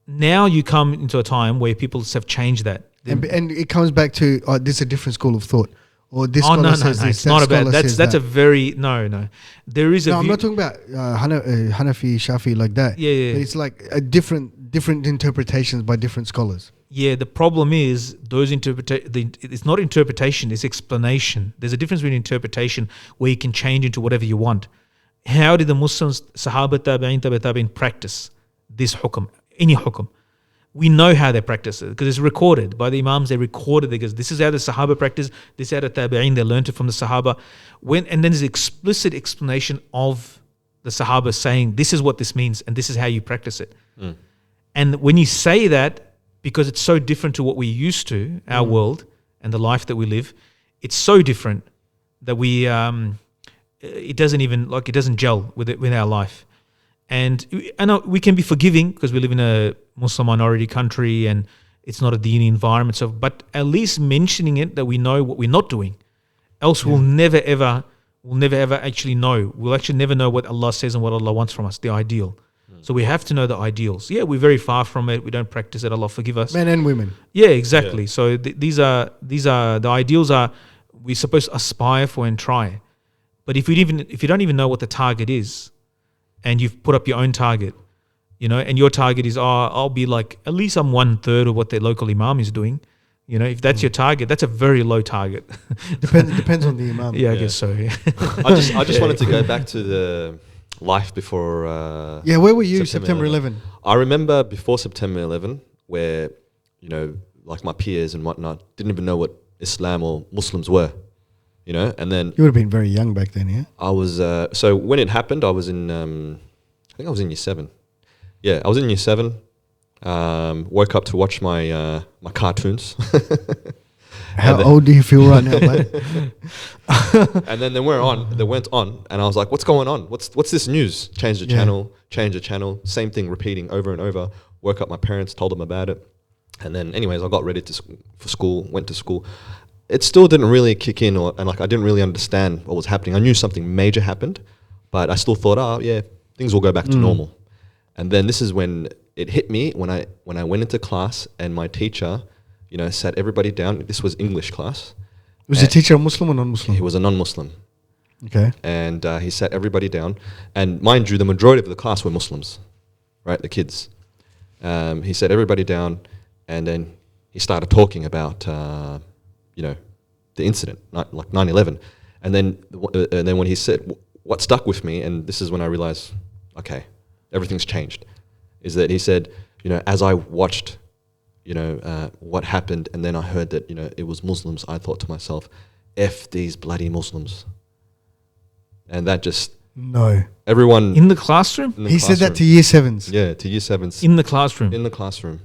[SPEAKER 3] Now you come into a time where people have changed that.
[SPEAKER 2] And it comes back to, this is a different school of thought. Or this
[SPEAKER 3] Oh,
[SPEAKER 2] scholar
[SPEAKER 3] no,
[SPEAKER 2] says this,
[SPEAKER 3] it's
[SPEAKER 2] that
[SPEAKER 3] not about
[SPEAKER 2] scholar says
[SPEAKER 3] that's
[SPEAKER 2] that.
[SPEAKER 3] a very no. There is a
[SPEAKER 2] No, I'm
[SPEAKER 3] view,
[SPEAKER 2] not talking about Hanafi, Shafi like that.
[SPEAKER 3] Yeah.
[SPEAKER 2] But it's like a different interpretations by different scholars.
[SPEAKER 3] Yeah, the problem is those it's not interpretation, it's explanation. There's a difference between interpretation where you can change into whatever you want. How did the Muslims, Sahaba, Tabi'in practice this hukum, any hukum? We know how they practice it because it's recorded by the Imams. They recorded it because this is how the Sahaba practice, this is how the Tabi'in, they learned it from the Sahaba. And then there's explicit explanation of the Sahaba saying this is what this means and this is how you practice it. And when you say that, because it's so different to what we're used to, our world and the life that we live, it's so different that it doesn't gel with our life. And I know we can be forgiving because we live in a Muslim minority country and it's not a dini environment. So, but at least mentioning it that we know what we're not doing. Else we'll never ever actually know. We'll actually never know what Allah says and what Allah wants from us, the ideal. So we have to know the ideals. Yeah, we're very far from it. We don't practice it. Allah forgive us.
[SPEAKER 2] Men and women.
[SPEAKER 3] Yeah, exactly. So these are the ideals are we're supposed to aspire for and try. But if you don't even know what the target is, and you've put up your own target, and your target is, I'll be like, at least I'm 1/3 of what the local imam is doing. If that's your target, that's a very low target.
[SPEAKER 2] Depends on the imam.
[SPEAKER 3] Yeah, I guess so. Yeah.
[SPEAKER 4] I just wanted to go back to the life before.
[SPEAKER 2] Where were you September 11?
[SPEAKER 4] I remember before September 11, where like my peers and whatnot didn't even know what Islam or Muslims were. And then
[SPEAKER 2] You would have been very young back then, yeah?
[SPEAKER 4] I was so when it happened, I was in I think I was in year 7. Yeah, I was in year 7. Woke up to watch my my cartoons.
[SPEAKER 2] How old do you feel right now, bud?
[SPEAKER 4] And then they went on, and I was like, "What's going on? What's this news?" Change the channel, same thing repeating over and over. Woke up my parents, told them about it, and then anyways, I got ready for school, went to school. It still didn't really kick in, and I didn't really understand what was happening. I knew something major happened, but I still thought, things will go back to normal. And then this is when it hit me when I went into class, and my teacher, sat everybody down. This was English class.
[SPEAKER 2] Was the teacher a Muslim or non-Muslim?
[SPEAKER 4] He was a non-Muslim.
[SPEAKER 2] Okay.
[SPEAKER 4] And he sat everybody down, and mind you, the majority of the class were Muslims, right? The kids. He sat everybody down, and then he started talking about the incident, like 9/11, and then when he said what stuck with me, and this is when I realized, okay, everything's changed, is that he said, as I watched, what happened, and then I heard that it was Muslims, I thought to myself, F these bloody Muslims, and that just everyone
[SPEAKER 3] In the classroom?
[SPEAKER 2] He said that to year 7s.
[SPEAKER 4] Yeah, to year 7s
[SPEAKER 3] In the classroom.
[SPEAKER 4] in the classroom,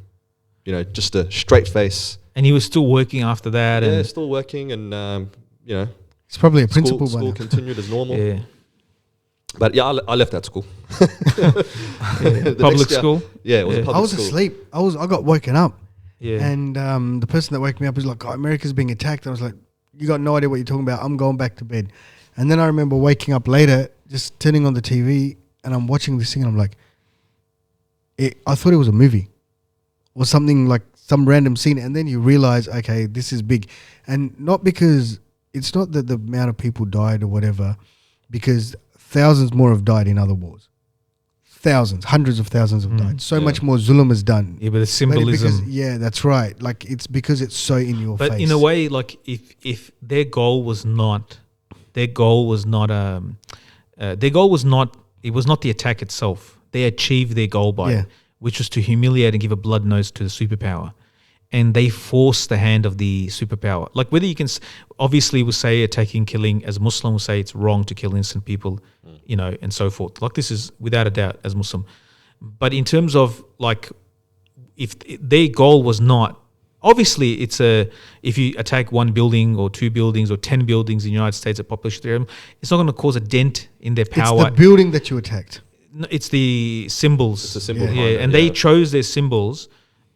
[SPEAKER 4] just a straight face.
[SPEAKER 3] And he was still working after that.
[SPEAKER 4] Yeah,
[SPEAKER 3] And
[SPEAKER 4] still working, and
[SPEAKER 2] It's probably a principal
[SPEAKER 4] school
[SPEAKER 2] by now.
[SPEAKER 4] continued as normal.
[SPEAKER 3] yeah.
[SPEAKER 4] But yeah, I left that school. The
[SPEAKER 3] Public
[SPEAKER 4] next year-
[SPEAKER 3] school.
[SPEAKER 4] Yeah, it was a
[SPEAKER 3] Yeah.
[SPEAKER 4] public
[SPEAKER 2] I was
[SPEAKER 4] school.
[SPEAKER 2] asleep. I got woken up,
[SPEAKER 3] Yeah.
[SPEAKER 2] and the person that woke me up was like, "Oh, America's being attacked." I was like, "You got no idea what you're talking about. I'm going back to bed." And then I remember waking up later, just turning on the TV, and I'm watching this thing, and I'm like, I thought it was a movie or something, like some random scene, and then you realize, okay, this is big, and not because it's not that the amount of people died or whatever, because thousands more have died in other wars. Thousands, hundreds of thousands have died. So much more zulm is done.
[SPEAKER 3] Yeah, but the
[SPEAKER 2] But
[SPEAKER 3] symbolism.
[SPEAKER 2] because, yeah, that's right. Like, it's because it's so in your face.
[SPEAKER 3] But in a way, like if their goal was not, it was not the attack itself. They achieved their goal by
[SPEAKER 2] Yeah.
[SPEAKER 3] it, which was to humiliate and give a blood nose to the superpower, and they forced the hand of the superpower. Like whether you can, obviously, we'll say attacking, killing. As a Muslim, we'll say it's wrong to kill innocent people, you know, and so forth. Like this is without a doubt as Muslim. But in terms of like, if their goal was not, obviously it's if you attack one building or two buildings or 10 buildings in the United States at population area, it's not going to cause a dent in their
[SPEAKER 2] it's
[SPEAKER 3] power.
[SPEAKER 2] the building that you attacked.
[SPEAKER 3] No, it's the symbols.
[SPEAKER 4] It's the symbol
[SPEAKER 3] Yeah,
[SPEAKER 4] behind it,
[SPEAKER 3] and they
[SPEAKER 4] yeah.
[SPEAKER 3] chose their symbols,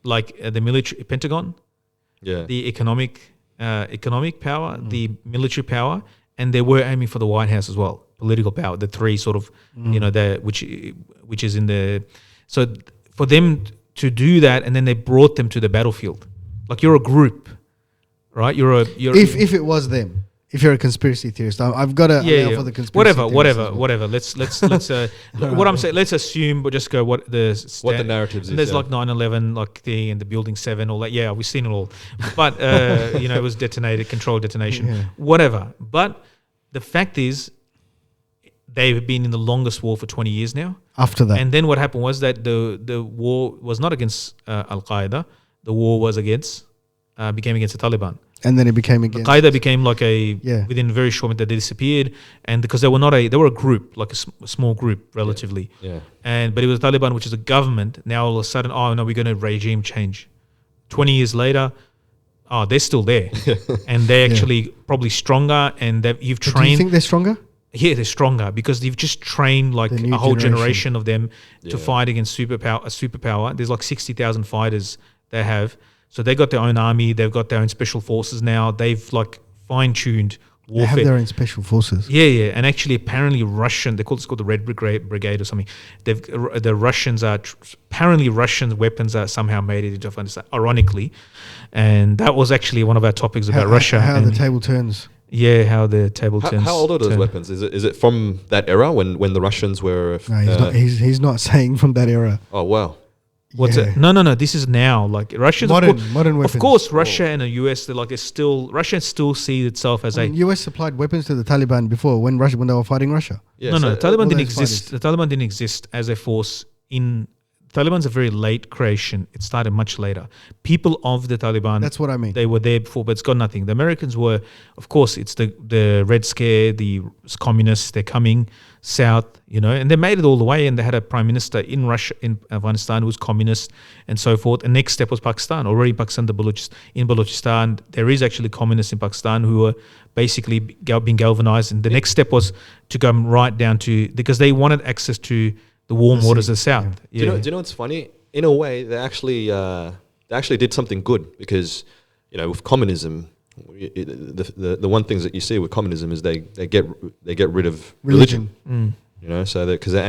[SPEAKER 3] like the military Pentagon,
[SPEAKER 4] Yeah.
[SPEAKER 3] the economic power, the military power, and they were aiming for the White House as well, political power. The three sort of, you know, which is in the. So for them to do that, and then they brought them to the battlefield. Like you're a group, right? You're
[SPEAKER 2] If it was them, if you're a conspiracy theorist, I've got to allow for the conspiracy theorists as well.
[SPEAKER 3] whatever. Let's what I'm saying. Let's assume, but just go what the
[SPEAKER 4] narratives
[SPEAKER 3] and
[SPEAKER 4] is,
[SPEAKER 3] there's
[SPEAKER 4] yeah.
[SPEAKER 3] like 9/11, like and the Building 7, all that. Yeah, we've seen it all. But you know, it was detonated, controlled detonation,
[SPEAKER 2] Yeah.
[SPEAKER 3] whatever. But the fact is, they've been in the longest war for 20 years now.
[SPEAKER 2] After that,
[SPEAKER 3] And then what happened was that the war was not against Al Qaeda. The war was became against the Taliban.
[SPEAKER 2] and then it became again.
[SPEAKER 3] Qaeda became like
[SPEAKER 2] Yeah.
[SPEAKER 3] within a very short minute they disappeared, and because they were a group, like a small group relatively,
[SPEAKER 4] Yeah.
[SPEAKER 3] but it was Taliban, which is a government. Now all of a sudden, oh no, we're going to regime change. 20 years later, oh, they're still there, and they're actually probably stronger, and you've
[SPEAKER 2] But do you
[SPEAKER 3] trained.
[SPEAKER 2] think they're stronger?
[SPEAKER 3] Yeah, they're stronger because you've just trained like
[SPEAKER 2] The new
[SPEAKER 3] a whole
[SPEAKER 2] generation.
[SPEAKER 3] generation of them to
[SPEAKER 4] Yeah.
[SPEAKER 3] fight against a superpower. There's like 60,000 fighters they have. So they got their own army. They've got their own special forces now. They've like fine-tuned
[SPEAKER 2] They have
[SPEAKER 3] warfare.
[SPEAKER 2] their own special forces.
[SPEAKER 3] Yeah. And actually apparently it's called the Red Brigade or something. The Russians apparently Russian weapons are somehow made it into Afghanistan, ironically. And that was actually one of our topics about Russia.
[SPEAKER 2] How the
[SPEAKER 3] and-
[SPEAKER 2] table turns.
[SPEAKER 3] Yeah, how the table turns.
[SPEAKER 4] How old are those
[SPEAKER 3] turn.
[SPEAKER 4] weapons? Is it from that era when the Russians were?
[SPEAKER 2] No, he's not saying from that era.
[SPEAKER 4] Oh wow.
[SPEAKER 3] What's
[SPEAKER 2] Yeah.
[SPEAKER 3] it? No. This is now. Like Russians,
[SPEAKER 2] Modern
[SPEAKER 3] of
[SPEAKER 2] weapons.
[SPEAKER 3] course, Russia and the US. Russia still sees itself as
[SPEAKER 2] I mean, US supplied weapons to the Taliban before when they were fighting Russia.
[SPEAKER 4] Yeah,
[SPEAKER 3] no.
[SPEAKER 4] so-
[SPEAKER 3] The Taliban
[SPEAKER 2] all
[SPEAKER 3] didn't
[SPEAKER 2] those
[SPEAKER 3] exist.
[SPEAKER 2] fighters.
[SPEAKER 3] The Taliban didn't exist as a force in. Taliban's a very late creation. It started much later. People of the Taliban.
[SPEAKER 2] That's what I mean.
[SPEAKER 3] They were there before, but it's got nothing. The Americans were, of course, it's the Red Scare, the communists. They're coming south, you know, and they made it all the way. And they had a prime minister in Russia, in Afghanistan, who was communist, and so forth. And next step was Pakistan. Already, Pakistan, in Balochistan, there is actually communists in Pakistan who were basically being galvanized. And the next step was to go right down to because they wanted access to the warm waters of the south.
[SPEAKER 4] Do you know what's funny? In a way, they actually did something good because, you know, with communism, the one things that you see with communism is they get rid of religion. You know, so because they're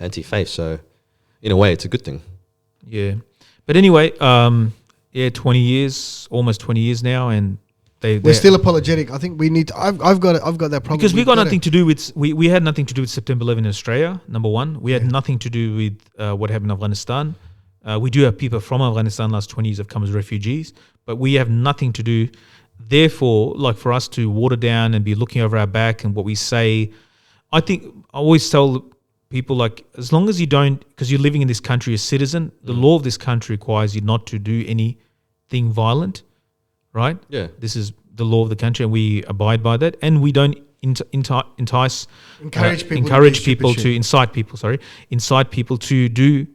[SPEAKER 4] anti-faith. So, in a way, it's a good thing.
[SPEAKER 3] Yeah. But anyway, 20 years, almost 20 years now, and
[SPEAKER 2] We're still apologetic. I think we need. I've got that problem
[SPEAKER 3] because we
[SPEAKER 2] We've
[SPEAKER 3] got
[SPEAKER 2] gotta-
[SPEAKER 3] nothing to do with we had nothing to do with September 11 in Australia. Number one, we had nothing to do with what happened in Afghanistan. We do have people from Afghanistan last 20 years have come as refugees, but we have nothing to do. Therefore, like for us to water down and be looking over our back and what we say, I think I always tell people like as long as you don't, because you're living in this country as a citizen, the law of this country requires you not to do anything violent. Right?
[SPEAKER 4] Yeah.
[SPEAKER 3] This is the law of the country, and we abide by that. And we don't incite people to incite people to do,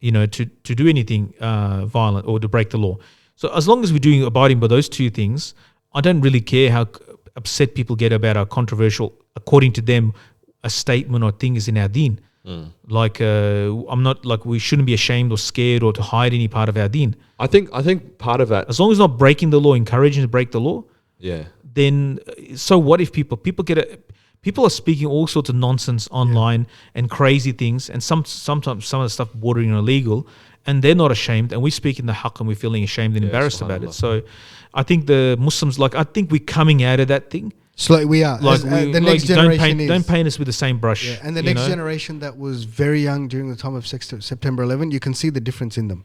[SPEAKER 3] to do anything violent or to break the law. So as long as abiding by those two things, I don't really care how upset people get about our controversial. according to them, a statement or thing is in our deen. Like I'm not like we shouldn't be ashamed or scared or to hide any part of our deen.
[SPEAKER 4] I think part of that.
[SPEAKER 3] As long as not breaking the law, encouraging to break the law,
[SPEAKER 4] Yeah.
[SPEAKER 3] then so what if people are speaking all sorts of nonsense online and crazy things, and sometimes some of the stuff bordering on illegal, and they're not ashamed, and we speak in the haqq and we're feeling ashamed and embarrassed about it. So I think the Muslims, like I think we're coming out of that thing.
[SPEAKER 2] Slowly we are.
[SPEAKER 3] Like
[SPEAKER 2] The next generation
[SPEAKER 3] don't paint us with the same brush.
[SPEAKER 2] Yeah, and the
[SPEAKER 3] you
[SPEAKER 2] next
[SPEAKER 3] know,
[SPEAKER 2] generation that was very young during the time of September 11, you can see the difference in them.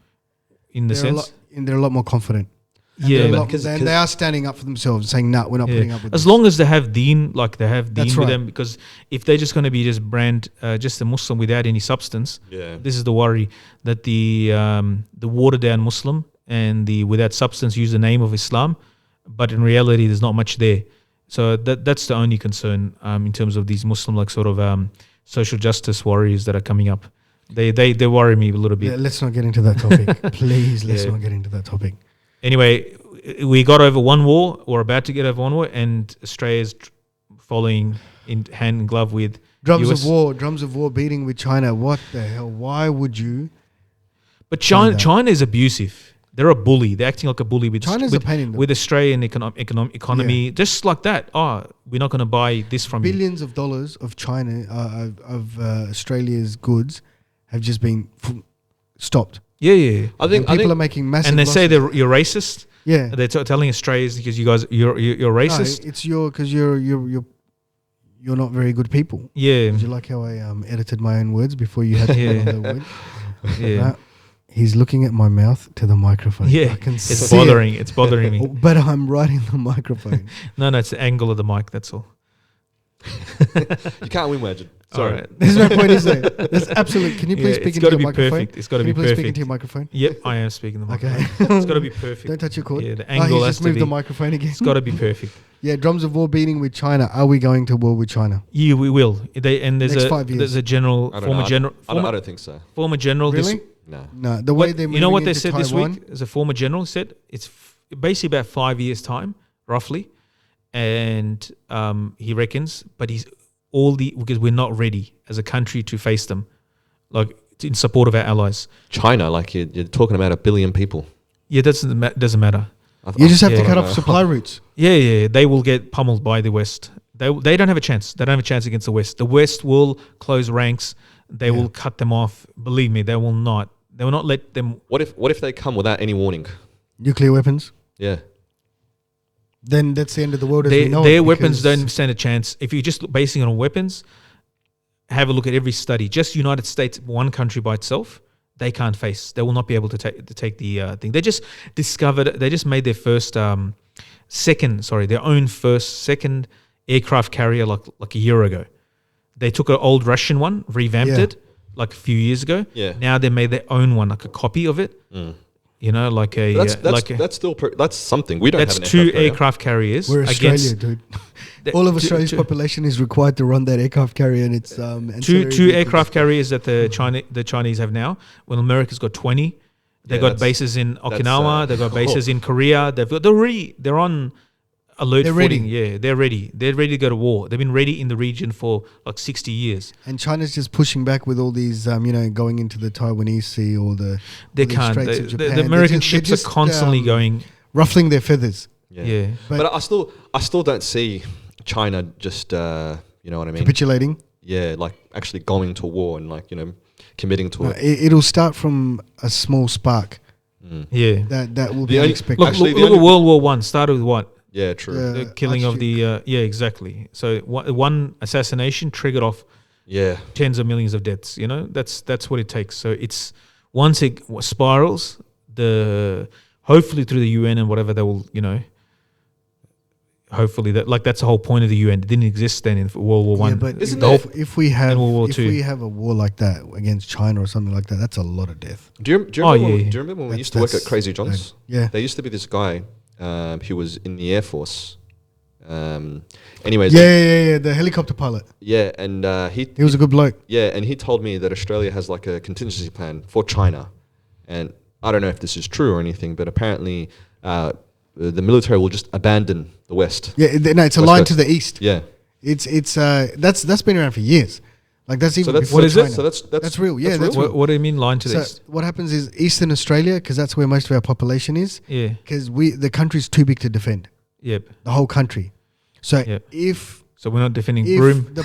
[SPEAKER 3] in the sense,
[SPEAKER 2] They're a lot more confident. And
[SPEAKER 3] yeah.
[SPEAKER 2] they are standing up for themselves, saying, "No, we're not putting up with
[SPEAKER 3] As
[SPEAKER 2] this."
[SPEAKER 3] long as they have deen, like they have deen
[SPEAKER 2] That's
[SPEAKER 3] with
[SPEAKER 2] right.
[SPEAKER 3] them, because if they're just going to be just a Muslim without any substance,
[SPEAKER 4] Yeah.
[SPEAKER 3] this is the worry that the watered down Muslim and the without substance use the name of Islam, but in reality there's not much there. So that's the only concern in terms of these Muslim like sort of social justice warriors that are coming up. They worry me a little bit.
[SPEAKER 2] Yeah, let's not get into that topic, please. Let's
[SPEAKER 3] Yeah.
[SPEAKER 2] not get into that topic.
[SPEAKER 3] Anyway, we got over one war, or about to get over one war, and Australia's following in hand in glove with
[SPEAKER 2] Drums
[SPEAKER 3] US.
[SPEAKER 2] of war beating with China. What the hell? Why would you?
[SPEAKER 3] But
[SPEAKER 2] Say that.
[SPEAKER 3] China is abusive. They're a bully. They're acting like a bully with
[SPEAKER 2] China's a pain in the-
[SPEAKER 3] with Australian economy, just like that. Oh, we're not going to buy this from you.
[SPEAKER 2] Billions of dollars of China of Australia's goods have just been stopped.
[SPEAKER 3] Yeah.
[SPEAKER 4] I think
[SPEAKER 2] And people are making massive.
[SPEAKER 3] And they say
[SPEAKER 2] losses.
[SPEAKER 3] you're racist.
[SPEAKER 2] Yeah.
[SPEAKER 3] They're telling Australians because you guys you're racist.
[SPEAKER 2] No, it's because you're not very good people.
[SPEAKER 3] Yeah.
[SPEAKER 2] Did you like how I edited my own words before you had to
[SPEAKER 3] Yeah.
[SPEAKER 2] put on the word?
[SPEAKER 3] Yeah.
[SPEAKER 2] No, he's looking at my mouth to the microphone.
[SPEAKER 3] Yeah.
[SPEAKER 2] I can
[SPEAKER 3] It's
[SPEAKER 2] see
[SPEAKER 3] bothering. It's bothering me.
[SPEAKER 2] But I'm right in the microphone.
[SPEAKER 3] No, it's the angle of the mic. That's all.
[SPEAKER 4] You can't win, Majid.
[SPEAKER 3] All
[SPEAKER 4] Sorry.
[SPEAKER 3] right.
[SPEAKER 2] There's no point, is there? There's absolutely. Can you please speak
[SPEAKER 3] it's
[SPEAKER 2] into
[SPEAKER 3] got to
[SPEAKER 2] the
[SPEAKER 3] be
[SPEAKER 2] microphone?
[SPEAKER 3] perfect. It's got to
[SPEAKER 2] Can
[SPEAKER 3] be
[SPEAKER 2] you please speak
[SPEAKER 3] perfect.
[SPEAKER 2] into your microphone?
[SPEAKER 3] Yep, I am speaking the
[SPEAKER 2] Okay.
[SPEAKER 3] microphone. It's got to be perfect.
[SPEAKER 2] Don't touch your cord.
[SPEAKER 3] Yeah, the
[SPEAKER 2] He's
[SPEAKER 3] angle has
[SPEAKER 2] just
[SPEAKER 3] to
[SPEAKER 2] moved
[SPEAKER 3] be.
[SPEAKER 2] the microphone again.
[SPEAKER 3] It's got to be perfect.
[SPEAKER 2] Yeah, drums of war beating with China. Are we going to war with China?
[SPEAKER 3] Yeah, we will. There's
[SPEAKER 2] Next 5 years.
[SPEAKER 3] there's a general
[SPEAKER 4] I don't
[SPEAKER 3] former
[SPEAKER 4] know.
[SPEAKER 3] general
[SPEAKER 4] I don't think so.
[SPEAKER 3] former general.
[SPEAKER 2] Really?
[SPEAKER 4] No.
[SPEAKER 2] No, the way they're moving
[SPEAKER 3] you know what they
[SPEAKER 2] into
[SPEAKER 3] said
[SPEAKER 2] Taiwan,
[SPEAKER 3] this week? As a former general said, it's basically about 5 years time, roughly, and he reckons, but because we're not ready as a country to face them, like in support of our allies.
[SPEAKER 4] China, like you're talking about 1 billion people.
[SPEAKER 3] Yeah, doesn't matter.
[SPEAKER 2] You just have to
[SPEAKER 3] Yeah.
[SPEAKER 2] cut off supply routes.
[SPEAKER 3] Yeah, they will get pummeled by the West. They don't have a chance. They don't have a chance against the West. The West will close ranks. They will cut them off. Believe me, they will not. They will not let them.
[SPEAKER 4] What if they come without any warning?
[SPEAKER 2] Nuclear weapons.
[SPEAKER 4] Yeah.
[SPEAKER 2] Then that's the end of the world as we know
[SPEAKER 3] Their
[SPEAKER 2] it,
[SPEAKER 3] weapons
[SPEAKER 2] because-
[SPEAKER 3] don't stand a chance. If you're just basing it on weapons, have a look at every study. Just United States, one country by itself, they can't face. They will not be able to take the thing. They just discovered. They just made their first second aircraft carrier like a year ago. They took an old Russian one, revamped
[SPEAKER 2] Yeah.
[SPEAKER 3] it like a few years ago.
[SPEAKER 4] Yeah.
[SPEAKER 3] Now they made their own one, like a copy of it. You know, like a
[SPEAKER 4] That's still that's something. We don't
[SPEAKER 3] that's
[SPEAKER 4] have an
[SPEAKER 3] two
[SPEAKER 4] carrier.
[SPEAKER 3] aircraft carriers.
[SPEAKER 2] We're Australia,
[SPEAKER 3] against
[SPEAKER 2] dude.
[SPEAKER 3] the-
[SPEAKER 2] All of
[SPEAKER 3] two-
[SPEAKER 2] Australia's
[SPEAKER 3] two-
[SPEAKER 2] population is required to run that aircraft carrier, and it's
[SPEAKER 3] two
[SPEAKER 2] ancillary
[SPEAKER 3] two
[SPEAKER 2] vehicles.
[SPEAKER 3] aircraft carriers that the Chinese have now. Well, America's got 20. They
[SPEAKER 4] Yeah,
[SPEAKER 3] got
[SPEAKER 4] that's-
[SPEAKER 3] bases in Okinawa. They've got
[SPEAKER 4] oh.
[SPEAKER 3] bases in Korea. They're on alert
[SPEAKER 2] They're
[SPEAKER 3] footing.
[SPEAKER 2] ready.
[SPEAKER 3] Yeah, they're ready. They're ready to go to war. They've been ready in the region for like 60 years.
[SPEAKER 2] And China's just pushing back with all these, going into the Taiwanese Sea or the
[SPEAKER 3] They
[SPEAKER 2] or the
[SPEAKER 3] can't.
[SPEAKER 2] Straits of
[SPEAKER 3] The
[SPEAKER 2] Japan.
[SPEAKER 3] the
[SPEAKER 2] They're
[SPEAKER 3] American
[SPEAKER 2] just- they're
[SPEAKER 3] ships
[SPEAKER 2] just,
[SPEAKER 3] are constantly going.
[SPEAKER 2] ruffling their feathers.
[SPEAKER 3] Yeah.
[SPEAKER 4] But I still don't see China just you know what I mean?
[SPEAKER 2] Capitulating.
[SPEAKER 4] Yeah, like actually going to war and committing to it.
[SPEAKER 2] It'll start from a small spark.
[SPEAKER 3] Yeah.
[SPEAKER 2] That will
[SPEAKER 4] The
[SPEAKER 2] be
[SPEAKER 4] only-
[SPEAKER 2] unexpected.
[SPEAKER 3] Look,
[SPEAKER 4] Actually,
[SPEAKER 3] look,
[SPEAKER 4] the
[SPEAKER 3] look at
[SPEAKER 4] only-
[SPEAKER 3] World War One. Started with what?
[SPEAKER 4] Yeah, true.
[SPEAKER 2] Yeah.
[SPEAKER 3] The killing of
[SPEAKER 2] Archduke.
[SPEAKER 3] the exactly. So one assassination triggered off
[SPEAKER 4] Yeah.
[SPEAKER 3] tens of millions of deaths. You know, that's what it takes. So it's once it spirals, hopefully through the UN and whatever they will, hopefully that's the whole point of the UN. It didn't exist then in World War One.
[SPEAKER 2] Yeah, but
[SPEAKER 4] Isn't
[SPEAKER 2] if we have
[SPEAKER 3] and World War
[SPEAKER 2] if
[SPEAKER 3] Two.
[SPEAKER 2] we have a war like that against China or something like that, that's a lot of death.
[SPEAKER 4] Do you remember,
[SPEAKER 3] Oh,
[SPEAKER 4] when,
[SPEAKER 3] yeah.
[SPEAKER 4] do you remember when we used to work at
[SPEAKER 2] That's-
[SPEAKER 4] Crazy John's?
[SPEAKER 2] Yeah.
[SPEAKER 4] There used to be this guy who was in the Air Force. Anyways,
[SPEAKER 2] Yeah. The helicopter pilot.
[SPEAKER 4] yeah, and he
[SPEAKER 2] He was a good bloke.
[SPEAKER 4] yeah, and he told me that Australia has like a contingency plan for China, and I don't know if this is true or anything, but apparently the military will just abandon the West.
[SPEAKER 2] Yeah, no, it's a
[SPEAKER 4] West
[SPEAKER 2] line
[SPEAKER 4] Coast.
[SPEAKER 2] to the east.
[SPEAKER 4] Yeah,
[SPEAKER 2] That's been around for years. Like that's even before
[SPEAKER 3] what is it?
[SPEAKER 2] China.
[SPEAKER 4] So that's
[SPEAKER 2] real. Yeah, that's
[SPEAKER 3] What,
[SPEAKER 2] real.
[SPEAKER 3] what do you mean line to
[SPEAKER 2] So
[SPEAKER 3] this?
[SPEAKER 2] what happens is Eastern Australia, because that's where most of our population is,
[SPEAKER 3] Yeah.
[SPEAKER 2] because the country's too big to defend,
[SPEAKER 3] Yep.
[SPEAKER 2] the whole country. So
[SPEAKER 3] Yep.
[SPEAKER 2] if
[SPEAKER 3] So we're not defending
[SPEAKER 2] if
[SPEAKER 3] Broome.
[SPEAKER 2] the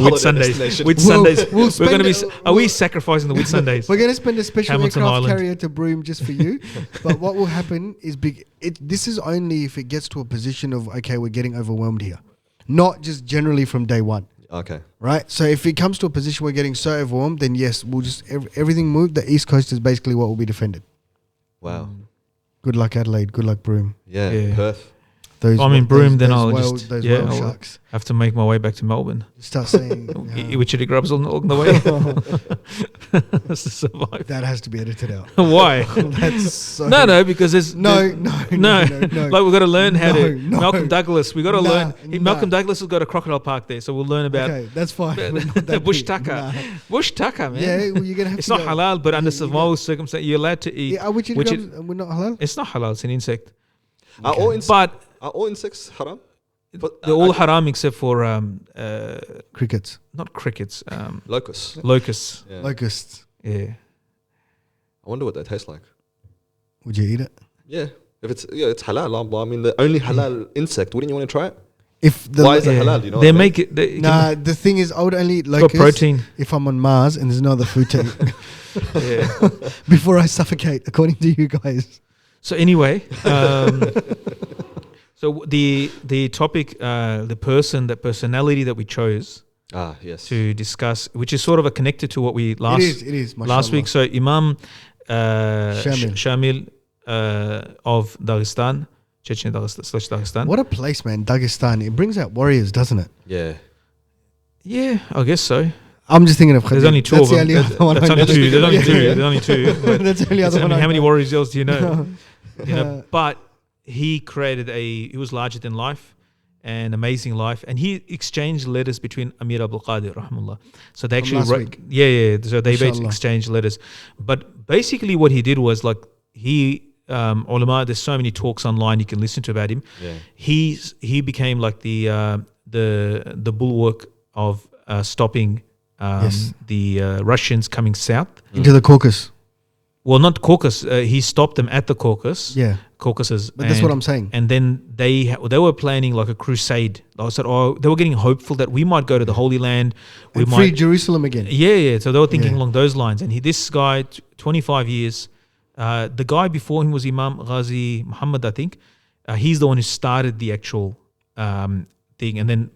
[SPEAKER 3] Whit Sundays. Whit Sundays.
[SPEAKER 2] we'll
[SPEAKER 3] We're going to be.
[SPEAKER 2] spend
[SPEAKER 3] Are we sacrificing the Whit Sundays?
[SPEAKER 2] we're going to spend a special
[SPEAKER 3] Hamilton
[SPEAKER 2] aircraft
[SPEAKER 3] Island.
[SPEAKER 2] carrier to Broome just for you. But what will happen is this is only if it gets to a position of, okay, we're getting overwhelmed here. Not just generally from day one.
[SPEAKER 4] Okay.
[SPEAKER 2] Right? So if it comes to a position we're getting so overwhelmed, then yes, we'll just, everything move. The East Coast is basically what will be defended.
[SPEAKER 4] Wow.
[SPEAKER 2] Good luck, Adelaide. Good luck, Broome.
[SPEAKER 4] Yeah.
[SPEAKER 3] Yeah.
[SPEAKER 4] Perth.
[SPEAKER 2] Those
[SPEAKER 3] I'm in Broome, then I'll
[SPEAKER 2] whale,
[SPEAKER 3] just
[SPEAKER 2] those
[SPEAKER 3] yeah,
[SPEAKER 2] whale
[SPEAKER 3] I'll
[SPEAKER 2] sharks.
[SPEAKER 3] have to make my way back to Melbourne.
[SPEAKER 2] Start saying
[SPEAKER 3] Which the grubs on the way. That's to survive.
[SPEAKER 2] that has to be edited out.
[SPEAKER 3] Why?
[SPEAKER 2] That's so
[SPEAKER 3] No, because there's
[SPEAKER 2] no.
[SPEAKER 3] Like we've got to learn how to.
[SPEAKER 2] No.
[SPEAKER 3] Malcolm Douglas, we got to
[SPEAKER 2] Nah,
[SPEAKER 3] learn. Malcolm
[SPEAKER 2] nah.
[SPEAKER 3] Douglas has got a crocodile park there, so we'll learn about
[SPEAKER 2] Okay, that's fine.
[SPEAKER 3] the,
[SPEAKER 2] We're not
[SPEAKER 3] the
[SPEAKER 2] that
[SPEAKER 3] bush
[SPEAKER 2] big.
[SPEAKER 3] tucker.
[SPEAKER 2] Nah.
[SPEAKER 3] Bush tucker, man.
[SPEAKER 2] Yeah, well, you're gonna have
[SPEAKER 3] It's
[SPEAKER 2] to
[SPEAKER 3] not
[SPEAKER 2] go-
[SPEAKER 3] halal, but under
[SPEAKER 2] you
[SPEAKER 3] some
[SPEAKER 2] go-
[SPEAKER 3] circumstances, you're allowed to eat.
[SPEAKER 2] Yeah, which
[SPEAKER 3] which
[SPEAKER 2] we're not halal.
[SPEAKER 3] It's not halal; it's an insect.
[SPEAKER 4] Are all
[SPEAKER 3] But
[SPEAKER 4] are all insects haram? But
[SPEAKER 3] they're all haram except for
[SPEAKER 2] Crickets,
[SPEAKER 3] not crickets,
[SPEAKER 4] locusts.
[SPEAKER 3] locusts.
[SPEAKER 4] Yeah.
[SPEAKER 2] locusts.
[SPEAKER 3] Yeah.
[SPEAKER 4] I wonder what they taste like.
[SPEAKER 2] Would you eat it?
[SPEAKER 4] Yeah. If it's halal. But I mean, the only halal insect. Wouldn't you want to try it?
[SPEAKER 2] If the
[SPEAKER 4] Why is it
[SPEAKER 3] Yeah.
[SPEAKER 4] halal? You know.
[SPEAKER 3] They
[SPEAKER 4] what I mean?
[SPEAKER 3] make it. They,
[SPEAKER 2] nah, the thing is, I would only eat
[SPEAKER 3] it's got
[SPEAKER 2] locusts
[SPEAKER 3] protein.
[SPEAKER 2] if I'm on Mars and there's no other food to eat
[SPEAKER 3] Yeah.
[SPEAKER 2] before I suffocate, according to you guys.
[SPEAKER 3] So anyway, so the topic, the personality that we chose
[SPEAKER 4] Ah, yes.
[SPEAKER 3] to discuss, which is sort of a connected to what we
[SPEAKER 2] It is.
[SPEAKER 3] last week. So Imam
[SPEAKER 2] Shamil.
[SPEAKER 3] Shamil of Dagestan, Chechen Dagestan.
[SPEAKER 2] What a place, man, Dagestan. It brings out warriors, doesn't it?
[SPEAKER 4] Yeah.
[SPEAKER 3] Yeah, I guess so.
[SPEAKER 2] I'm just thinking of
[SPEAKER 3] There's
[SPEAKER 2] Khabib.
[SPEAKER 3] only two
[SPEAKER 2] That's
[SPEAKER 3] of
[SPEAKER 2] the
[SPEAKER 3] them.
[SPEAKER 2] only other one
[SPEAKER 3] That's
[SPEAKER 2] I
[SPEAKER 3] only
[SPEAKER 2] know.
[SPEAKER 3] two. There's only two.
[SPEAKER 2] Yeah.
[SPEAKER 3] There's only two. But
[SPEAKER 2] That's the only
[SPEAKER 3] it's
[SPEAKER 2] other one.
[SPEAKER 3] how
[SPEAKER 2] I
[SPEAKER 3] many
[SPEAKER 2] know.
[SPEAKER 3] warriors else do you know? You know,
[SPEAKER 2] Yeah.
[SPEAKER 3] but he created he was larger than life, an amazing life, and he exchanged letters between Amir Abdul Qadir, rahmullah. So they actually
[SPEAKER 2] last week.
[SPEAKER 3] yeah. So they
[SPEAKER 2] Inshallah.
[SPEAKER 3] exchanged letters, but basically what he did was like ulama. There's so many talks online you can listen to about him.
[SPEAKER 4] Yeah.
[SPEAKER 3] He became like the bulwark of stopping
[SPEAKER 2] Yes.
[SPEAKER 3] the Russians coming south.
[SPEAKER 2] Into the Caucasus.
[SPEAKER 3] Well, not Caucasus. He stopped them at the Caucasus.
[SPEAKER 2] Yeah.
[SPEAKER 3] Caucasus.
[SPEAKER 2] But that's what I'm saying.
[SPEAKER 3] And then they were planning like a crusade. They said, they were getting hopeful that we might go to the Holy Land. We
[SPEAKER 2] And free
[SPEAKER 3] might,
[SPEAKER 2] Jerusalem again.
[SPEAKER 3] yeah. So they were thinking
[SPEAKER 2] Yeah.
[SPEAKER 3] along those lines. And this guy, 25 years, the guy before him was Imam Ghazi Muhammad, I think. He's the one who started the actual thing. And then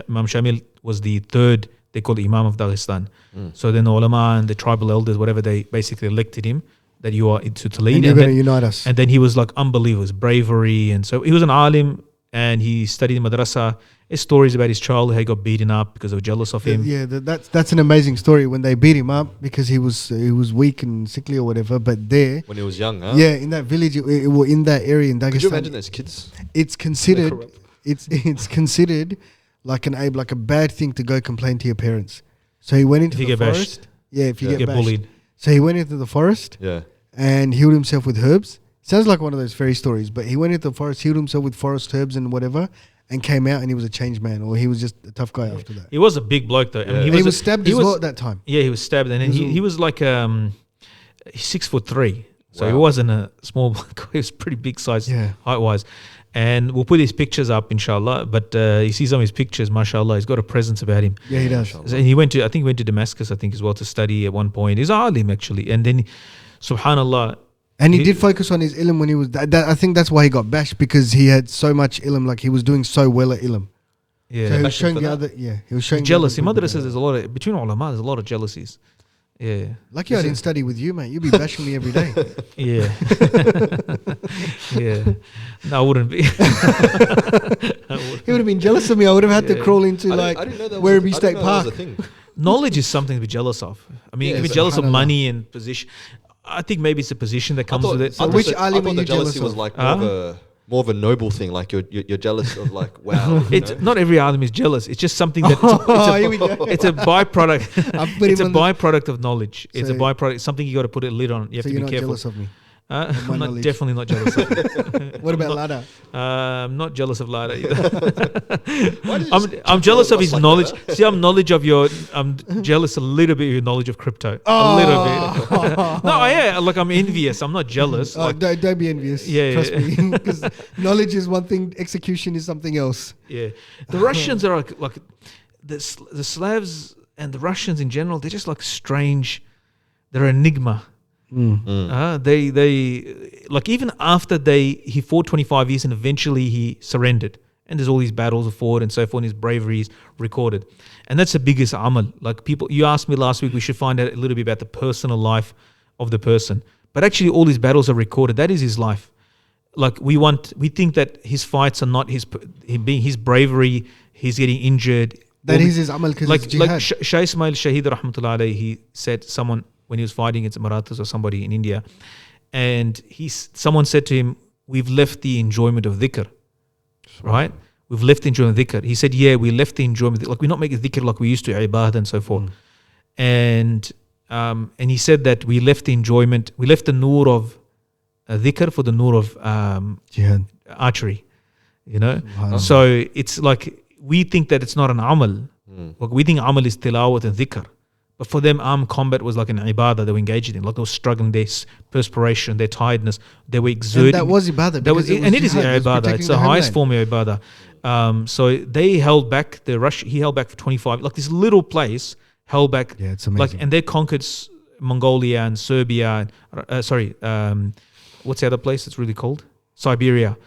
[SPEAKER 3] Imam Shamil was the third. They call it Imam of Dagestan. So then the ulama and the tribal elders, whatever, they basically elected him that you are to lead.
[SPEAKER 2] And you're
[SPEAKER 3] And
[SPEAKER 2] going to
[SPEAKER 3] then-
[SPEAKER 2] unite us.
[SPEAKER 3] and then he was like unbelievable, his bravery. And so he was an alim and he studied in madrasa. His stories about his childhood, how he got beaten up because they were jealous of him.
[SPEAKER 2] Yeah, that's an amazing story when they beat him up because he was weak and sickly or whatever. But there,
[SPEAKER 4] When he was young, huh?
[SPEAKER 2] yeah, in that village, in that area in
[SPEAKER 4] Could you imagine
[SPEAKER 2] Dagestan,
[SPEAKER 4] those kids?
[SPEAKER 2] it's considered it's considered like a bad thing to go complain to your parents. So he went into
[SPEAKER 3] If you
[SPEAKER 2] the
[SPEAKER 3] get
[SPEAKER 2] forest.
[SPEAKER 3] bashed.
[SPEAKER 2] Yeah, if you
[SPEAKER 3] You
[SPEAKER 2] get
[SPEAKER 3] get
[SPEAKER 2] bashed.
[SPEAKER 3] bullied.
[SPEAKER 2] So he went into the forest
[SPEAKER 4] Yeah.
[SPEAKER 2] and healed himself with herbs. Sounds like one of those fairy stories, but he went into the forest, healed himself with forest herbs and whatever, and came out and he was a changed man, or he was just a tough guy after that.
[SPEAKER 3] He was a big bloke though. I mean,
[SPEAKER 4] Yeah.
[SPEAKER 3] he
[SPEAKER 2] And he
[SPEAKER 3] was,
[SPEAKER 2] was stabbed as well at that time.
[SPEAKER 3] Yeah, he was stabbed. And then
[SPEAKER 2] He was
[SPEAKER 3] he was like he's 6'3". So he
[SPEAKER 4] Wow.
[SPEAKER 3] wasn't a small bloke. He was pretty big size
[SPEAKER 2] Yeah.
[SPEAKER 3] height-wise. And we'll put his pictures up, inshallah. But you see some of his pictures, mashallah. He's got a presence about him.
[SPEAKER 2] Yeah, he does.
[SPEAKER 3] So he went to, I think he went to Damascus, I think, as well to study at one point. He's a alim, actually. And then, subhanallah,
[SPEAKER 2] And he did focus on his ilm when he was. I think that's why he got bashed, because he had so much ilm, like he was doing so well at ilm.
[SPEAKER 3] yeah.
[SPEAKER 2] So he was
[SPEAKER 4] Bashed him
[SPEAKER 2] showing
[SPEAKER 4] for
[SPEAKER 2] the
[SPEAKER 4] that?
[SPEAKER 2] other. Yeah, he was showing. the
[SPEAKER 3] jealous. In
[SPEAKER 2] other people.
[SPEAKER 3] madrasas, there's a lot of, between ulama, there's a lot of jealousies. Yeah.
[SPEAKER 2] Lucky I didn't study with you, mate. You'd be bashing me every day.
[SPEAKER 3] Yeah. Yeah. No, I wouldn't be.
[SPEAKER 2] He would have been jealous of me. I would have had to
[SPEAKER 3] Yeah.
[SPEAKER 2] crawl into like
[SPEAKER 4] I didn't know that
[SPEAKER 2] Werribee
[SPEAKER 4] was
[SPEAKER 2] State Park.
[SPEAKER 4] a thing.
[SPEAKER 3] Knowledge is something to be jealous of. I mean, you
[SPEAKER 4] Yeah,
[SPEAKER 3] can be
[SPEAKER 4] so
[SPEAKER 3] jealous of
[SPEAKER 2] subhanallah.
[SPEAKER 3] money and position. I think maybe it's a position that comes with it.
[SPEAKER 2] So which
[SPEAKER 4] I
[SPEAKER 2] alim
[SPEAKER 4] thought
[SPEAKER 2] are
[SPEAKER 4] the
[SPEAKER 2] you
[SPEAKER 4] jealousy
[SPEAKER 2] jealous
[SPEAKER 4] was
[SPEAKER 2] of?
[SPEAKER 4] like
[SPEAKER 3] Huh?
[SPEAKER 4] more of a noble thing. Like you're jealous of like wow. you
[SPEAKER 3] It's
[SPEAKER 4] know?
[SPEAKER 3] not every alim is jealous. It's just something that
[SPEAKER 2] Oh, here we go.
[SPEAKER 3] it's a byproduct.
[SPEAKER 2] I've put
[SPEAKER 3] It's a
[SPEAKER 2] him on the-
[SPEAKER 3] byproduct of knowledge. It's a
[SPEAKER 2] So-
[SPEAKER 3] byproduct. Something you got to put a lid on. You have
[SPEAKER 2] So
[SPEAKER 3] to
[SPEAKER 2] you're
[SPEAKER 3] be
[SPEAKER 2] not
[SPEAKER 3] careful.
[SPEAKER 2] jealous of me. my
[SPEAKER 3] I'm
[SPEAKER 2] knowledge.
[SPEAKER 3] definitely not jealous of it.
[SPEAKER 2] What about Lada?
[SPEAKER 3] I'm not jealous of Lada either.
[SPEAKER 4] Why did you
[SPEAKER 3] I'm,
[SPEAKER 4] just
[SPEAKER 3] I'm
[SPEAKER 4] jump
[SPEAKER 3] jealous
[SPEAKER 4] all
[SPEAKER 3] of his
[SPEAKER 4] like
[SPEAKER 3] knowledge.
[SPEAKER 4] that?
[SPEAKER 3] See, I'm jealous a little bit of your knowledge of crypto. A little bit. No, like I'm envious. I'm not jealous. Like,
[SPEAKER 2] Don't be envious.
[SPEAKER 3] Yeah,
[SPEAKER 2] Trust
[SPEAKER 3] yeah.
[SPEAKER 2] me. Because knowledge is one thing, execution is something else.
[SPEAKER 3] yeah, the Russians are like the Slavs and the Russians in general. They're just like strange. They're an enigma. They like even after he fought 25 years and eventually he surrendered. And there's all these battles of fought and so forth. And his bravery is recorded, and that's the biggest amal. Like people, you asked me last week, we should find out a little bit about the personal life of the person. But actually, all these battles are recorded. That is his life. Like we think that his fights are not his bravery. He's getting injured.
[SPEAKER 2] That is his amal because
[SPEAKER 3] Like
[SPEAKER 2] it's jihad.
[SPEAKER 3] Shah Ismail Shahid rahmatullah alayhi, he said someone when he was fighting against Marathas or somebody in India, and someone said to him, "We've left the enjoyment of dhikr, right? We've left the enjoyment of dhikr." He said, "Yeah, we left the enjoyment. Like we're not making dhikr like we used to, ibadah and so forth." And he said that we left the enjoyment, we left the nur of dhikr for the nur of
[SPEAKER 2] Jihad.
[SPEAKER 3] archery, you know.
[SPEAKER 2] Subhanallah.
[SPEAKER 3] So it's like we think that it's not an amal. Like we think amal is tilawat and dhikr. But for them, armed combat was like an ibadah they were engaged in. Like they were struggling, their perspiration, their tiredness, they were exerting.
[SPEAKER 2] And that was ibadah.
[SPEAKER 3] That was,
[SPEAKER 2] because
[SPEAKER 3] and it is
[SPEAKER 2] jihad, it was
[SPEAKER 3] ibadah.
[SPEAKER 2] protecting
[SPEAKER 3] It's
[SPEAKER 2] the
[SPEAKER 3] the highest
[SPEAKER 2] homeland.
[SPEAKER 3] form of ibadah. So they held back he held back for 25, like this little place held back.
[SPEAKER 2] Yeah, it's
[SPEAKER 3] Like,
[SPEAKER 2] amazing.
[SPEAKER 3] and they conquered Mongolia and Serbia. What's the other place that's really cold? Siberia.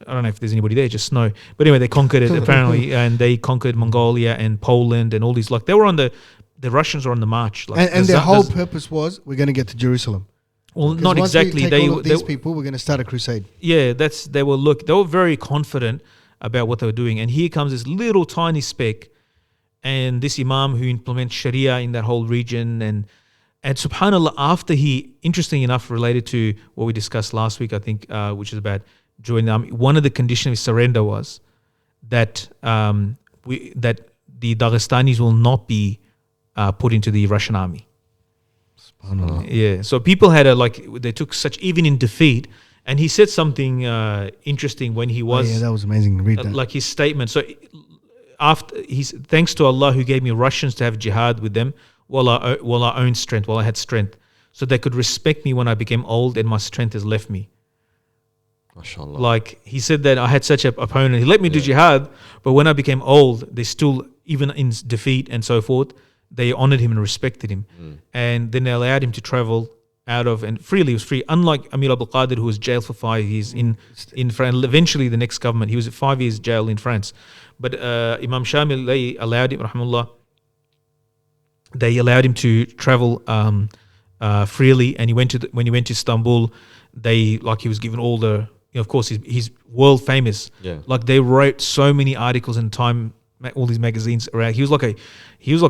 [SPEAKER 3] I don't know if there's anybody there, just snow. But anyway, they conquered it apparently, and they conquered Mongolia and Poland and all these. Like they were on the Russians were on the march. Like
[SPEAKER 2] And their whole purpose was we're going to get to Jerusalem.
[SPEAKER 3] well,
[SPEAKER 2] 'Cause
[SPEAKER 3] not
[SPEAKER 2] once
[SPEAKER 3] exactly.
[SPEAKER 2] We take all of these people, we're going to start a crusade.
[SPEAKER 3] Yeah, they were very confident about what they were doing. And here comes this little tiny speck, and this Imam who implements Sharia in that whole region, and subhanAllah, after he, interesting enough, related to what we discussed last week, I think, which is about joining the army. One of the conditions of his surrender was that that the Dagestanis will not be put into the Russian army.
[SPEAKER 2] SubhanAllah.
[SPEAKER 3] Yeah, so people had they took such, even in defeat, and he said something interesting when he was
[SPEAKER 2] Yeah, that was amazing. Read that.
[SPEAKER 3] like his statement. So after thanks to Allah who gave me Russians to have jihad with them while I owned strength, while I had strength, so they could respect me when I became old and my strength has left me.
[SPEAKER 4] MashaAllah.
[SPEAKER 3] Like he said that I had such an opponent. He let me do jihad, but when I became old, they still, even in defeat and so forth, they honored him and respected him. And then they allowed him to travel out of, and freely, he was free. Unlike Amir Abdul Qadir, who was jailed for 5 years in France. Eventually, the next government, he was at 5 years jail in France. But Imam Shamil, they allowed him, rahimahullah, they allowed him to travel freely. And when he went to Istanbul, he was given all the, of course, he's world famous.
[SPEAKER 4] Yeah.
[SPEAKER 3] Like they wrote so many articles in Time, all these magazines around. He was like a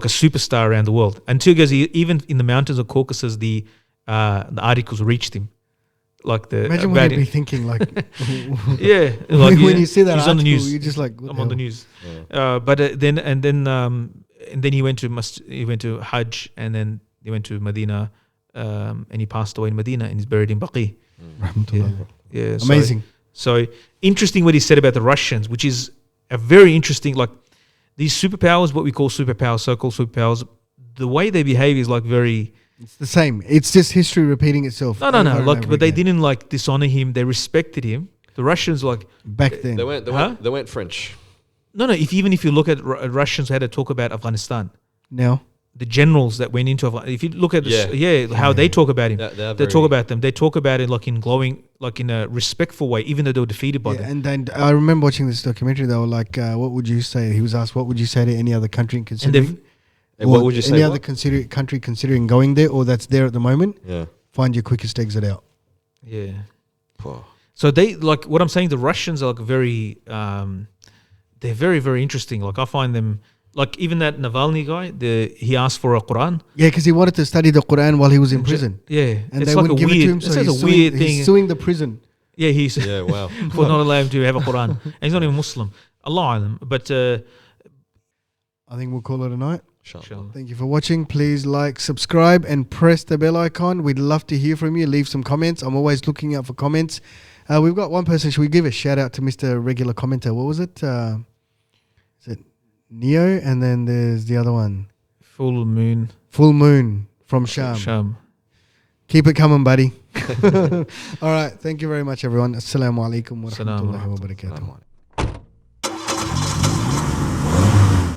[SPEAKER 3] superstar around the world. Until even in the mountains of Caucasus, the articles reached him. Like
[SPEAKER 2] Imagine what you'd be thinking. Like,
[SPEAKER 3] yeah,
[SPEAKER 2] when you see that
[SPEAKER 3] he's on the
[SPEAKER 2] article,
[SPEAKER 3] news.
[SPEAKER 2] you're just like, what
[SPEAKER 3] I'm
[SPEAKER 2] the
[SPEAKER 3] on the
[SPEAKER 2] hell?
[SPEAKER 3] news. But then he went to Hajj, and then he went to Medina, and he passed away in Medina, and he's buried in Baqi.
[SPEAKER 2] Rahmatullah.
[SPEAKER 3] Yeah,
[SPEAKER 2] Amazing.
[SPEAKER 3] So interesting what he said about the Russians, which is a very interesting, like these superpowers, what we call superpowers, so-called superpowers, the way they behave is like very.
[SPEAKER 2] It's the same. It's just history repeating itself.
[SPEAKER 3] No.
[SPEAKER 2] over and
[SPEAKER 3] Like,
[SPEAKER 2] over
[SPEAKER 3] but they
[SPEAKER 2] again.
[SPEAKER 3] didn't like dishonor him. They respected him. The Russians, like,
[SPEAKER 2] Back then.
[SPEAKER 4] They went French.
[SPEAKER 3] no. Even if you look at Russians who had to talk about Afghanistan,
[SPEAKER 2] Now.
[SPEAKER 3] the generals that went into Afghanistan, if you look at how they talk about him, they talk about them. They talk about it like in glowing, like in a respectful way, even though they were defeated by
[SPEAKER 2] Yeah,
[SPEAKER 3] them.
[SPEAKER 2] and then I remember watching this documentary. They were like, what would you say? He was asked, what would you say to any other country considering?
[SPEAKER 4] And what would you say?
[SPEAKER 2] Any other country considering going there or that's there at the moment?
[SPEAKER 4] Yeah.
[SPEAKER 2] Find your quickest exit out.
[SPEAKER 3] Yeah.
[SPEAKER 4] Wow.
[SPEAKER 3] So they, like what I'm saying, the Russians are like very, they're very, very interesting. Like I find them, like even that Navalny guy, he asked for a Quran.
[SPEAKER 2] Yeah, because he wanted to study the Quran while he was in prison.
[SPEAKER 3] Yeah,
[SPEAKER 2] And
[SPEAKER 3] it's
[SPEAKER 2] they
[SPEAKER 3] like a
[SPEAKER 2] wouldn't give it to
[SPEAKER 3] weird.
[SPEAKER 2] him, so
[SPEAKER 3] It's
[SPEAKER 2] he's
[SPEAKER 3] a weird
[SPEAKER 2] suing,
[SPEAKER 3] thing.
[SPEAKER 2] he's suing the prison.
[SPEAKER 3] Yeah, he's
[SPEAKER 4] Yeah. Wow.
[SPEAKER 3] for not allowing him to have a Quran. And he's not even Muslim. Allah alam. But
[SPEAKER 2] I think we'll call it a night.
[SPEAKER 3] Inshallah.
[SPEAKER 2] Thank you for watching. Please like, subscribe, and press the bell icon. We'd love to hear from you. Leave some comments. I'm always looking out for comments. We've got one person. Should we give a shout out to Mr. Regular Commenter? What was it? Is it Neo? And then there's the other one.
[SPEAKER 3] Full moon.
[SPEAKER 2] Full Moon from Sham.
[SPEAKER 3] Sham.
[SPEAKER 2] Keep it coming, buddy. All right. Thank you very much, everyone. Assalamu alaikum wa
[SPEAKER 3] Assalamu
[SPEAKER 2] rahmatullahi wa
[SPEAKER 3] alaikum.
[SPEAKER 2] barakatuh.